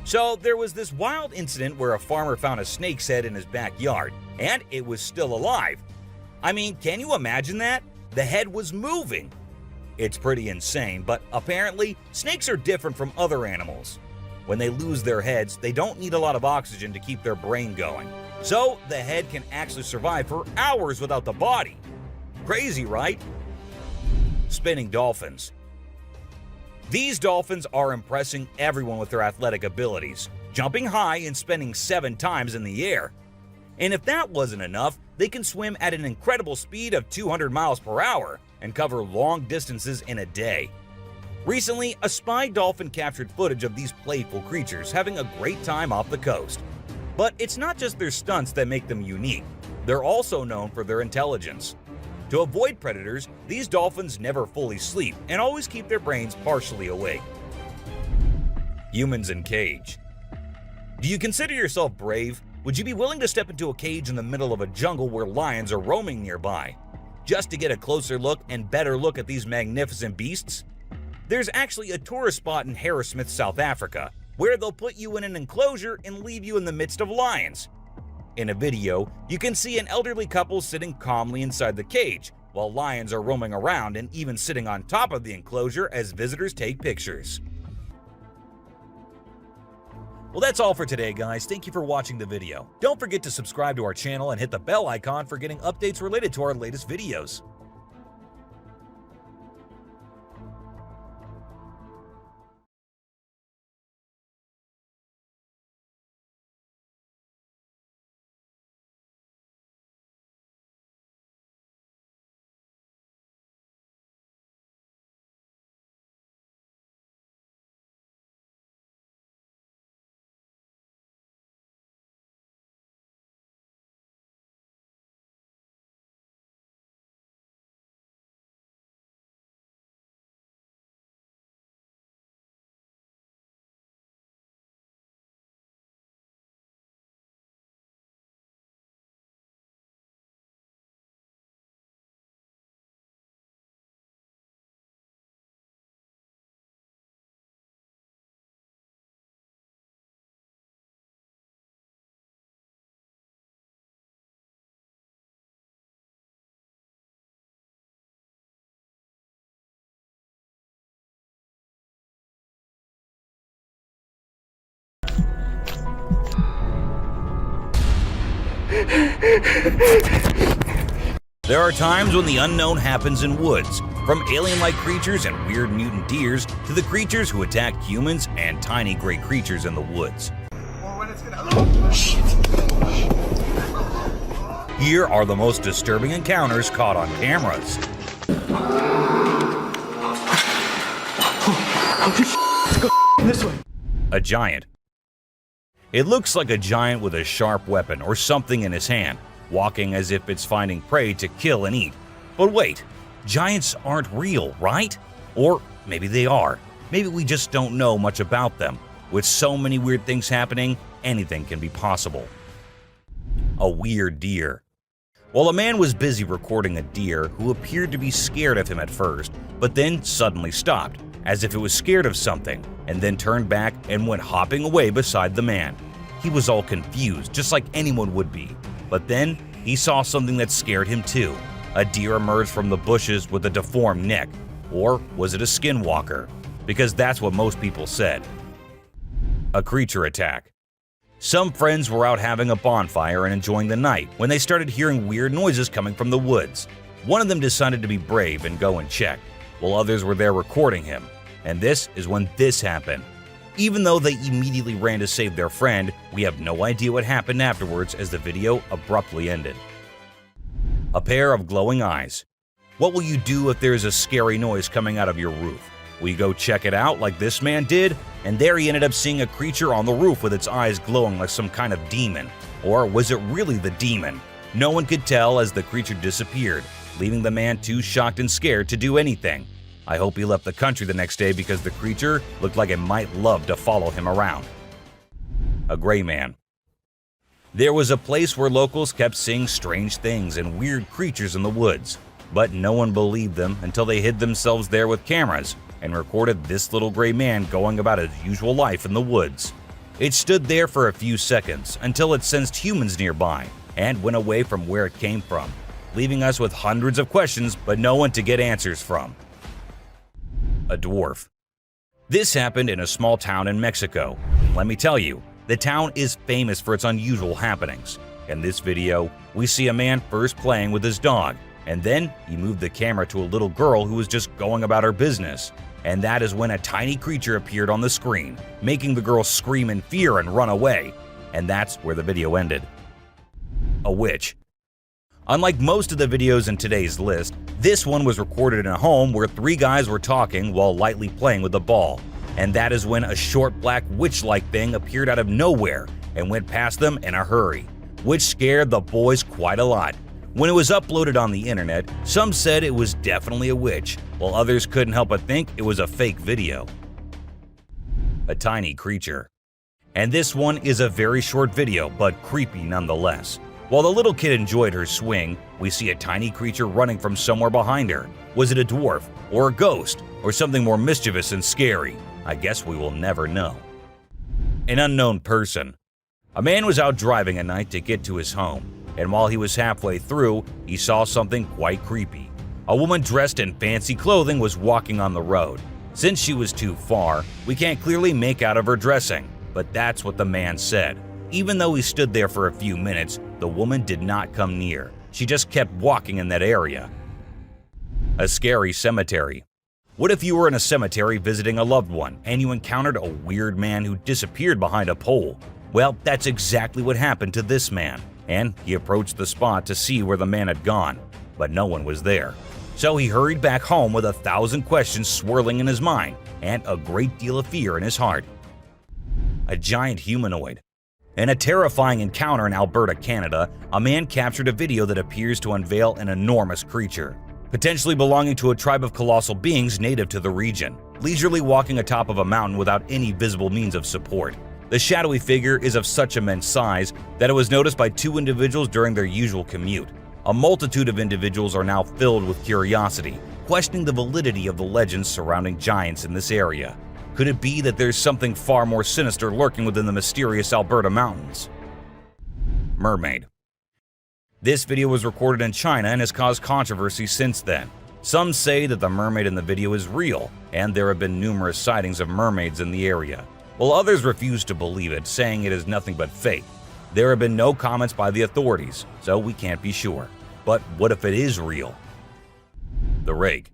So there was this wild incident where a farmer found a snake's head in his backyard, and it was still alive. I mean, can you imagine that? The head was moving. It's pretty insane, but apparently snakes are different from other animals. When they lose their heads, they don't need a lot of oxygen to keep their brain going. So the head can actually survive for hours without the body. Crazy, right? Spinning dolphins. These dolphins are impressing everyone with their athletic abilities, jumping high and spinning 7 times in the air. And if that wasn't enough, they can swim at an incredible speed of 200 miles per hour and cover long distances in a day. Recently, a spy dolphin captured footage of these playful creatures having a great time off the coast. But it's not just their stunts that make them unique. They're also known for their intelligence. To avoid predators, these dolphins never fully sleep and always keep their brains partially awake. Humans in cage. Do you consider yourself brave? Would you be willing to step into a cage in the middle of a jungle where lions are roaming nearby, just to get a closer look and better look at these magnificent beasts? There's actually a tourist spot in Harrismith, South Africa, where they'll put you in an enclosure and leave you in the midst of lions. In a video, you can see an elderly couple sitting calmly inside the cage, while lions are roaming around and even sitting on top of the enclosure as visitors take pictures. Well, that's all for today, guys. Thank you for watching the video. Don't forget to subscribe to our channel and hit the bell icon for getting updates related to our latest videos. There are times when the unknown happens in woods, from alien-like creatures and weird mutant deers to the creatures who attack humans and tiny gray creatures in the woods. Here are the most disturbing encounters caught on cameras. This way. A giant. It looks like a giant with a sharp weapon or something in his hand, walking as if it's finding prey to kill and eat. But wait, giants aren't real, right? Or maybe they are. Maybe we just don't know much about them. With so many weird things happening, anything can be possible. A weird deer. While a man was busy recording a deer who appeared to be scared of him at first, but then suddenly stopped, as if it was scared of something, and then turned back and went hopping away beside the man. He was all confused, just like anyone would be. But then he saw something that scared him too. A deer emerged from the bushes with a deformed neck. Or was it a skinwalker? Because that's what most people said. A creature attack. Some friends were out having a bonfire and enjoying the night when they started hearing weird noises coming from the woods. One of them decided to be brave and go and check, while others were there recording him. And this is when this happened. Even though they immediately ran to save their friend, we have no idea what happened afterwards as the video abruptly ended. A pair of glowing eyes. What will you do if there is a scary noise coming out of your roof? Will you go check it out like this man did? And there he ended up seeing a creature on the roof with its eyes glowing like some kind of demon. Or was it really the demon? No one could tell as the creature disappeared, leaving the man too shocked and scared to do anything. I hope he left the country the next day because the creature looked like it might love to follow him around. A gray man. There was a place where locals kept seeing strange things and weird creatures in the woods, but no one believed them until they hid themselves there with cameras and recorded this little gray man going about his usual life in the woods. It stood there for a few seconds until it sensed humans nearby and went away from where it came from, leaving us with hundreds of questions but no one to get answers from. A dwarf. This happened in a small town in Mexico. Let me tell you, the town is famous for its unusual happenings. In this video, we see a man first playing with his dog, and then he moved the camera to a little girl who was just going about her business. And that is when a tiny creature appeared on the screen, making the girl scream in fear and run away. And that's where the video ended. a witch. Unlike most of the videos in today's list, this one was recorded in a home where 3 guys were talking while lightly playing with a ball. And that is when a short black witch-like thing appeared out of nowhere and went past them in a hurry, which scared the boys quite a lot. When it was uploaded on the internet, some said it was definitely a witch, while others couldn't help but think it was a fake video. A tiny creature. And this one is a very short video, but creepy nonetheless. While the little kid enjoyed her swing, we see a tiny creature running from somewhere behind her. Was it a dwarf, or a ghost, or something more mischievous and scary? I guess we will never know. An unknown person. A man was out driving at night to get to his home, and while he was halfway through, he saw something quite creepy. A woman dressed in fancy clothing was walking on the road. Since she was too far, we can't clearly make out of her dressing, but that's what the man said. Even though he stood there for a few minutes, the woman did not come near. She just kept walking in that area. A scary cemetery. What if you were in a cemetery visiting a loved one and you encountered a weird man who disappeared behind a pole? Well, that's exactly what happened to this man, and he approached the spot to see where the man had gone, but no one was there. So he hurried back home with 1,000 questions swirling in his mind and a great deal of fear in his heart. A giant humanoid. In a terrifying encounter in Alberta, Canada, a man captured a video that appears to unveil an enormous creature, potentially belonging to a tribe of colossal beings native to the region, leisurely walking atop of a mountain without any visible means of support. The shadowy figure is of such immense size that it was noticed by 2 individuals during their usual commute. A multitude of individuals are now filled with curiosity, questioning the validity of the legends surrounding giants in this area. Could it be that there's something far more sinister lurking within the mysterious Alberta mountains? Mermaid. This video was recorded in China and has caused controversy since then. Some say that the mermaid in the video is real, and there have been numerous sightings of mermaids in the area, while others refuse to believe it, saying it is nothing but fake. There have been no comments by the authorities, so we can't be sure. But what if it is real? The Rake.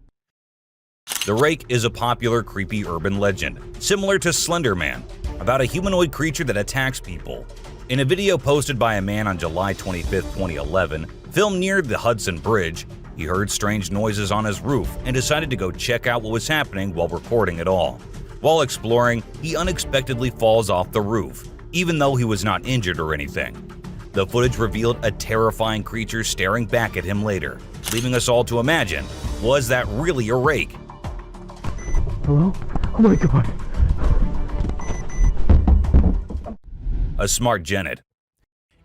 The Rake is a popular creepy urban legend, similar to Slender Man, about a humanoid creature that attacks people. In a video posted by a man on July 25, 2011, filmed near the Hudson Bridge, he heard strange noises on his roof and decided to go check out what was happening while recording it all. While exploring, he unexpectedly falls off the roof, even though he was not injured or anything. The footage revealed a terrifying creature staring back at him later, leaving us all to imagine, was that really a rake? Hello? Oh my god. A smart genet.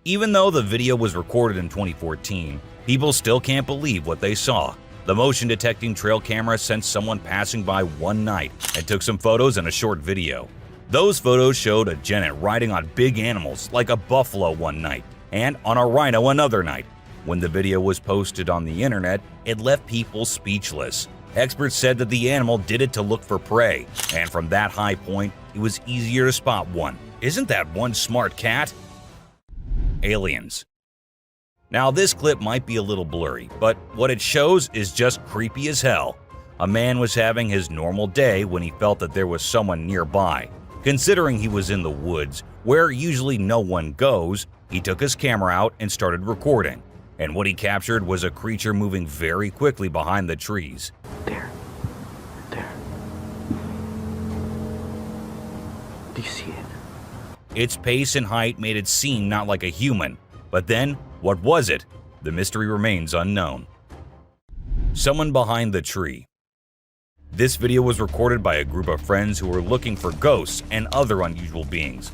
Even though the video was recorded in 2014, people still can't believe what they saw. The motion detecting trail camera sensed someone passing by one night and took some photos and a short video. Those photos showed a genet riding on big animals like a buffalo one night and on a rhino another night. When the video was posted on the internet, it left people speechless. Experts said that the animal did it to look for prey, and from that high point, it was easier to spot one. Isn't that one smart cat? Aliens. Now this clip might be a little blurry, but what it shows is just creepy as hell. A man was having his normal day when he felt that there was someone nearby. Considering he was in the woods, where usually no one goes, he took his camera out and started recording. And what he captured was a creature moving very quickly behind the trees. There. Do you see it? Its pace and height made it seem not like a human. But then, what was it? The mystery remains unknown. Someone behind the tree. This video was recorded by a group of friends who were looking for ghosts and other unusual beings.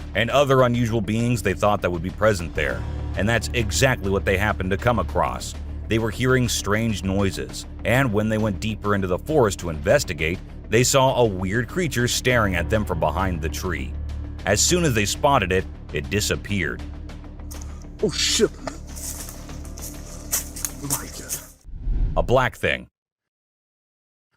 They thought that would be present there. And that's exactly what they happened to come across. They were hearing strange noises, and when they went deeper into the forest to investigate, they saw a weird creature staring at them from behind the tree. As soon as they spotted it, it disappeared. Oh shit! A black thing.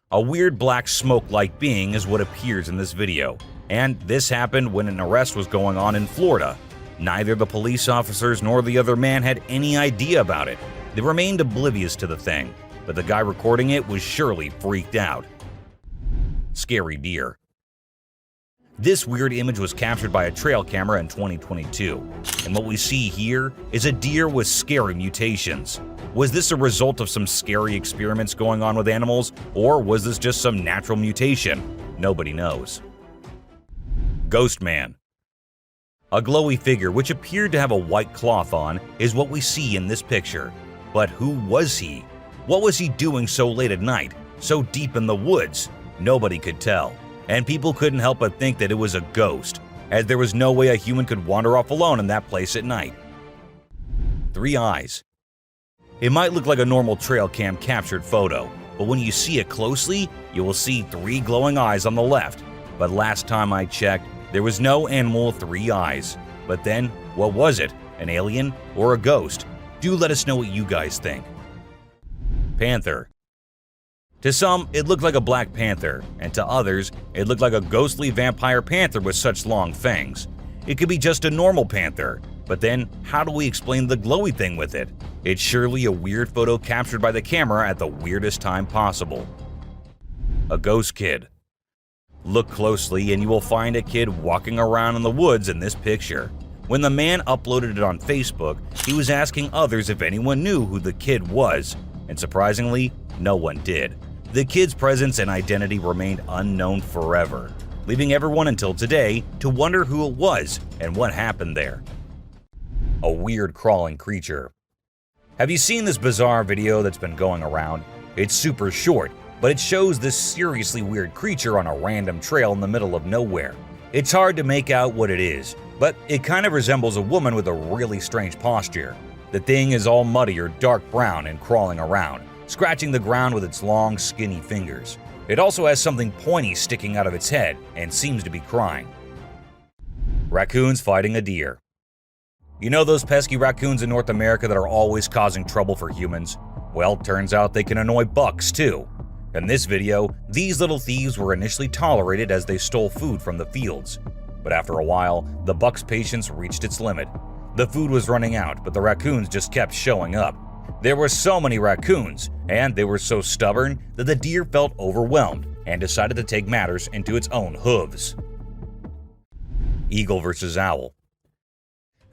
A weird black smoke-like being is what appears in this video, and this happened when an arrest was going on in Florida. Neither the police officers nor the other man had any idea about it. They remained oblivious to the thing, but the guy recording it was surely freaked out. Scary deer. This weird image was captured by a trail camera in 2022, and what we see here is a deer with scary mutations. Was this a result of some scary experiments going on with animals, or was this just some natural mutation? Nobody knows. Ghost Man. A glowy figure which appeared to have a white cloth on is what we see in this picture. But who was he? What was he doing so late at night, so deep in the woods? Nobody could tell, and people couldn't help but think that it was a ghost, as there was no way a human could wander off alone in that place at night. 3 eyes. It might look like a normal trail cam captured photo, but when you see it closely, you will see 3 glowing eyes on the left. But last time I checked, there was no animal with 3 eyes. But then, what was it? An alien or a ghost? Do let us know what you guys think. Panther. To some, it looked like a black panther, and to others, it looked like a ghostly vampire panther with such long fangs. It could be just a normal panther, but then how do we explain the glowy thing with it? It's surely a weird photo captured by the camera at the weirdest time possible. A ghost kid. Look closely and you will find a kid walking around in the woods in this picture. When the man uploaded it on Facebook, he was asking others if anyone knew who the kid was, and surprisingly, no one did. The kid's presence and identity remained unknown forever, leaving everyone until today to wonder who it was and what happened there. A weird crawling creature. Have you seen this bizarre video that's been going around? It's super short, but it shows this seriously weird creature on a random trail in the middle of nowhere. It's hard to make out what it is, but it kind of resembles a woman with a really strange posture. The thing is all muddy or dark brown and crawling around, scratching the ground with its long, skinny fingers. It also has something pointy sticking out of its head and seems to be crying. Raccoons fighting a deer. You know those pesky raccoons in North America that are always causing trouble for humans? Well, turns out they can annoy bucks too. In this video, these little thieves were initially tolerated as they stole food from the fields. But after a while, the buck's patience reached its limit. The food was running out, but the raccoons just kept showing up. There were so many raccoons, and they were so stubborn that the deer felt overwhelmed and decided to take matters into its own hooves. Eagle versus owl.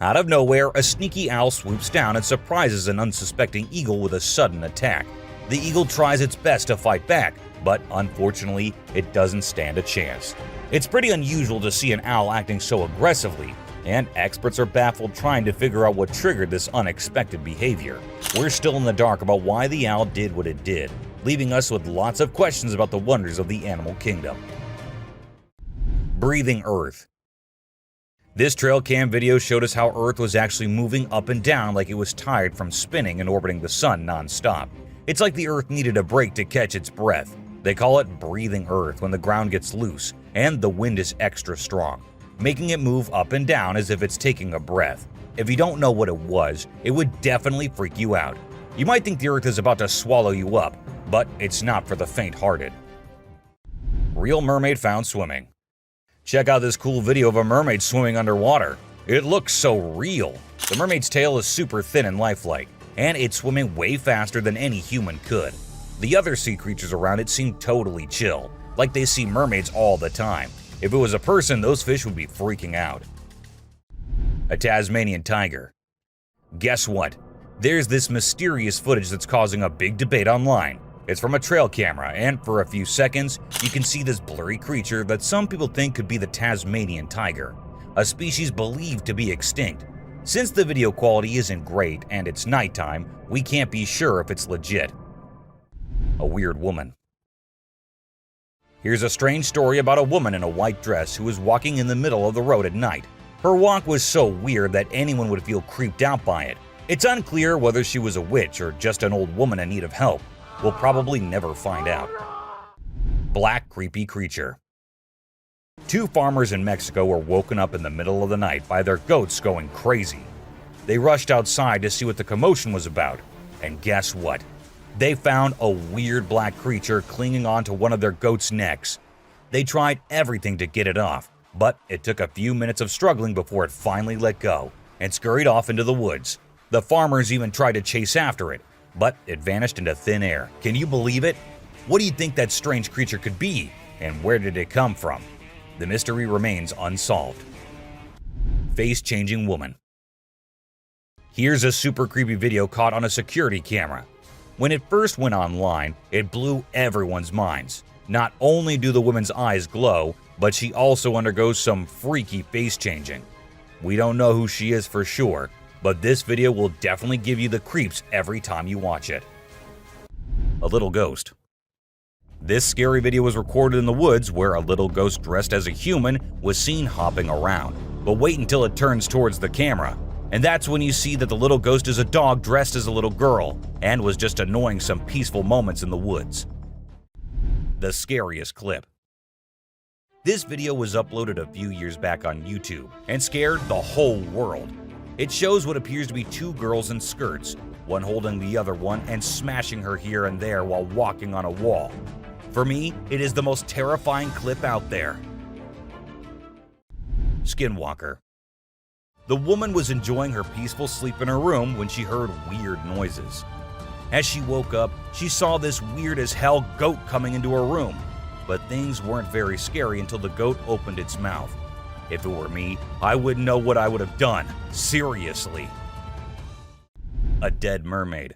Out of nowhere, a sneaky owl swoops down and surprises an unsuspecting eagle with a sudden attack. The eagle tries its best to fight back, but unfortunately, it doesn't stand a chance. It's pretty unusual to see an owl acting so aggressively, and experts are baffled trying to figure out what triggered this unexpected behavior. We're still in the dark about why the owl did what it did, leaving us with lots of questions about the wonders of the animal kingdom. Breathing Earth. This trail cam video showed us how Earth was actually moving up and down like it was tired from spinning and orbiting the sun non-stop. It's like the Earth needed a break to catch its breath. They call it breathing Earth when the ground gets loose and the wind is extra strong, making it move up and down as if it's taking a breath. If you don't know what it was, it would definitely freak you out. You might think the Earth is about to swallow you up, but it's not for the faint-hearted. Real mermaid found swimming. Check out this cool video of a mermaid swimming underwater. It looks so real. The mermaid's tail is super thin and lifelike, and it's swimming way faster than any human could. The other sea creatures around it seem totally chill, like they see mermaids all the time. If it was a person, those fish would be freaking out. A Tasmanian tiger. Guess what? There's this mysterious footage that's causing a big debate online. It's from a trail camera, and for a few seconds, you can see this blurry creature that some people think could be the Tasmanian tiger, a species believed to be extinct. Since the video quality isn't great and it's nighttime, we can't be sure if it's legit. A weird woman. Here's a strange story about a woman in a white dress who was walking in the middle of the road at night. Her walk was so weird that anyone would feel creeped out by it. It's unclear whether she was a witch or just an old woman in need of help. We'll probably never find out. Black creepy creature. 2 farmers in Mexico were woken up in the middle of the night by their goats going crazy. They rushed outside to see what the commotion was about, and guess what? They found a weird black creature clinging onto one of their goats' necks. They tried everything to get it off, but it took a few minutes of struggling before it finally let go and scurried off into the woods. The farmers even tried to chase after it, but it vanished into thin air. Can you believe it? What do you think that strange creature could be, and where did it come from? The mystery remains unsolved. Face-changing woman. Here's a super creepy video caught on a security camera. When it first went online, it blew everyone's minds. Not only do the woman's eyes glow, but she also undergoes some freaky face changing. We don't know who she is for sure, but this video will definitely give you the creeps every time you watch it. A little ghost. This scary video was recorded in the woods where a little ghost dressed as a human was seen hopping around. But wait until it turns towards the camera, and that's when you see that the little ghost is a dog dressed as a little girl and was just annoying some peaceful moments in the woods. The scariest clip. This video was uploaded a few years back on YouTube and scared the whole world. It shows what appears to be two girls in skirts, one holding the other one and smashing her here and there while walking on a wall. For me, it is the most terrifying clip out there. Skinwalker. The woman was enjoying her peaceful sleep in her room when she heard weird noises. As she woke up, she saw this weird as hell goat coming into her room, but things weren't very scary until the goat opened its mouth. If it were me, I wouldn't know what I would have done. Seriously. A dead mermaid.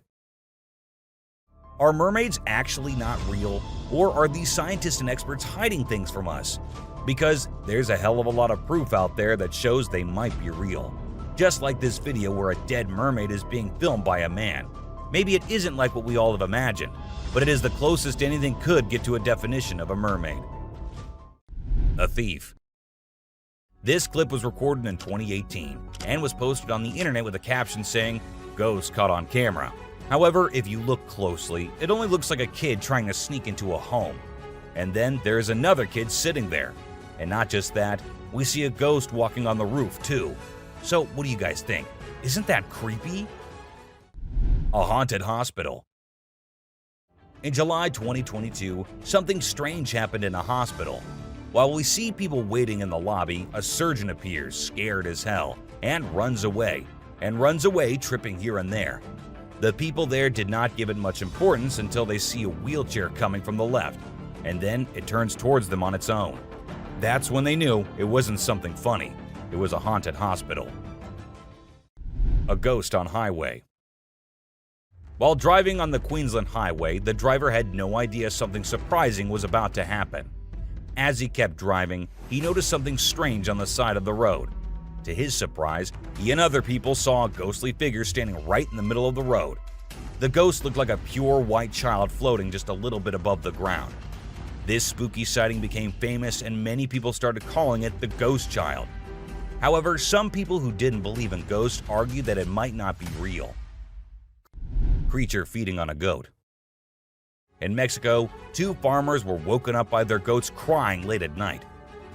Are mermaids actually not real, or are these scientists and experts hiding things from us? Because there's a hell of a lot of proof out there that shows they might be real. Just like this video where a dead mermaid is being filmed by a man. Maybe it isn't like what we all have imagined, but it is the closest anything could get to a definition of a mermaid. A thief. This clip was recorded in 2018 and was posted on the internet with a caption saying, "Ghost caught on camera." However, if you look closely, it only looks like a kid trying to sneak into a home. And then there's another kid sitting there. And not just that, we see a ghost walking on the roof too. So what do you guys think? Isn't that creepy? A haunted hospital. In July 2022, something strange happened in a hospital. While we see people waiting in the lobby, a surgeon appears, scared as hell, and runs away tripping here and there. The people there did not give it much importance until they see a wheelchair coming from the left, and then it turns towards them on its own. That's when they knew it wasn't something funny, it was a haunted hospital. A ghost on highway. While driving on the Queensland highway, the driver had no idea something surprising was about to happen. As he kept driving, he noticed something strange on the side of the road. To his surprise, he and other people saw a ghostly figure standing right in the middle of the road. The ghost looked like a pure white child floating just a little bit above the ground. This spooky sighting became famous and many people started calling it the ghost child. However, some people who didn't believe in ghosts argued that it might not be real. Creature feeding on a goat. In Mexico, two farmers were woken up by their goats crying late at night.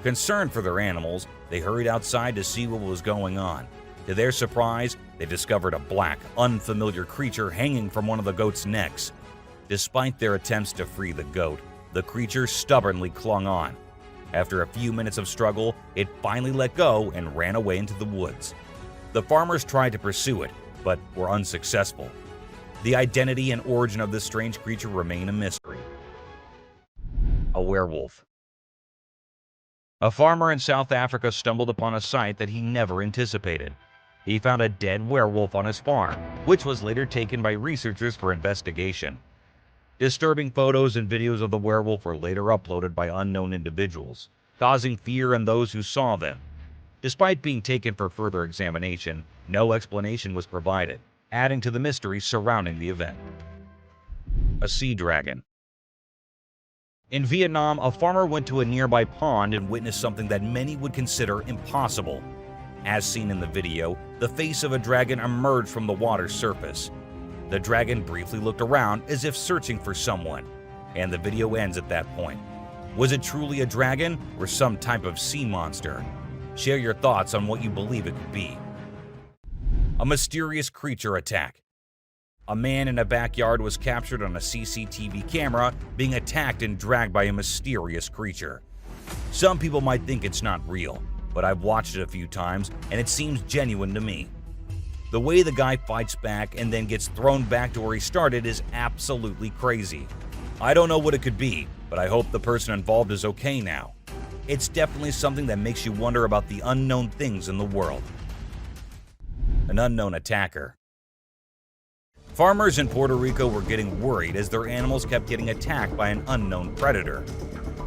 Concerned for their animals, they hurried outside to see what was going on. To their surprise, they discovered a black, unfamiliar creature hanging from one of the goat's necks. Despite their attempts to free the goat, the creature stubbornly clung on. After a few minutes of struggle, it finally let go and ran away into the woods. The farmers tried to pursue it, but were unsuccessful. The identity and origin of this strange creature remain a mystery. A werewolf. A farmer in South Africa stumbled upon a sight that he never anticipated. He found a dead werewolf on his farm, which was later taken by researchers for investigation. Disturbing photos and videos of the werewolf were later uploaded by unknown individuals, causing fear in those who saw them. Despite being taken for further examination, no explanation was provided, adding to the mystery surrounding the event. A sea dragon. In Vietnam, a farmer went to a nearby pond and witnessed something that many would consider impossible. As seen in the video, the face of a dragon emerged from the water's surface. The dragon briefly looked around as if searching for someone, and the video ends at that point. Was it truly a dragon or some type of sea monster? Share your thoughts on what you believe it could be. A mysterious creature attack. A man in a backyard was captured on a CCTV camera being attacked and dragged by a mysterious creature. Some people might think it's not real, but I've watched it a few times and it seems genuine to me. The way the guy fights back and then gets thrown back to where he started is absolutely crazy. I don't know what it could be, but I hope the person involved is okay now. It's definitely something that makes you wonder about the unknown things in the world. An unknown attacker. Farmers in Puerto Rico were getting worried as their animals kept getting attacked by an unknown predator.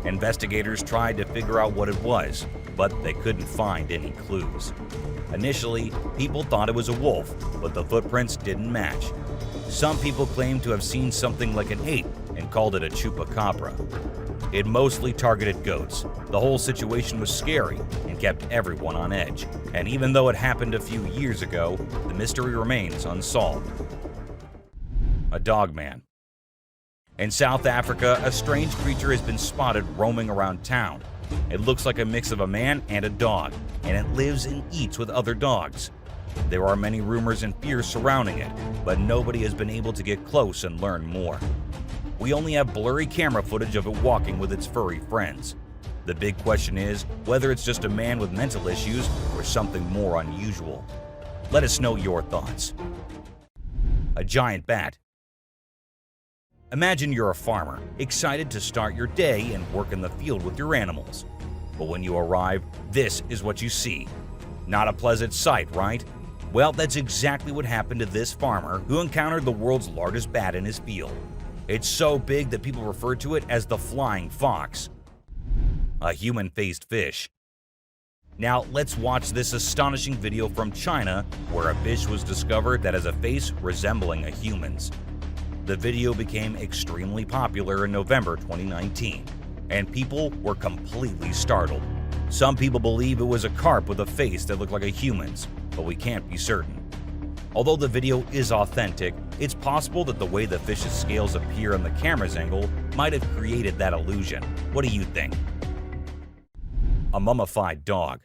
Investigators tried to figure out what it was, but they couldn't find any clues. Initially, people thought it was a wolf, but the footprints didn't match. Some people claimed to have seen something like an ape and called it a chupacabra. It mostly targeted goats. The whole situation was scary and kept everyone on edge. And even though it happened a few years ago, the mystery remains unsolved. A dogman. In South Africa, a strange creature has been spotted roaming around town. It looks like a mix of a man and a dog, and it lives and eats with other dogs. There are many rumors and fears surrounding it, but nobody has been able to get close and learn more. We only have blurry camera footage of it walking with its furry friends. The big question is whether it's just a man with mental issues or something more unusual. Let us know your thoughts. A giant bat. Imagine you're a farmer, excited to start your day and work in the field with your animals. But when you arrive, this is what you see. Not a pleasant sight, right? Well, that's exactly what happened to this farmer who encountered the world's largest bat in his field. It's so big that people refer to it as the flying fox. A human-faced fish. Now, let's watch this astonishing video from China where a fish was discovered that has a face resembling a human's. The video became extremely popular in November 2019, and people were completely startled. Some people believe it was a carp with a face that looked like a human's, but we can't be certain. Although the video is authentic, it's possible that the way the fish's scales appear on the camera's angle might have created that illusion. What do you think? A mummified dog.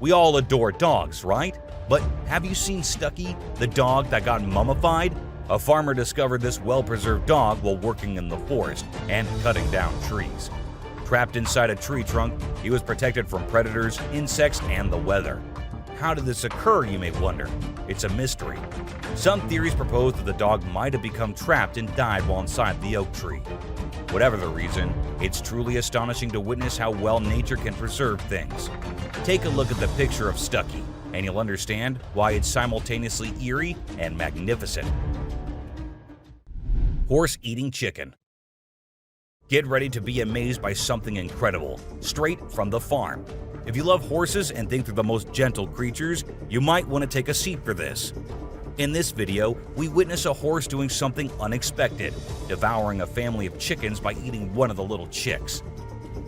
We all adore dogs, right? But have you seen Stucky, the dog that got mummified? A farmer discovered this well-preserved dog while working in the forest and cutting down trees. Trapped inside a tree trunk, he was protected from predators, insects, and the weather. How did this occur, you may wonder? It's a mystery. Some theories propose that the dog might have become trapped and died while inside the oak tree. Whatever the reason, it's truly astonishing to witness how well nature can preserve things. Take a look at the picture of Stucky, and you'll understand why it's simultaneously eerie and magnificent. Horse-eating chicken. Get ready to be amazed by something incredible, straight from the farm. If you love horses and think they're the most gentle creatures, you might want to take a seat for this. In this video, we witness a horse doing something unexpected, devouring a family of chickens by eating one of the little chicks.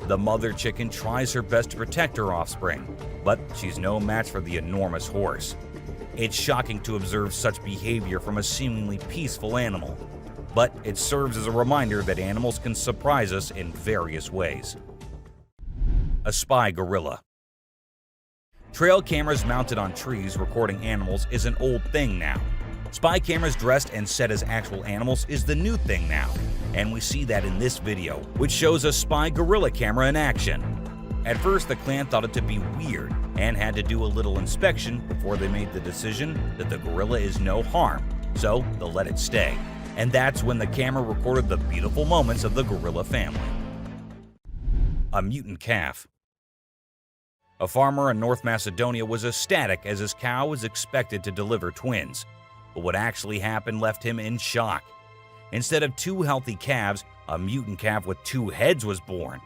The mother chicken tries her best to protect her offspring, but she's no match for the enormous horse. It's shocking to observe such behavior from a seemingly peaceful animal, but it serves as a reminder that animals can surprise us in various ways. A spy gorilla. Trail cameras mounted on trees recording animals is an old thing now. Spy cameras dressed and set as actual animals is the new thing now, and we see that in this video, which shows a spy gorilla camera in action. At first, the clan thought it to be weird and had to do a little inspection before they made the decision that the gorilla is no harm, so they'll let it stay. And that's when the camera recorded the beautiful moments of the gorilla family. A mutant calf. A farmer in North Macedonia was ecstatic as his cow was expected to deliver twins. But what actually happened left him in shock. Instead of 2 healthy calves, a mutant calf with 2 heads was born.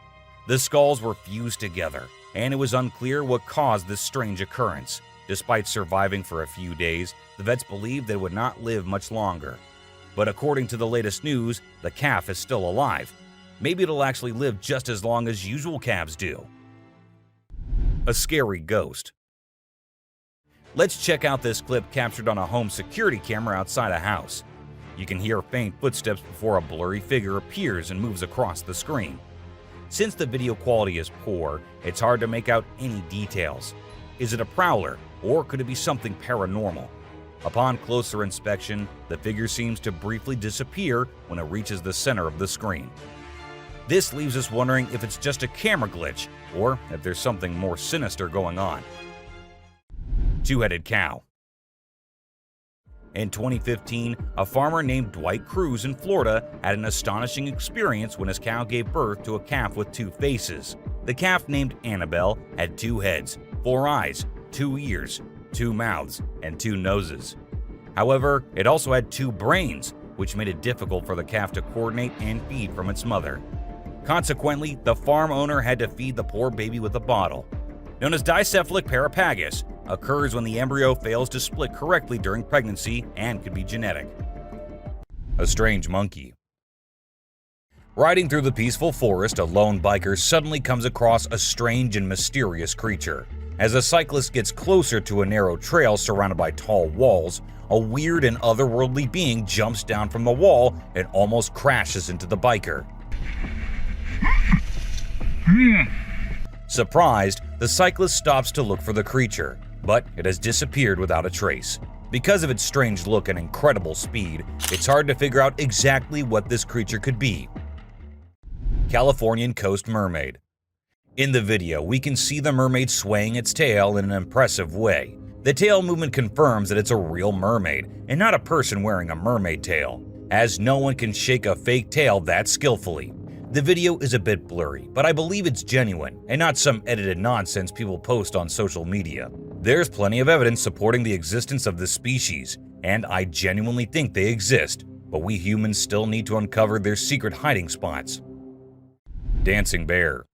The skulls were fused together, and it was unclear what caused this strange occurrence. Despite surviving for a few days, the vets believed they would not live much longer. But according to the latest news, the calf is still alive. Maybe it'll actually live just as long as usual calves do. A scary ghost. Let's check out this clip captured on a home security camera outside a house. You can hear faint footsteps before a blurry figure appears and moves across the screen. Since the video quality is poor, it's hard to make out any details. Is it a prowler, or could it be something paranormal? Upon closer inspection, the figure seems to briefly disappear when it reaches the center of the screen. This leaves us wondering if it's just a camera glitch, or if there's something more sinister going on. Two-headed cow. In 2015, a farmer named Dwight Cruz in Florida had an astonishing experience when his cow gave birth to a calf with 2 faces. The calf, named Annabelle, had 2 heads, 4 eyes, 2 ears, 2 mouths, and 2 noses. However, it also had 2 brains, which made it difficult for the calf to coordinate and feed from its mother. Consequently, the farm owner had to feed the poor baby with a bottle. Known as dicephalic parapagus, occurs when the embryo fails to split correctly during pregnancy and could be genetic. A strange monkey. Riding through the peaceful forest, a lone biker suddenly comes across a strange and mysterious creature. As a cyclist gets closer to a narrow trail surrounded by tall walls, a weird and otherworldly being jumps down from the wall and almost crashes into the biker. Surprised, the cyclist stops to look for the creature, but it has disappeared without a trace. Because of its strange look and incredible speed, it's hard to figure out exactly what this creature could be. Californian coast mermaid. In the video, we can see the mermaid swaying its tail in an impressive way. The tail movement confirms that it's a real mermaid and not a person wearing a mermaid tail, as no one can shake a fake tail that skillfully. The video is a bit blurry, but I believe it's genuine and not some edited nonsense people post on social media. There's plenty of evidence supporting the existence of this species, and I genuinely think they exist, but we humans still need to uncover their secret hiding spots. Dancing bear.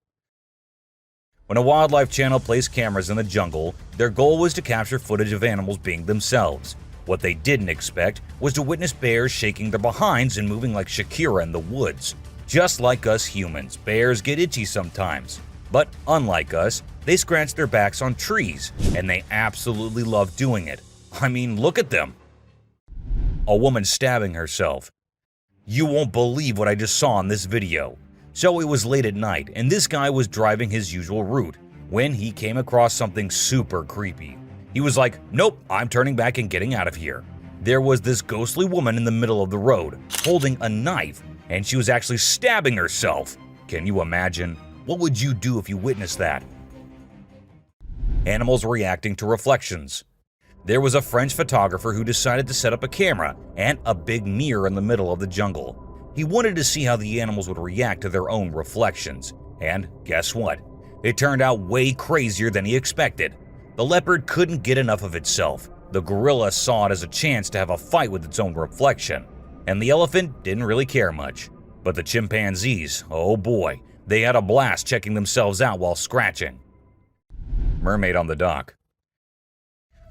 When a wildlife channel placed cameras in the jungle, their goal was to capture footage of animals being themselves. What they didn't expect was to witness bears shaking their behinds and moving like Shakira in the woods. Just like us humans, bears get itchy sometimes. But unlike us, they scratch their backs on trees, and they absolutely love doing it. I mean, look at them. A woman stabbing herself. You won't believe what I just saw in this video. So it was late at night, and this guy was driving his usual route when he came across something super creepy. He was like, nope, I'm turning back and getting out of here. There was this ghostly woman in the middle of the road, holding a knife, and she was actually stabbing herself. Can you imagine? What would you do if you witnessed that? Animals reacting to reflections. There was a French photographer who decided to set up a camera and a big mirror in the middle of the jungle. He wanted to see how the animals would react to their own reflections. And guess what? It turned out way crazier than he expected. The leopard couldn't get enough of itself. The gorilla saw it as a chance to have a fight with its own reflection. And the elephant didn't really care much. But the chimpanzees, oh boy, they had a blast checking themselves out while scratching. Mermaid on the dock.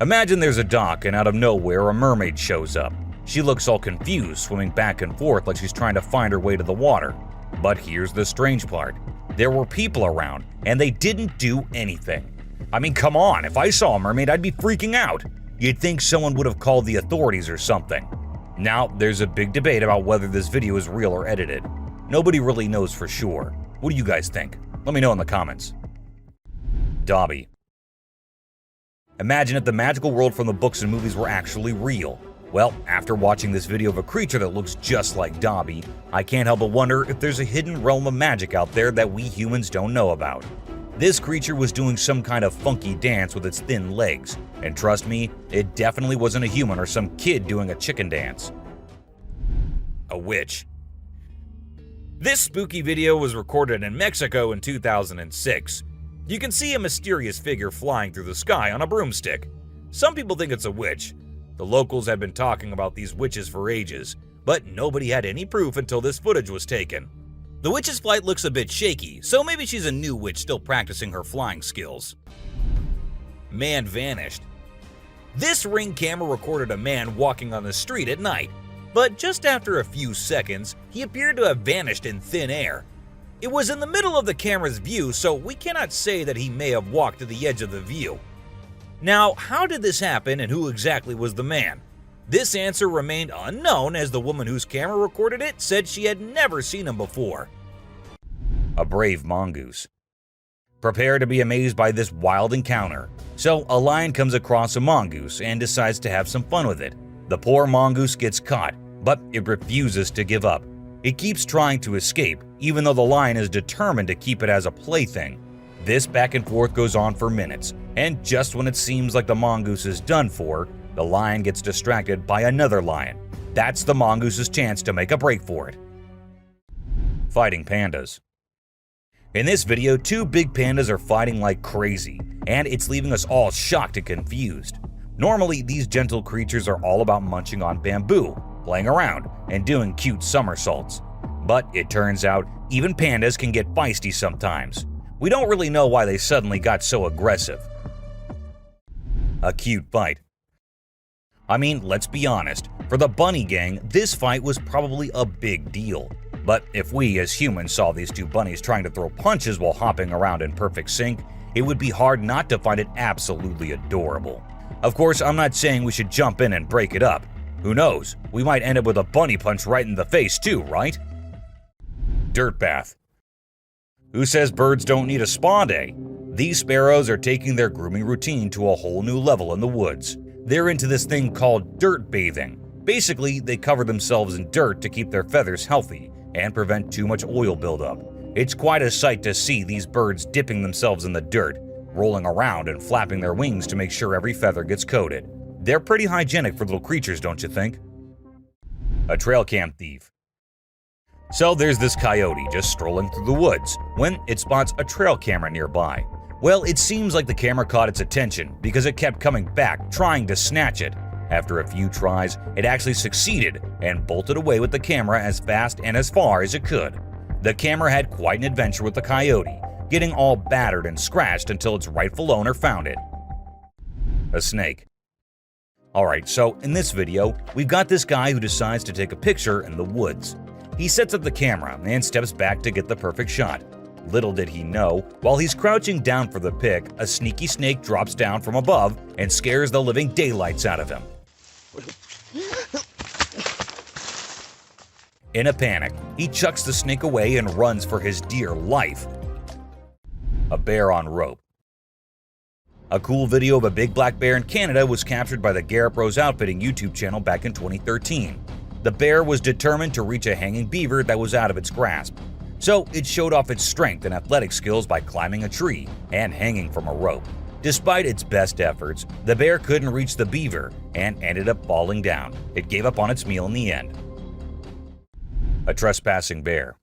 Imagine there's a dock and out of nowhere a mermaid shows up. She looks all confused, swimming back and forth like she's trying to find her way to the water. But here's the strange part. There were people around, and they didn't do anything. I mean, come on, if I saw a mermaid, I'd be freaking out. You'd think someone would have called the authorities or something. Now, there's a big debate about whether this video is real or edited. Nobody really knows for sure. What do you guys think? Let me know in the comments. Dobby. Imagine if the magical world from the books and movies were actually real. Well, after watching this video of a creature that looks just like Dobby, I can't help but wonder if there's a hidden realm of magic out there that we humans don't know about. This creature was doing some kind of funky dance with its thin legs, and trust me, it definitely wasn't a human or some kid doing a chicken dance. A witch. This spooky video was recorded in Mexico in 2006. You can see a mysterious figure flying through the sky on a broomstick. Some people think it's a witch. The locals had been talking about these witches for ages, but nobody had any proof until this footage was taken. The witch's flight looks a bit shaky, so maybe she's a new witch still practicing her flying skills. Man vanished. This Ring camera recorded a man walking on the street at night, but just after a few seconds, he appeared to have vanished in thin air. It was in the middle of the camera's view, so we cannot say that he may have walked to the edge of the view. Now, how did this happen and who exactly was the man? This answer remained unknown as the woman whose camera recorded it said she had never seen him before. A brave mongoose. Prepare to be amazed by this wild encounter. So, a lion comes across a mongoose and decides to have some fun with it. The poor mongoose gets caught, but it refuses to give up. It keeps trying to escape, even though the lion is determined to keep it as a plaything. This back and forth goes on for minutes, and just when it seems like the mongoose is done for, The lion gets distracted by another lion. That's the mongoose's chance to make a break for it. Fighting pandas. In this video, two big pandas are fighting like crazy, and it's leaving us all shocked and confused. Normally, these gentle creatures are all about munching on bamboo, playing around, and doing cute somersaults. But it turns out, even pandas can get feisty sometimes. We don't really know why they suddenly got so aggressive. A cute fight. I mean, let's be honest, for the bunny gang, this fight was probably a big deal. But if we as humans saw these two bunnies trying to throw punches while hopping around in perfect sync, it would be hard not to find it absolutely adorable. Of course, I'm not saying we should jump in and break it up. Who knows, we might end up with a bunny punch right in the face too, right? Dirt bath. Who says birds don't need a spa day? These sparrows are taking their grooming routine to a whole new level in the woods. They're into this thing called dirt bathing. Basically, they cover themselves in dirt to keep their feathers healthy and prevent too much oil buildup. It's quite a sight to see these birds dipping themselves in the dirt, rolling around and flapping their wings to make sure every feather gets coated. They're pretty hygienic for little creatures, don't you think? A trail cam thief. So there's this coyote just strolling through the woods when it spots a trail camera nearby. Well, it seems like the camera caught its attention because it kept coming back trying to snatch it. After a few tries, it actually succeeded and bolted away with the camera as fast and as far as it could. The camera had quite an adventure with the coyote, getting all battered and scratched until its rightful owner found it. A snake. Alright, so in this video, we've got this guy who decides to take a picture in the woods. He sets up the camera and steps back to get the perfect shot. Little did he know, while he's crouching down for the pic, a sneaky snake drops down from above and scares the living daylights out of him. In a panic, he chucks the snake away and runs for his dear life. A bear on rope. A cool video of a big black bear in Canada was captured by the Garrett Bros Outfitting YouTube channel back in 2013. The bear was determined to reach a hanging beaver that was out of its grasp. So it showed off its strength and athletic skills by climbing a tree and hanging from a rope. Despite its best efforts, the bear couldn't reach the beaver and ended up falling down. It gave up on its meal in the end. A trespassing bear.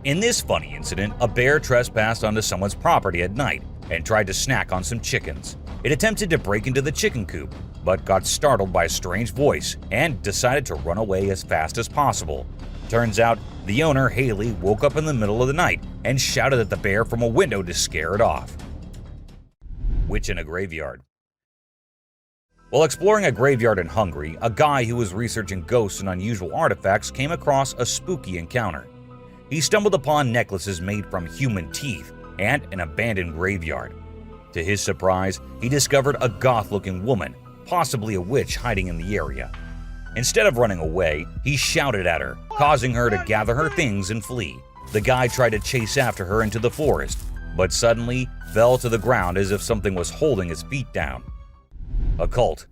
In this funny incident, a bear trespassed onto someone's property at night and tried to snack on some chickens. It attempted to break into the chicken coop, but got startled by a strange voice and decided to run away as fast as possible. Turns out, the owner, Haley, woke up in the middle of the night and shouted at the bear from a window to scare it off. Witch in a graveyard. While exploring a graveyard in Hungary, a guy who was researching ghosts and unusual artifacts came across a spooky encounter. He stumbled upon necklaces made from human teeth and an abandoned graveyard. To his surprise, he discovered a goth-looking woman, possibly a witch hiding in the area. Instead of running away, he shouted at her, causing her to gather her things and flee. The guy tried to chase after her into the forest, but suddenly fell to the ground as if something was holding his feet down. A cult.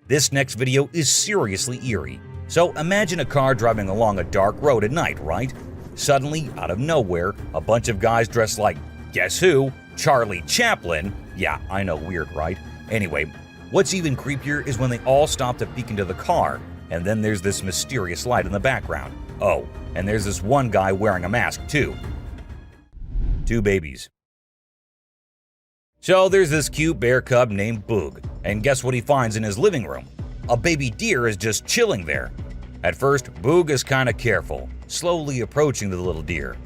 This next video is seriously eerie. So imagine a car driving along a dark road at night, right? Suddenly, out of nowhere, a bunch of guys dressed like, guess who? Charlie Chaplin. Yeah, I know, weird, right? Anyway, what's even creepier is when they all stop to peek into the car, and then there's this mysterious light in the background. Oh, and there's this one guy wearing a mask too. Two babies. So there's this cute bear cub named Boog, and guess what he finds in his living room? A baby deer is just chilling there. At first, Boog is kinda careful, slowly approaching the little deer.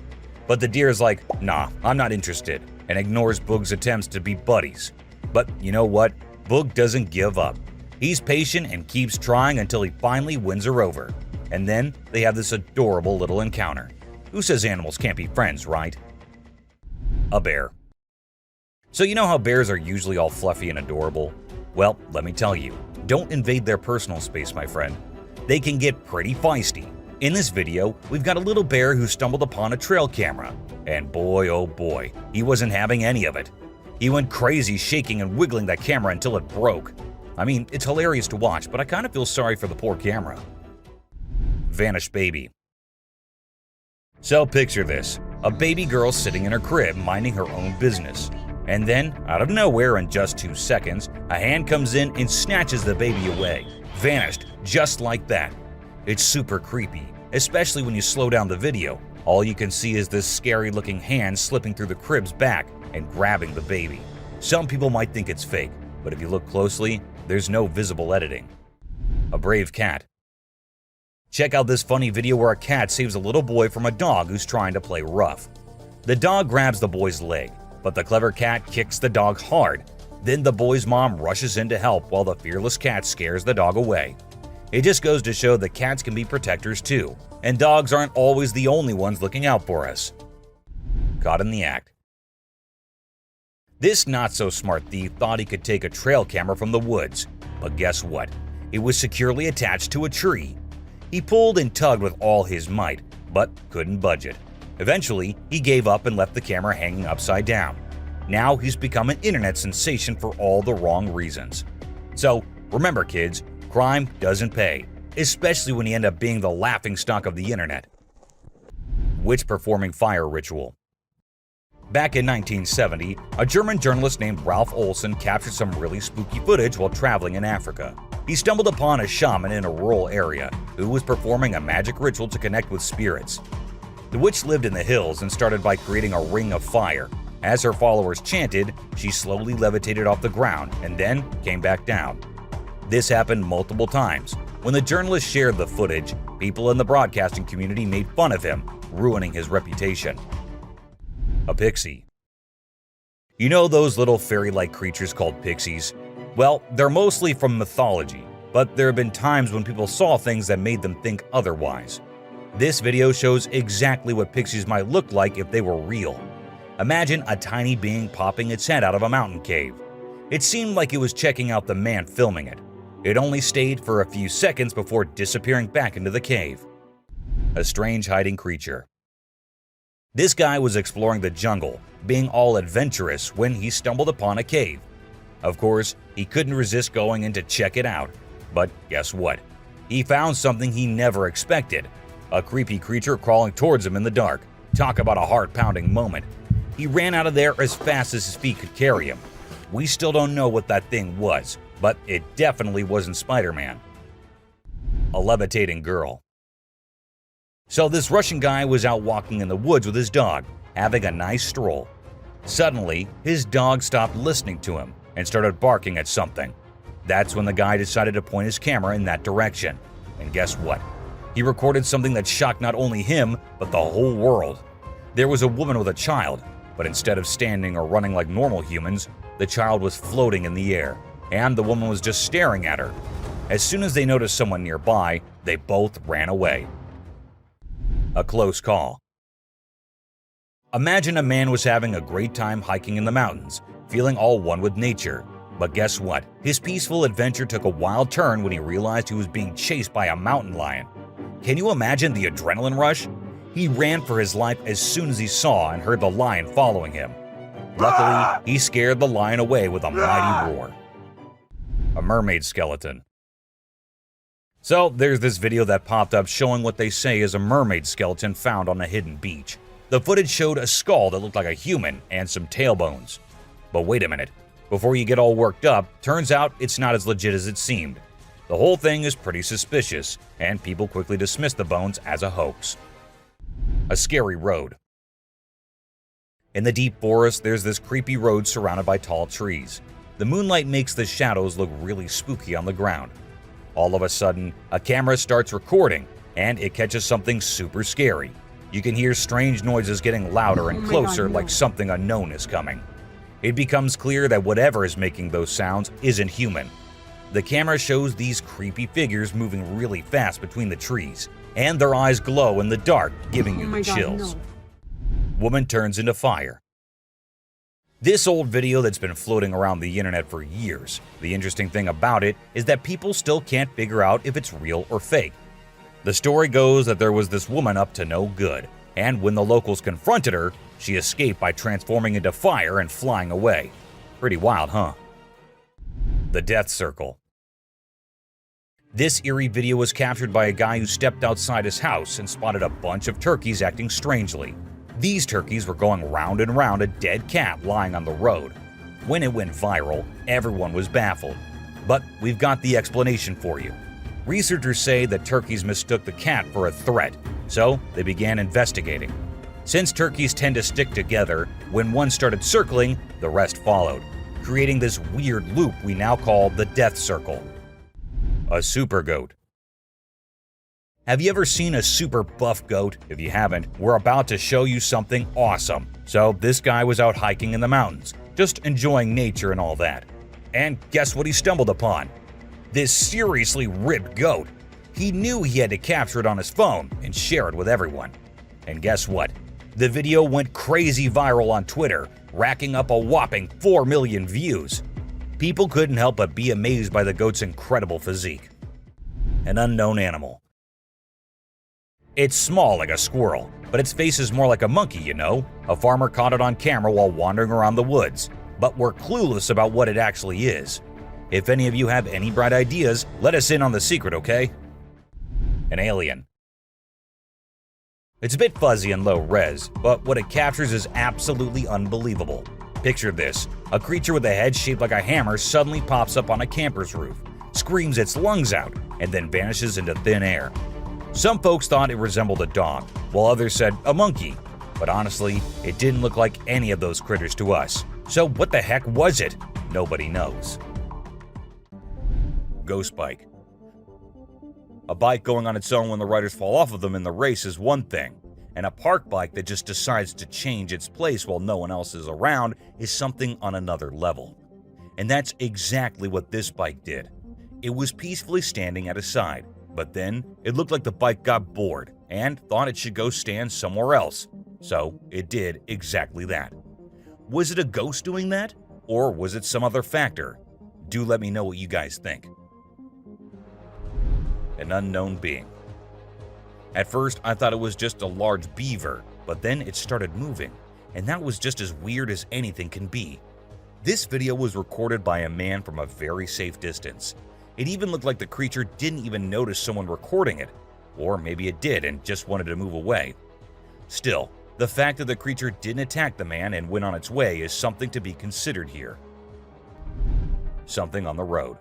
But the deer is like, nah, I'm not interested, and ignores Boog's attempts to be buddies. But you know what? Boog doesn't give up. He's patient and keeps trying until he finally wins her over. And then they have this adorable little encounter. Who says animals can't be friends, right? A bear. So you know how bears are usually all fluffy and adorable? Well, let me tell you, don't invade their personal space, my friend. They can get pretty feisty. In this video, we've got a little bear who stumbled upon a trail camera. And boy, oh boy, he wasn't having any of it. He went crazy shaking and wiggling that camera until it broke. I mean, it's hilarious to watch, but I kind of feel sorry for the poor camera. Vanish baby. So picture this, a baby girl sitting in her crib minding her own business. And then, out of nowhere in just 2 seconds, a hand comes in and snatches the baby away. Vanished, just like that. It's super creepy, especially when you slow down the video. All you can see is this scary-looking hand slipping through the crib's back and grabbing the baby. Some people might think it's fake, but if you look closely, there's no visible editing. A brave cat. Check out this funny video where a cat saves a little boy from a dog who's trying to play rough. The dog grabs the boy's leg, but the clever cat kicks the dog hard. Then the boy's mom rushes in to help while the fearless cat scares the dog away. It just goes to show that cats can be protectors too, and dogs aren't always the only ones looking out for us. Caught in the act. This not-so-smart thief thought he could take a trail camera from the woods, but guess what? It was securely attached to a tree. He pulled and tugged with all his might, but couldn't budge it. Eventually, he gave up and left the camera hanging upside down. Now he's become an internet sensation for all the wrong reasons. So, remember kids, crime doesn't pay, especially when you end up being the laughingstock of the internet. Witch performing fire ritual. Back in 1970, a German journalist named Ralph Olsen captured some really spooky footage while traveling in Africa. He stumbled upon a shaman in a rural area who was performing a magic ritual to connect with spirits. The witch lived in the hills and started by creating a ring of fire. As her followers chanted, she slowly levitated off the ground and then came back down. This happened multiple times. When the journalist shared the footage, people in the broadcasting community made fun of him, ruining his reputation. A pixie. You know those little fairy-like creatures called pixies? Well, they're mostly from mythology, but there have been times when people saw things that made them think otherwise. This video shows exactly what pixies might look like if they were real. Imagine a tiny being popping its head out of a mountain cave. It seemed like it was checking out the man filming it. It only stayed for a few seconds before disappearing back into the cave. A strange hiding creature. This guy was exploring the jungle, being all adventurous when he stumbled upon a cave. Of course, he couldn't resist going in to check it out. But guess what? He found something he never expected. A creepy creature crawling towards him in the dark. Talk about a heart-pounding moment. He ran out of there as fast as his feet could carry him. We still don't know what that thing was, but it definitely wasn't Spider-Man. A levitating girl. So this Russian guy was out walking in the woods with his dog, having a nice stroll. Suddenly, his dog stopped listening to him and started barking at something. That's when the guy decided to point his camera in that direction. And guess what? He recorded something that shocked not only him, but the whole world. There was a woman with a child, but instead of standing or running like normal humans, the child was floating in the air, and the woman was just staring at her. As soon as they noticed someone nearby, they both ran away. A close call. Imagine a man was having a great time hiking in the mountains, feeling all one with nature. But guess what? His peaceful adventure took a wild turn when he realized he was being chased by a mountain lion. Can you imagine the adrenaline rush? He ran for his life as soon as he saw and heard the lion following him. Luckily, he scared the lion away with a mighty roar. A mermaid skeleton. So there's this video that popped up showing what they say is a mermaid skeleton found on a hidden beach. The footage showed a skull that looked like a human and some tailbones. But wait a minute, before you get all worked up, turns out it's not as legit as it seemed. The whole thing is pretty suspicious, and people quickly dismiss the bones as a hoax. A scary road. In the deep forest, there's this creepy road surrounded by tall trees. The moonlight makes the shadows look really spooky on the ground. All of a sudden, a camera starts recording, and it catches something super scary. You can hear strange noises getting louder and closer, like something unknown is coming. It becomes clear that whatever is making those sounds isn't human. The camera shows these creepy figures moving really fast between the trees, and their eyes glow in the dark, giving you the chills. Woman turns into fire. This old video that's been floating around the internet for years. The interesting thing about it is that people still can't figure out if it's real or fake. The story goes that there was this woman up to no good, and when the locals confronted her, she escaped by transforming into fire and flying away. Pretty wild, huh? The Death Circle. This eerie video was captured by a guy who stepped outside his house and spotted a bunch of turkeys acting strangely. These turkeys were going round and round a dead cat lying on the road. When it went viral, everyone was baffled. But we've got the explanation for you. Researchers say that turkeys mistook the cat for a threat, so they began investigating. Since turkeys tend to stick together, when one started circling, the rest followed, creating this weird loop we now call the death circle. A super goat. Have you ever seen a super buff goat? If you haven't, we're about to show you something awesome. So this guy was out hiking in the mountains, just enjoying nature and all that. And guess what he stumbled upon? This seriously ripped goat. He knew he had to capture it on his phone and share it with everyone. And guess what? The video went crazy viral on Twitter, racking up a whopping 4 million views. People couldn't help but be amazed by the goat's incredible physique. An unknown animal. It's small like a squirrel, but its face is more like a monkey, you know? A farmer caught it on camera while wandering around the woods, but we're clueless about what it actually is. If any of you have any bright ideas, let us in on the secret, okay? An alien. It's a bit fuzzy and low res, but what it captures is absolutely unbelievable. Picture this: a creature with a head shaped like a hammer suddenly pops up on a camper's roof, screams its lungs out, and then vanishes into thin air. Some folks thought it resembled a dog, while others said a monkey. But honestly, it didn't look like any of those critters to us. So what the heck was it? Nobody knows. Ghost bike. A bike going on its own when the riders fall off of them in the race is one thing, and a park bike that just decides to change its place while no one else is around is something on another level. And that's exactly what this bike did. It was peacefully standing at a side, but then it looked like the bike got bored and thought it should go stand somewhere else. So it did exactly that. Was it a ghost doing that? Or was it some other factor? Do let me know what you guys think. An unknown being. At first, I thought it was just a large beaver, but then it started moving, and that was just as weird as anything can be. This video was recorded by a man from a very safe distance. It even looked like the creature didn't even notice someone recording it, or maybe it did and just wanted to move away. Still, the fact that the creature didn't attack the man and went on its way is something to be considered here. Something on the road.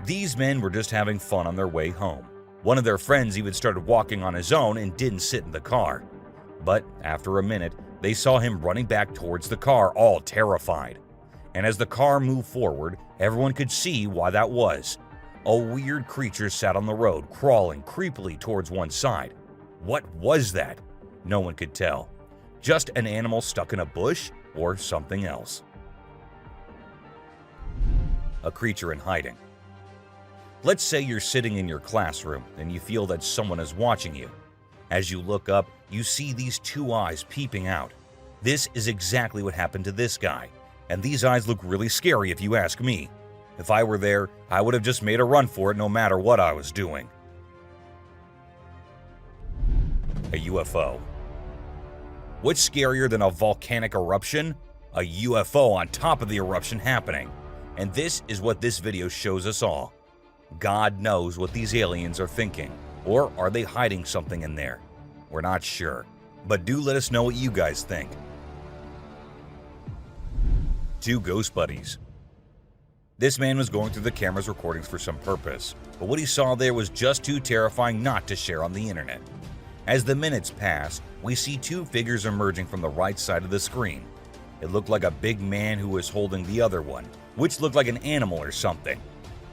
These men were just having fun on their way home. One of their friends even started walking on his own and didn't sit in the car. But after a minute, they saw him running back towards the car, all terrified. And as the car moved forward, everyone could see why that was. A weird creature sat on the road, crawling creepily towards one side. What was that? No one could tell. Just an animal stuck in a bush or something else. A creature in hiding. Let's say you're sitting in your classroom and you feel that someone is watching you. As you look up, you see these two eyes peeping out. This is exactly what happened to this guy. And these eyes look really scary if you ask me. If I were there, I would have just made a run for it no matter what I was doing. A UFO. What's scarier than a volcanic eruption? A UFO on top of the eruption happening. And this is what this video shows us all. God knows what these aliens are thinking. Or are they hiding something in there? We're not sure. But do let us know what you guys think. Two ghost buddies. This man was going through the camera's recordings for some purpose, but what he saw there was just too terrifying not to share on the internet. As the minutes pass, we see two figures emerging from the right side of the screen. It looked like a big man who was holding the other one, which looked like an animal or something.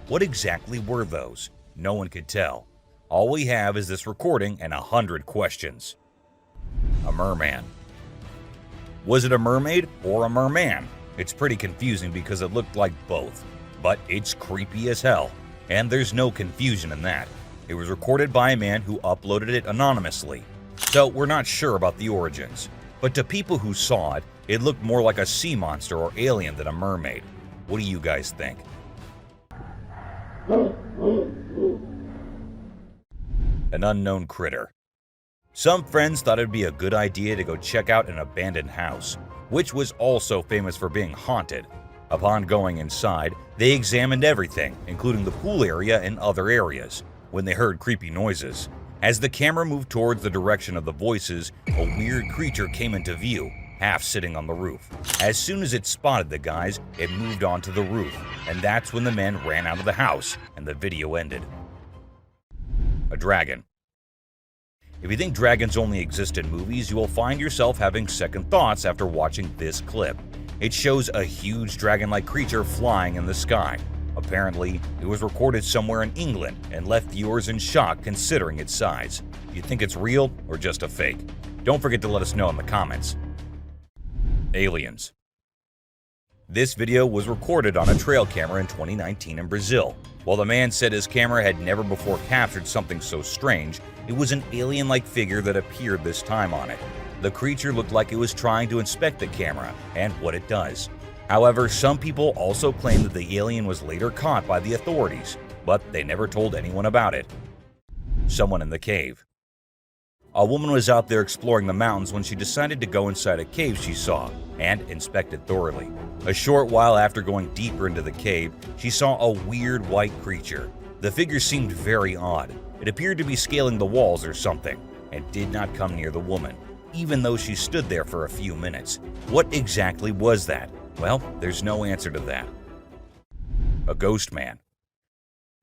What exactly were those? No one could tell. All we have is this recording and 100 questions. A merman. Was it a mermaid or a merman? It's pretty confusing because it looked like both, but it's creepy as hell, and there's no confusion in that. It was recorded by a man who uploaded it anonymously, so we're not sure about the origins. But to people who saw it, it looked more like a sea monster or alien than a mermaid. What do you guys think? An unknown critter. Some friends thought it'd be a good idea to go check out an abandoned house, which was also famous for being haunted. Upon going inside, they examined everything, including the pool area and other areas. When they heard creepy noises, As the camera moved towards the direction of the voices, a weird creature came into view, half sitting on the roof. As soon as it spotted the guys, it moved onto the roof, and that's when the men ran out of the house and the video ended. A dragon. If you think dragons only exist in movies, you will find yourself having second thoughts after watching this clip. It shows a huge dragon-like creature flying in the sky. Apparently, it was recorded somewhere in England and left viewers in shock considering its size. Do you think it's real or just a fake? Don't forget to let us know in the comments. Aliens. This video was recorded on a trail camera in 2019 in Brazil. While the man said his camera had never before captured something so strange, it was an alien-like figure that appeared this time on it. The creature looked like it was trying to inspect the camera and what it does. However, some people also claim that the alien was later caught by the authorities, but they never told anyone about it. Someone in the cave. A woman was out there exploring the mountains when she decided to go inside a cave she saw and inspect it thoroughly. A short while after going deeper into the cave, she saw a weird white creature. The figure seemed very odd. It appeared to be scaling the walls or something and did not come near the woman, even though she stood there for a few minutes. What exactly was that? Well, there's no answer to that. A ghost man.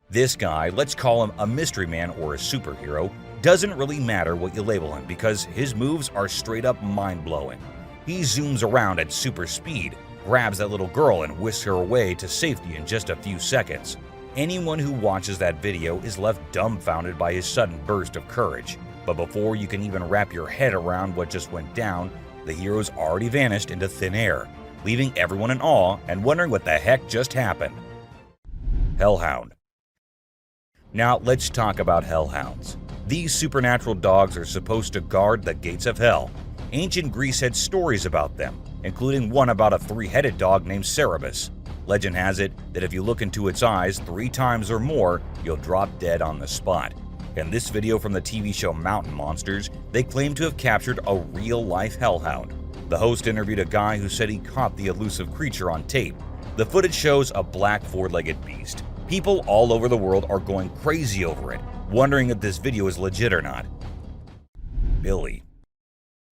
This guy, let's call him a mystery man or a superhero, doesn't really matter what you label him because his moves are straight up mind-blowing. He zooms around at super speed, grabs that little girl and whisks her away to safety in just a few seconds. Anyone who watches that video is left dumbfounded by his sudden burst of courage. But before you can even wrap your head around what just went down, the hero's already vanished into thin air, leaving everyone in awe and wondering what the heck just happened. Hellhound. Now let's talk about hellhounds. These supernatural dogs are supposed to guard the gates of hell. Ancient Greece had stories about them, including one about a three-headed dog named Cerberus. Legend has it that if you look into its eyes 3 times or more, you'll drop dead on the spot. In this video from the TV show Mountain Monsters, they claim to have captured a real-life hellhound. The host interviewed a guy who said he caught the elusive creature on tape. The footage shows a black 4-legged beast. People all over the world are going crazy over it, wondering if this video is legit or not. Billy.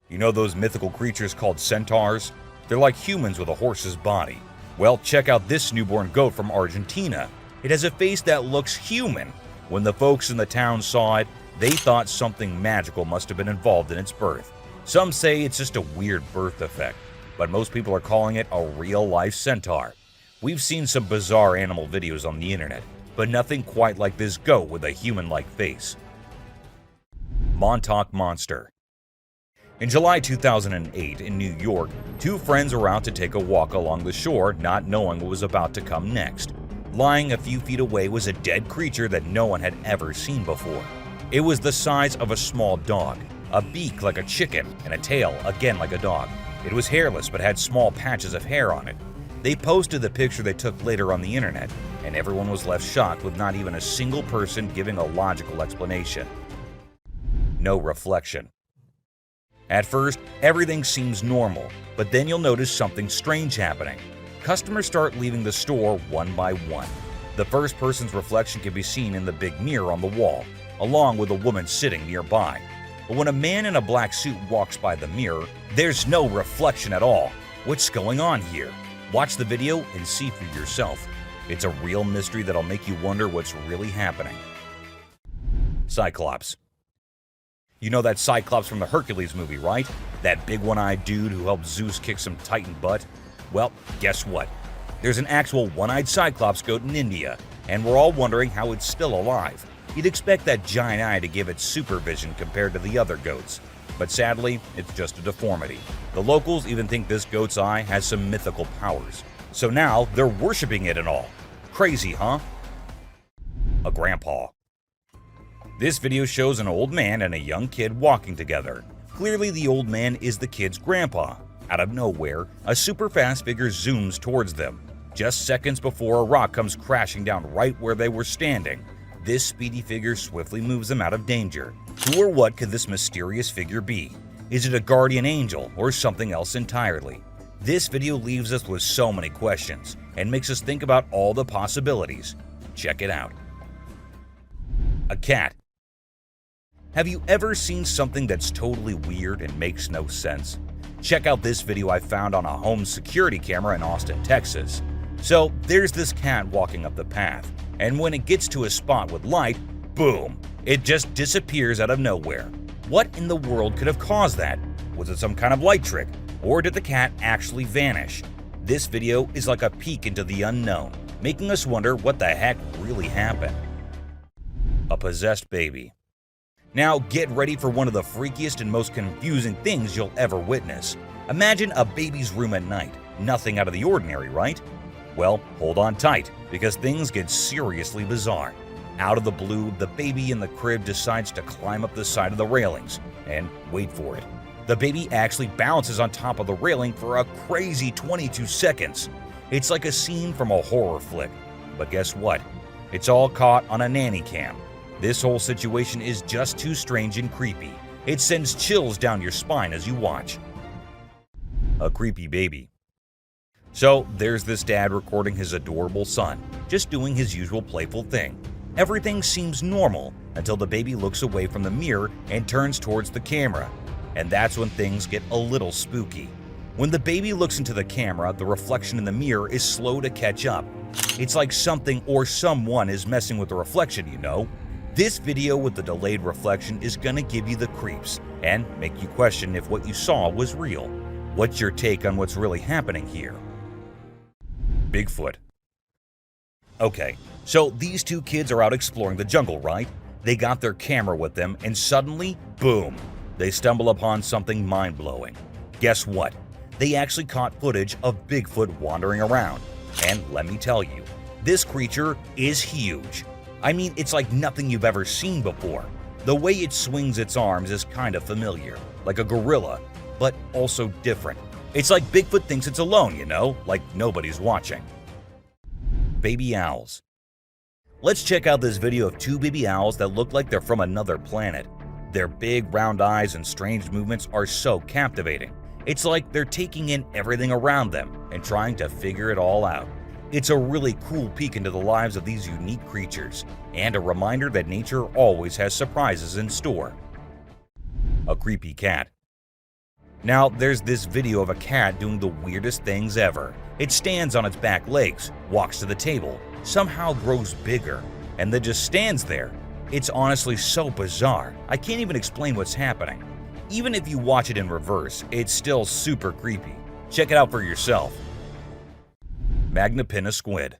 You know those mythical creatures called centaurs? They're like humans with a horse's body. Well, check out this newborn goat from Argentina. It has a face that looks human. When the folks in the town saw it, they thought something magical must have been involved in its birth. Some say it's just a weird birth defect, but most people are calling it a real-life centaur. We've seen some bizarre animal videos on the internet, but nothing quite like this goat with a human-like face. Montauk Monster. In July 2008 in New York, 2 friends were out to take a walk along the shore, not knowing what was about to come next. Lying a few feet away was a dead creature that no one had ever seen before. It was the size of a small dog, a beak like a chicken, and a tail again like a dog. It was hairless but had small patches of hair on it. They posted the picture they took later on the internet, and everyone was left shocked with not even a single person giving a logical explanation. No reflection. At first, everything seems normal, but then you'll notice something strange happening. Customers start leaving the store one by one. The first person's reflection can be seen in the big mirror on the wall, along with a woman sitting nearby. But when a man in a black suit walks by the mirror, there's no reflection at all. What's going on here? Watch the video and see for yourself. It's a real mystery that'll make you wonder what's really happening. Cyclops. You know that Cyclops from the Hercules movie, right? That big one-eyed dude who helped Zeus kick some Titan butt? Well, guess what? There's an actual one-eyed Cyclops goat in India, and we're all wondering how it's still alive. You'd expect that giant eye to give it supervision compared to the other goats, but sadly, it's just a deformity. The locals even think this goat's eye has some mythical powers, so now they're worshipping it and all. Crazy, huh? A grandpa. This video shows an old man and a young kid walking together. Clearly, the old man is the kid's grandpa. Out of nowhere, a super fast figure zooms towards them, just seconds before a rock comes crashing down right where they were standing. This speedy figure swiftly moves them out of danger. Who or what could this mysterious figure be? Is it a guardian angel or something else entirely? This video leaves us with so many questions and makes us think about all the possibilities. Check it out. A cat. Have you ever seen something that's totally weird and makes no sense? Check out this video I found on a home security camera in Austin, Texas. So there's this cat walking up the path, and when it gets to a spot with light, boom, it just disappears out of nowhere. What in the world could have caused that? Was it some kind of light trick, or did the cat actually vanish? This video is like a peek into the unknown, making us wonder what the heck really happened. A possessed baby. Now get ready for one of the freakiest and most confusing things you'll ever witness. Imagine a baby's room at night. Nothing out of the ordinary, right? Well, hold on tight, because things get seriously bizarre. Out of the blue, the baby in the crib decides to climb up the side of the railings. And wait for it. The baby actually bounces on top of the railing for a crazy 22 seconds. It's like a scene from a horror flick. But guess what? It's all caught on a nanny cam. This whole situation is just too strange and creepy. It sends chills down your spine as you watch. A creepy baby. So there's this dad recording his adorable son, just doing his usual playful thing. Everything seems normal until the baby looks away from the mirror and turns towards the camera. And that's when things get a little spooky. When the baby looks into the camera, the reflection in the mirror is slow to catch up. It's like something or someone is messing with the reflection, you know? This video with the delayed reflection is gonna give you the creeps and make you question if what you saw was real. What's your take on what's really happening here? Bigfoot. Okay, so these two kids are out exploring the jungle, right? They got their camera with them and suddenly, boom, they stumble upon something mind-blowing. Guess what? They actually caught footage of Bigfoot wandering around. And let me tell you, this creature is huge. I mean, it's like nothing you've ever seen before. The way it swings its arms is kind of familiar, like a gorilla, but also different. It's like Bigfoot thinks it's alone, you know, like nobody's watching. Baby owls. Let's check out this video of two baby owls that look like they're from another planet. Their big round eyes and strange movements are so captivating. It's like they're taking in everything around them and trying to figure it all out. It's a really cool peek into the lives of these unique creatures, and a reminder that nature always has surprises in store. A creepy cat. Now, there's this video of a cat doing the weirdest things ever. It stands on its back legs, walks to the table, somehow grows bigger, and then just stands there. It's honestly so bizarre, I can't even explain what's happening. Even if you watch it in reverse, it's still super creepy. Check it out for yourself. Magnapinna squid.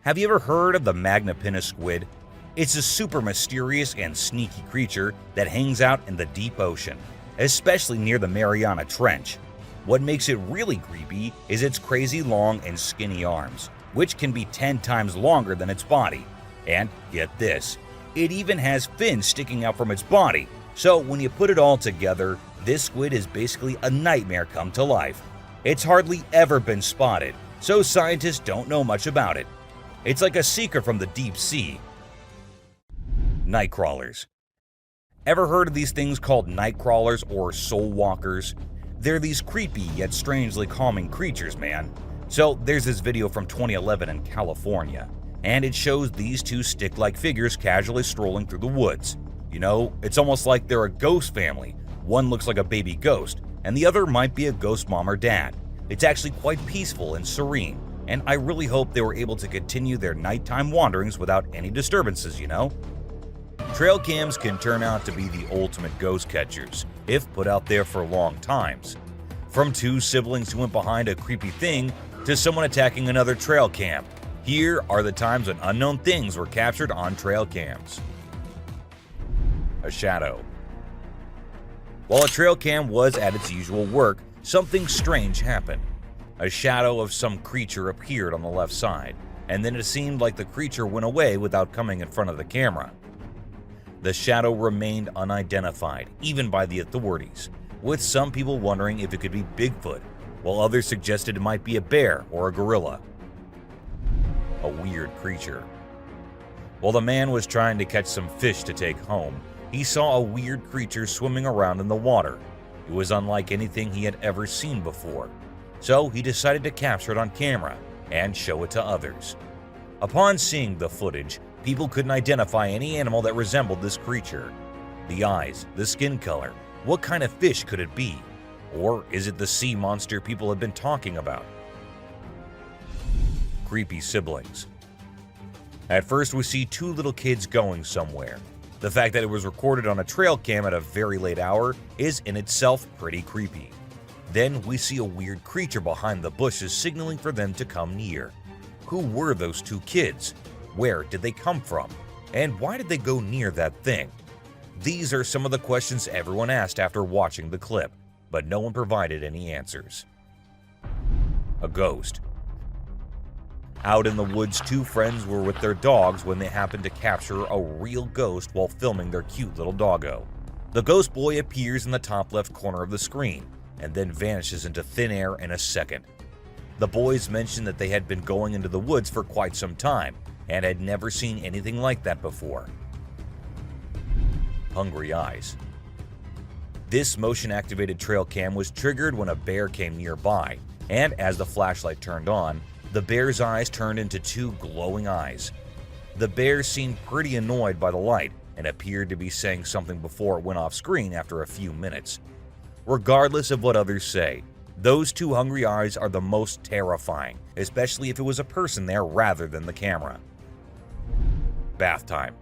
Have you ever heard of the Magnapinna squid? It's a super mysterious and sneaky creature that hangs out in the deep ocean, especially near the Mariana Trench. What makes it really creepy is its crazy long and skinny arms, which can be 10 times longer than its body. And get this, it even has fins sticking out from its body. So when you put it all together, this squid is basically a nightmare come to life. It's hardly ever been spotted, so scientists don't know much about it. It's like a secret from the deep sea. Night crawlers. Ever heard of these things called night crawlers or soul walkers? They're these creepy yet strangely calming creatures, man. So there's this video from 2011 in California, and it shows these two stick-like figures casually strolling through the woods. You know, it's almost like they're a ghost family. One looks like a baby ghost, and the other might be a ghost mom or dad. It's actually quite peaceful and serene, and I really hope they were able to continue their nighttime wanderings without any disturbances, you know? Trail cams can turn out to be the ultimate ghost catchers, if put out there for long times. From two siblings who went behind a creepy thing to someone attacking another trail cam, here are the times when unknown things were captured on trail cams. A shadow. While a trail cam was at its usual work, something strange happened. A shadow of some creature appeared on the left side, and then it seemed like the creature went away without coming in front of the camera. The shadow remained unidentified, even by the authorities, with some people wondering if it could be Bigfoot, while others suggested it might be a bear or a gorilla. A weird creature. While the man was trying to catch some fish to take home, he saw a weird creature swimming around in the water. It was unlike anything he had ever seen before, so he decided to capture it on camera and show it to others. Upon seeing the footage, people couldn't identify any animal that resembled this creature. The eyes, the skin color, what kind of fish could it be? Or is it the sea monster people have been talking about? Creepy siblings. At first we see two little kids going somewhere. The fact that it was recorded on a trail cam at a very late hour is in itself pretty creepy. Then we see a weird creature behind the bushes signaling for them to come near. Who were those two kids? Where did they come from? And why did they go near that thing? These are some of the questions everyone asked after watching the clip, but no one provided any answers. A ghost. Out in the woods, two friends were with their dogs when they happened to capture a real ghost while filming their cute little doggo. The ghost boy appears in the top left corner of the screen and then vanishes into thin air in a second. The boys mentioned that they had been going into the woods for quite some time and had never seen anything like that before. Hungry eyes. This motion-activated trail cam was triggered when a bear came nearby, and as the flashlight turned on, the bear's eyes turned into two glowing eyes. The bear seemed pretty annoyed by the light and appeared to be saying something before it went off screen after a few minutes. Regardless of what others say, those two hungry eyes are the most terrifying, especially if it was a person there rather than the camera. Bath time.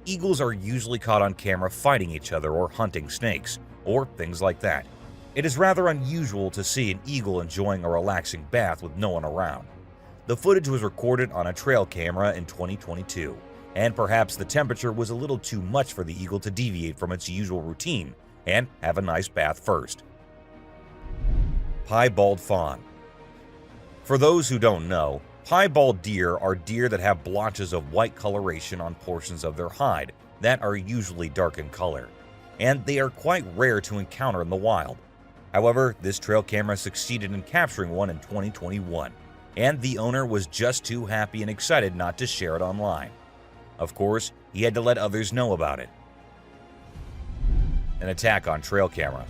Eagles are usually caught on camera fighting each other or hunting snakes, or things like that. It is rather unusual to see an eagle enjoying a relaxing bath with no one around. The footage was recorded on a trail camera in 2022, and perhaps the temperature was a little too much for the eagle to deviate from its usual routine and have a nice bath first. Piebald fawn. For those who don't know, piebald deer are deer that have blotches of white coloration on portions of their hide that are usually dark in color, and they are quite rare to encounter in the wild. However, this trail camera succeeded in capturing one in 2021, and the owner was just too happy and excited not to share it online. Of course, he had to let others know about it. An attack on trail camera.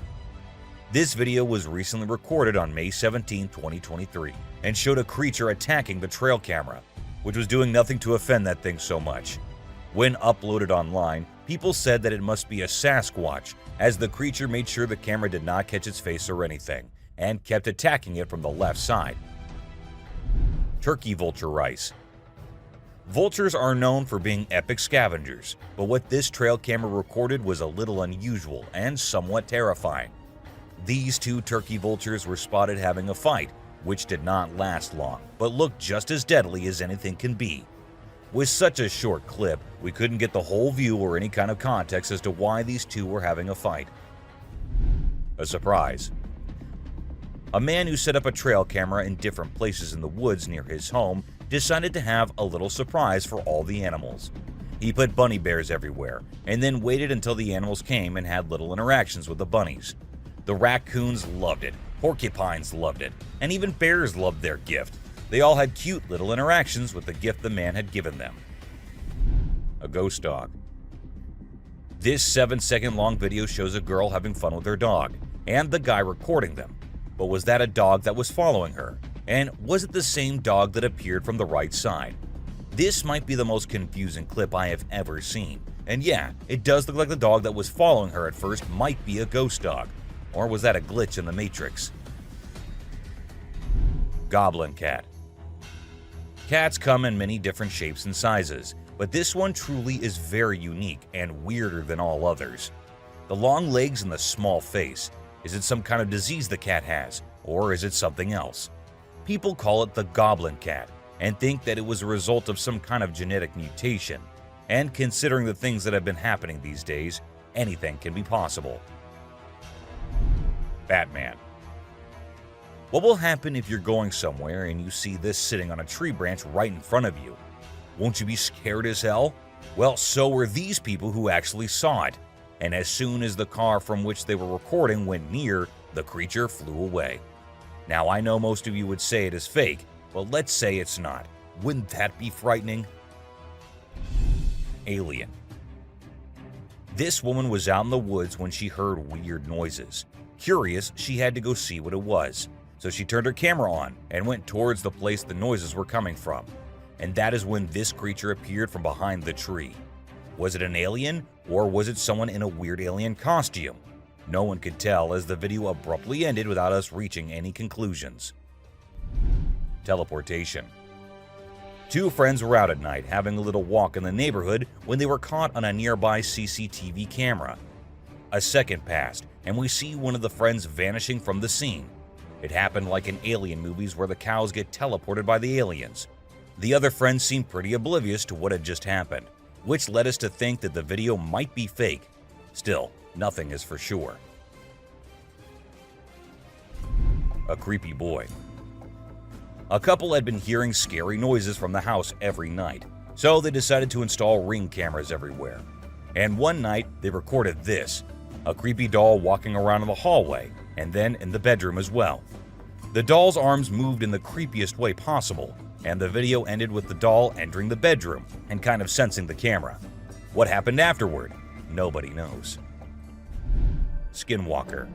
This video was recently recorded on May 17, 2023, and showed a creature attacking the trail camera, which was doing nothing to offend that thing so much. When uploaded online, people said that it must be a Sasquatch, as the creature made sure the camera did not catch its face or anything, and kept attacking it from the left side. Turkey vulture rice. Vultures are known for being epic scavengers, but what this trail camera recorded was a little unusual and somewhat terrifying. These two turkey vultures were spotted having a fight, which did not last long, but looked just as deadly as anything can be. With such a short clip, we couldn't get the whole view or any kind of context as to why these two were having a fight. A surprise. A man who set up a trail camera in different places in the woods near his home decided to have a little surprise for all the animals. He put bunny bears everywhere, and then waited until the animals came and had little interactions with the bunnies. The raccoons loved it, porcupines loved it, and even bears loved their gift. They all had cute little interactions with the gift the man had given them. A ghost dog. This 7-second long video shows a girl having fun with her dog, and the guy recording them. But was that a dog that was following her? And was it the same dog that appeared from the right side? This might be the most confusing clip I have ever seen. And yeah, it does look like the dog that was following her at first might be a ghost dog. Or was that a glitch in the Matrix? Goblin cat. Cats come in many different shapes and sizes, but this one truly is very unique and weirder than all others. The long legs and the small face. Is it some kind of disease the cat has, or is it something else? People call it the goblin cat and think that it was a result of some kind of genetic mutation. And considering the things that have been happening these days, anything can be possible. Batman. What will happen if you're going somewhere and you see this sitting on a tree branch right in front of you? Won't you be scared as hell? Well, so were these people who actually saw it. And as soon as the car from which they were recording went near, the creature flew away. Now, I know most of you would say it is fake, but let's say it's not. Wouldn't that be frightening? Alien. This woman was out in the woods when she heard weird noises. Curious, she had to go see what it was. So she turned her camera on and went towards the place the noises were coming from. And that is when this creature appeared from behind the tree. Was it an alien, or was it someone in a weird alien costume? No one could tell, as the video abruptly ended without us reaching any conclusions. Teleportation. Two friends were out at night having a little walk in the neighborhood when they were caught on a nearby CCTV camera. A second passed, and we see one of the friends vanishing from the scene. It happened like in alien movies where the cows get teleported by the aliens. The other friend seemed pretty oblivious to what had just happened, which led us to think that the video might be fake. Still, nothing is for sure. A creepy boy. A couple had been hearing scary noises from the house every night, so they decided to install Ring cameras everywhere. And one night, they recorded this, a creepy doll walking around in the hallway, and then in the bedroom as well. The doll's arms moved in the creepiest way possible, and the video ended with the doll entering the bedroom and kind of sensing the camera. What happened afterward? Nobody knows. Skinwalker.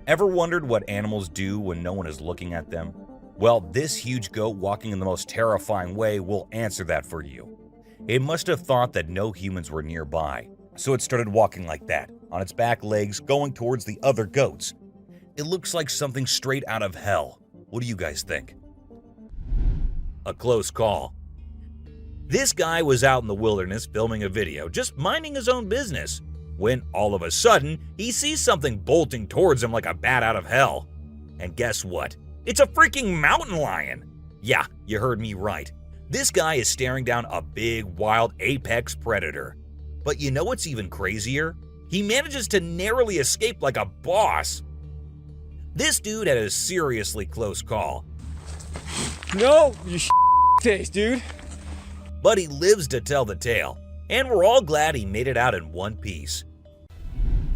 Ever wondered what animals do when no one is looking at them? Well, this huge goat walking in the most terrifying way will answer that for you. It must have thought that no humans were nearby, so it started walking like that, on its back legs, going towards the other goats. It looks like something straight out of hell. What do you guys think? A close call. This guy was out in the wilderness filming a video, just minding his own business, when all of a sudden, he sees something bolting towards him like a bat out of hell. And guess what? It's a freaking mountain lion! Yeah, you heard me right. This guy is staring down a big, wild apex predator. But you know what's even crazier? He manages to narrowly escape like a boss. This dude had a seriously close call. No, you face, dude. But he lives to tell the tale, and we're all glad he made it out in one piece.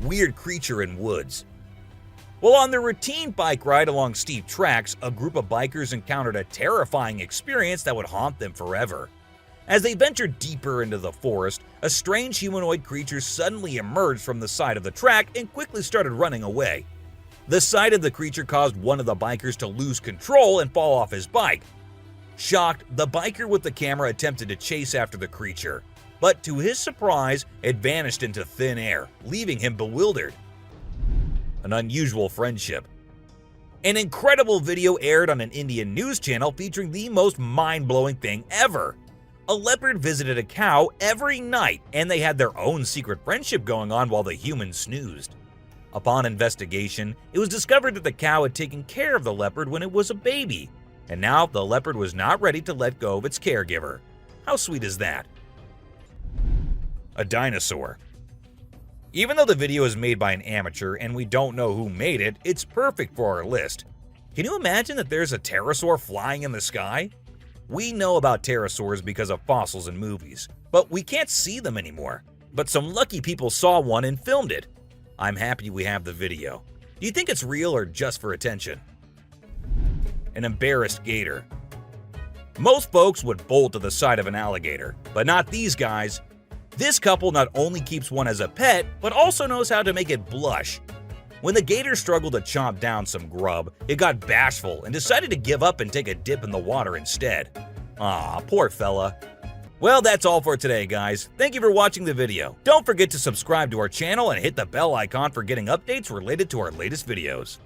Weird creature in woods. Well, on their routine bike ride along steep tracks, a group of bikers encountered a terrifying experience that would haunt them forever. As they ventured deeper into the forest, a strange humanoid creature suddenly emerged from the side of the track and quickly started running away. The sight of the creature caused one of the bikers to lose control and fall off his bike. Shocked, the biker with the camera attempted to chase after the creature, but to his surprise, it vanished into thin air, leaving him bewildered. An unusual friendship. An incredible video aired on an Indian news channel featuring the most mind-blowing thing ever. A leopard visited a cow every night, and they had their own secret friendship going on while the humans snoozed. Upon investigation, it was discovered that the cow had taken care of the leopard when it was a baby, and now the leopard was not ready to let go of its caregiver. How sweet is that? A dinosaur. Even though the video is made by an amateur and we don't know who made it, it's perfect for our list. Can you imagine that there's a pterosaur flying in the sky? We know about pterosaurs because of fossils in movies, but we can't see them anymore. But some lucky people saw one and filmed it. I'm happy we have the video. Do you think it's real or just for attention? An embarrassed gator. Most folks would bolt to the side of an alligator, but not these guys. This couple not only keeps one as a pet, but also knows how to make it blush. When the gator struggled to chomp down some grub, it got bashful and decided to give up and take a dip in the water instead. Aw, poor fella. Well, that's all for today, guys. Thank you for watching the video. Don't forget to subscribe to our channel and hit the bell icon for getting updates related to our latest videos.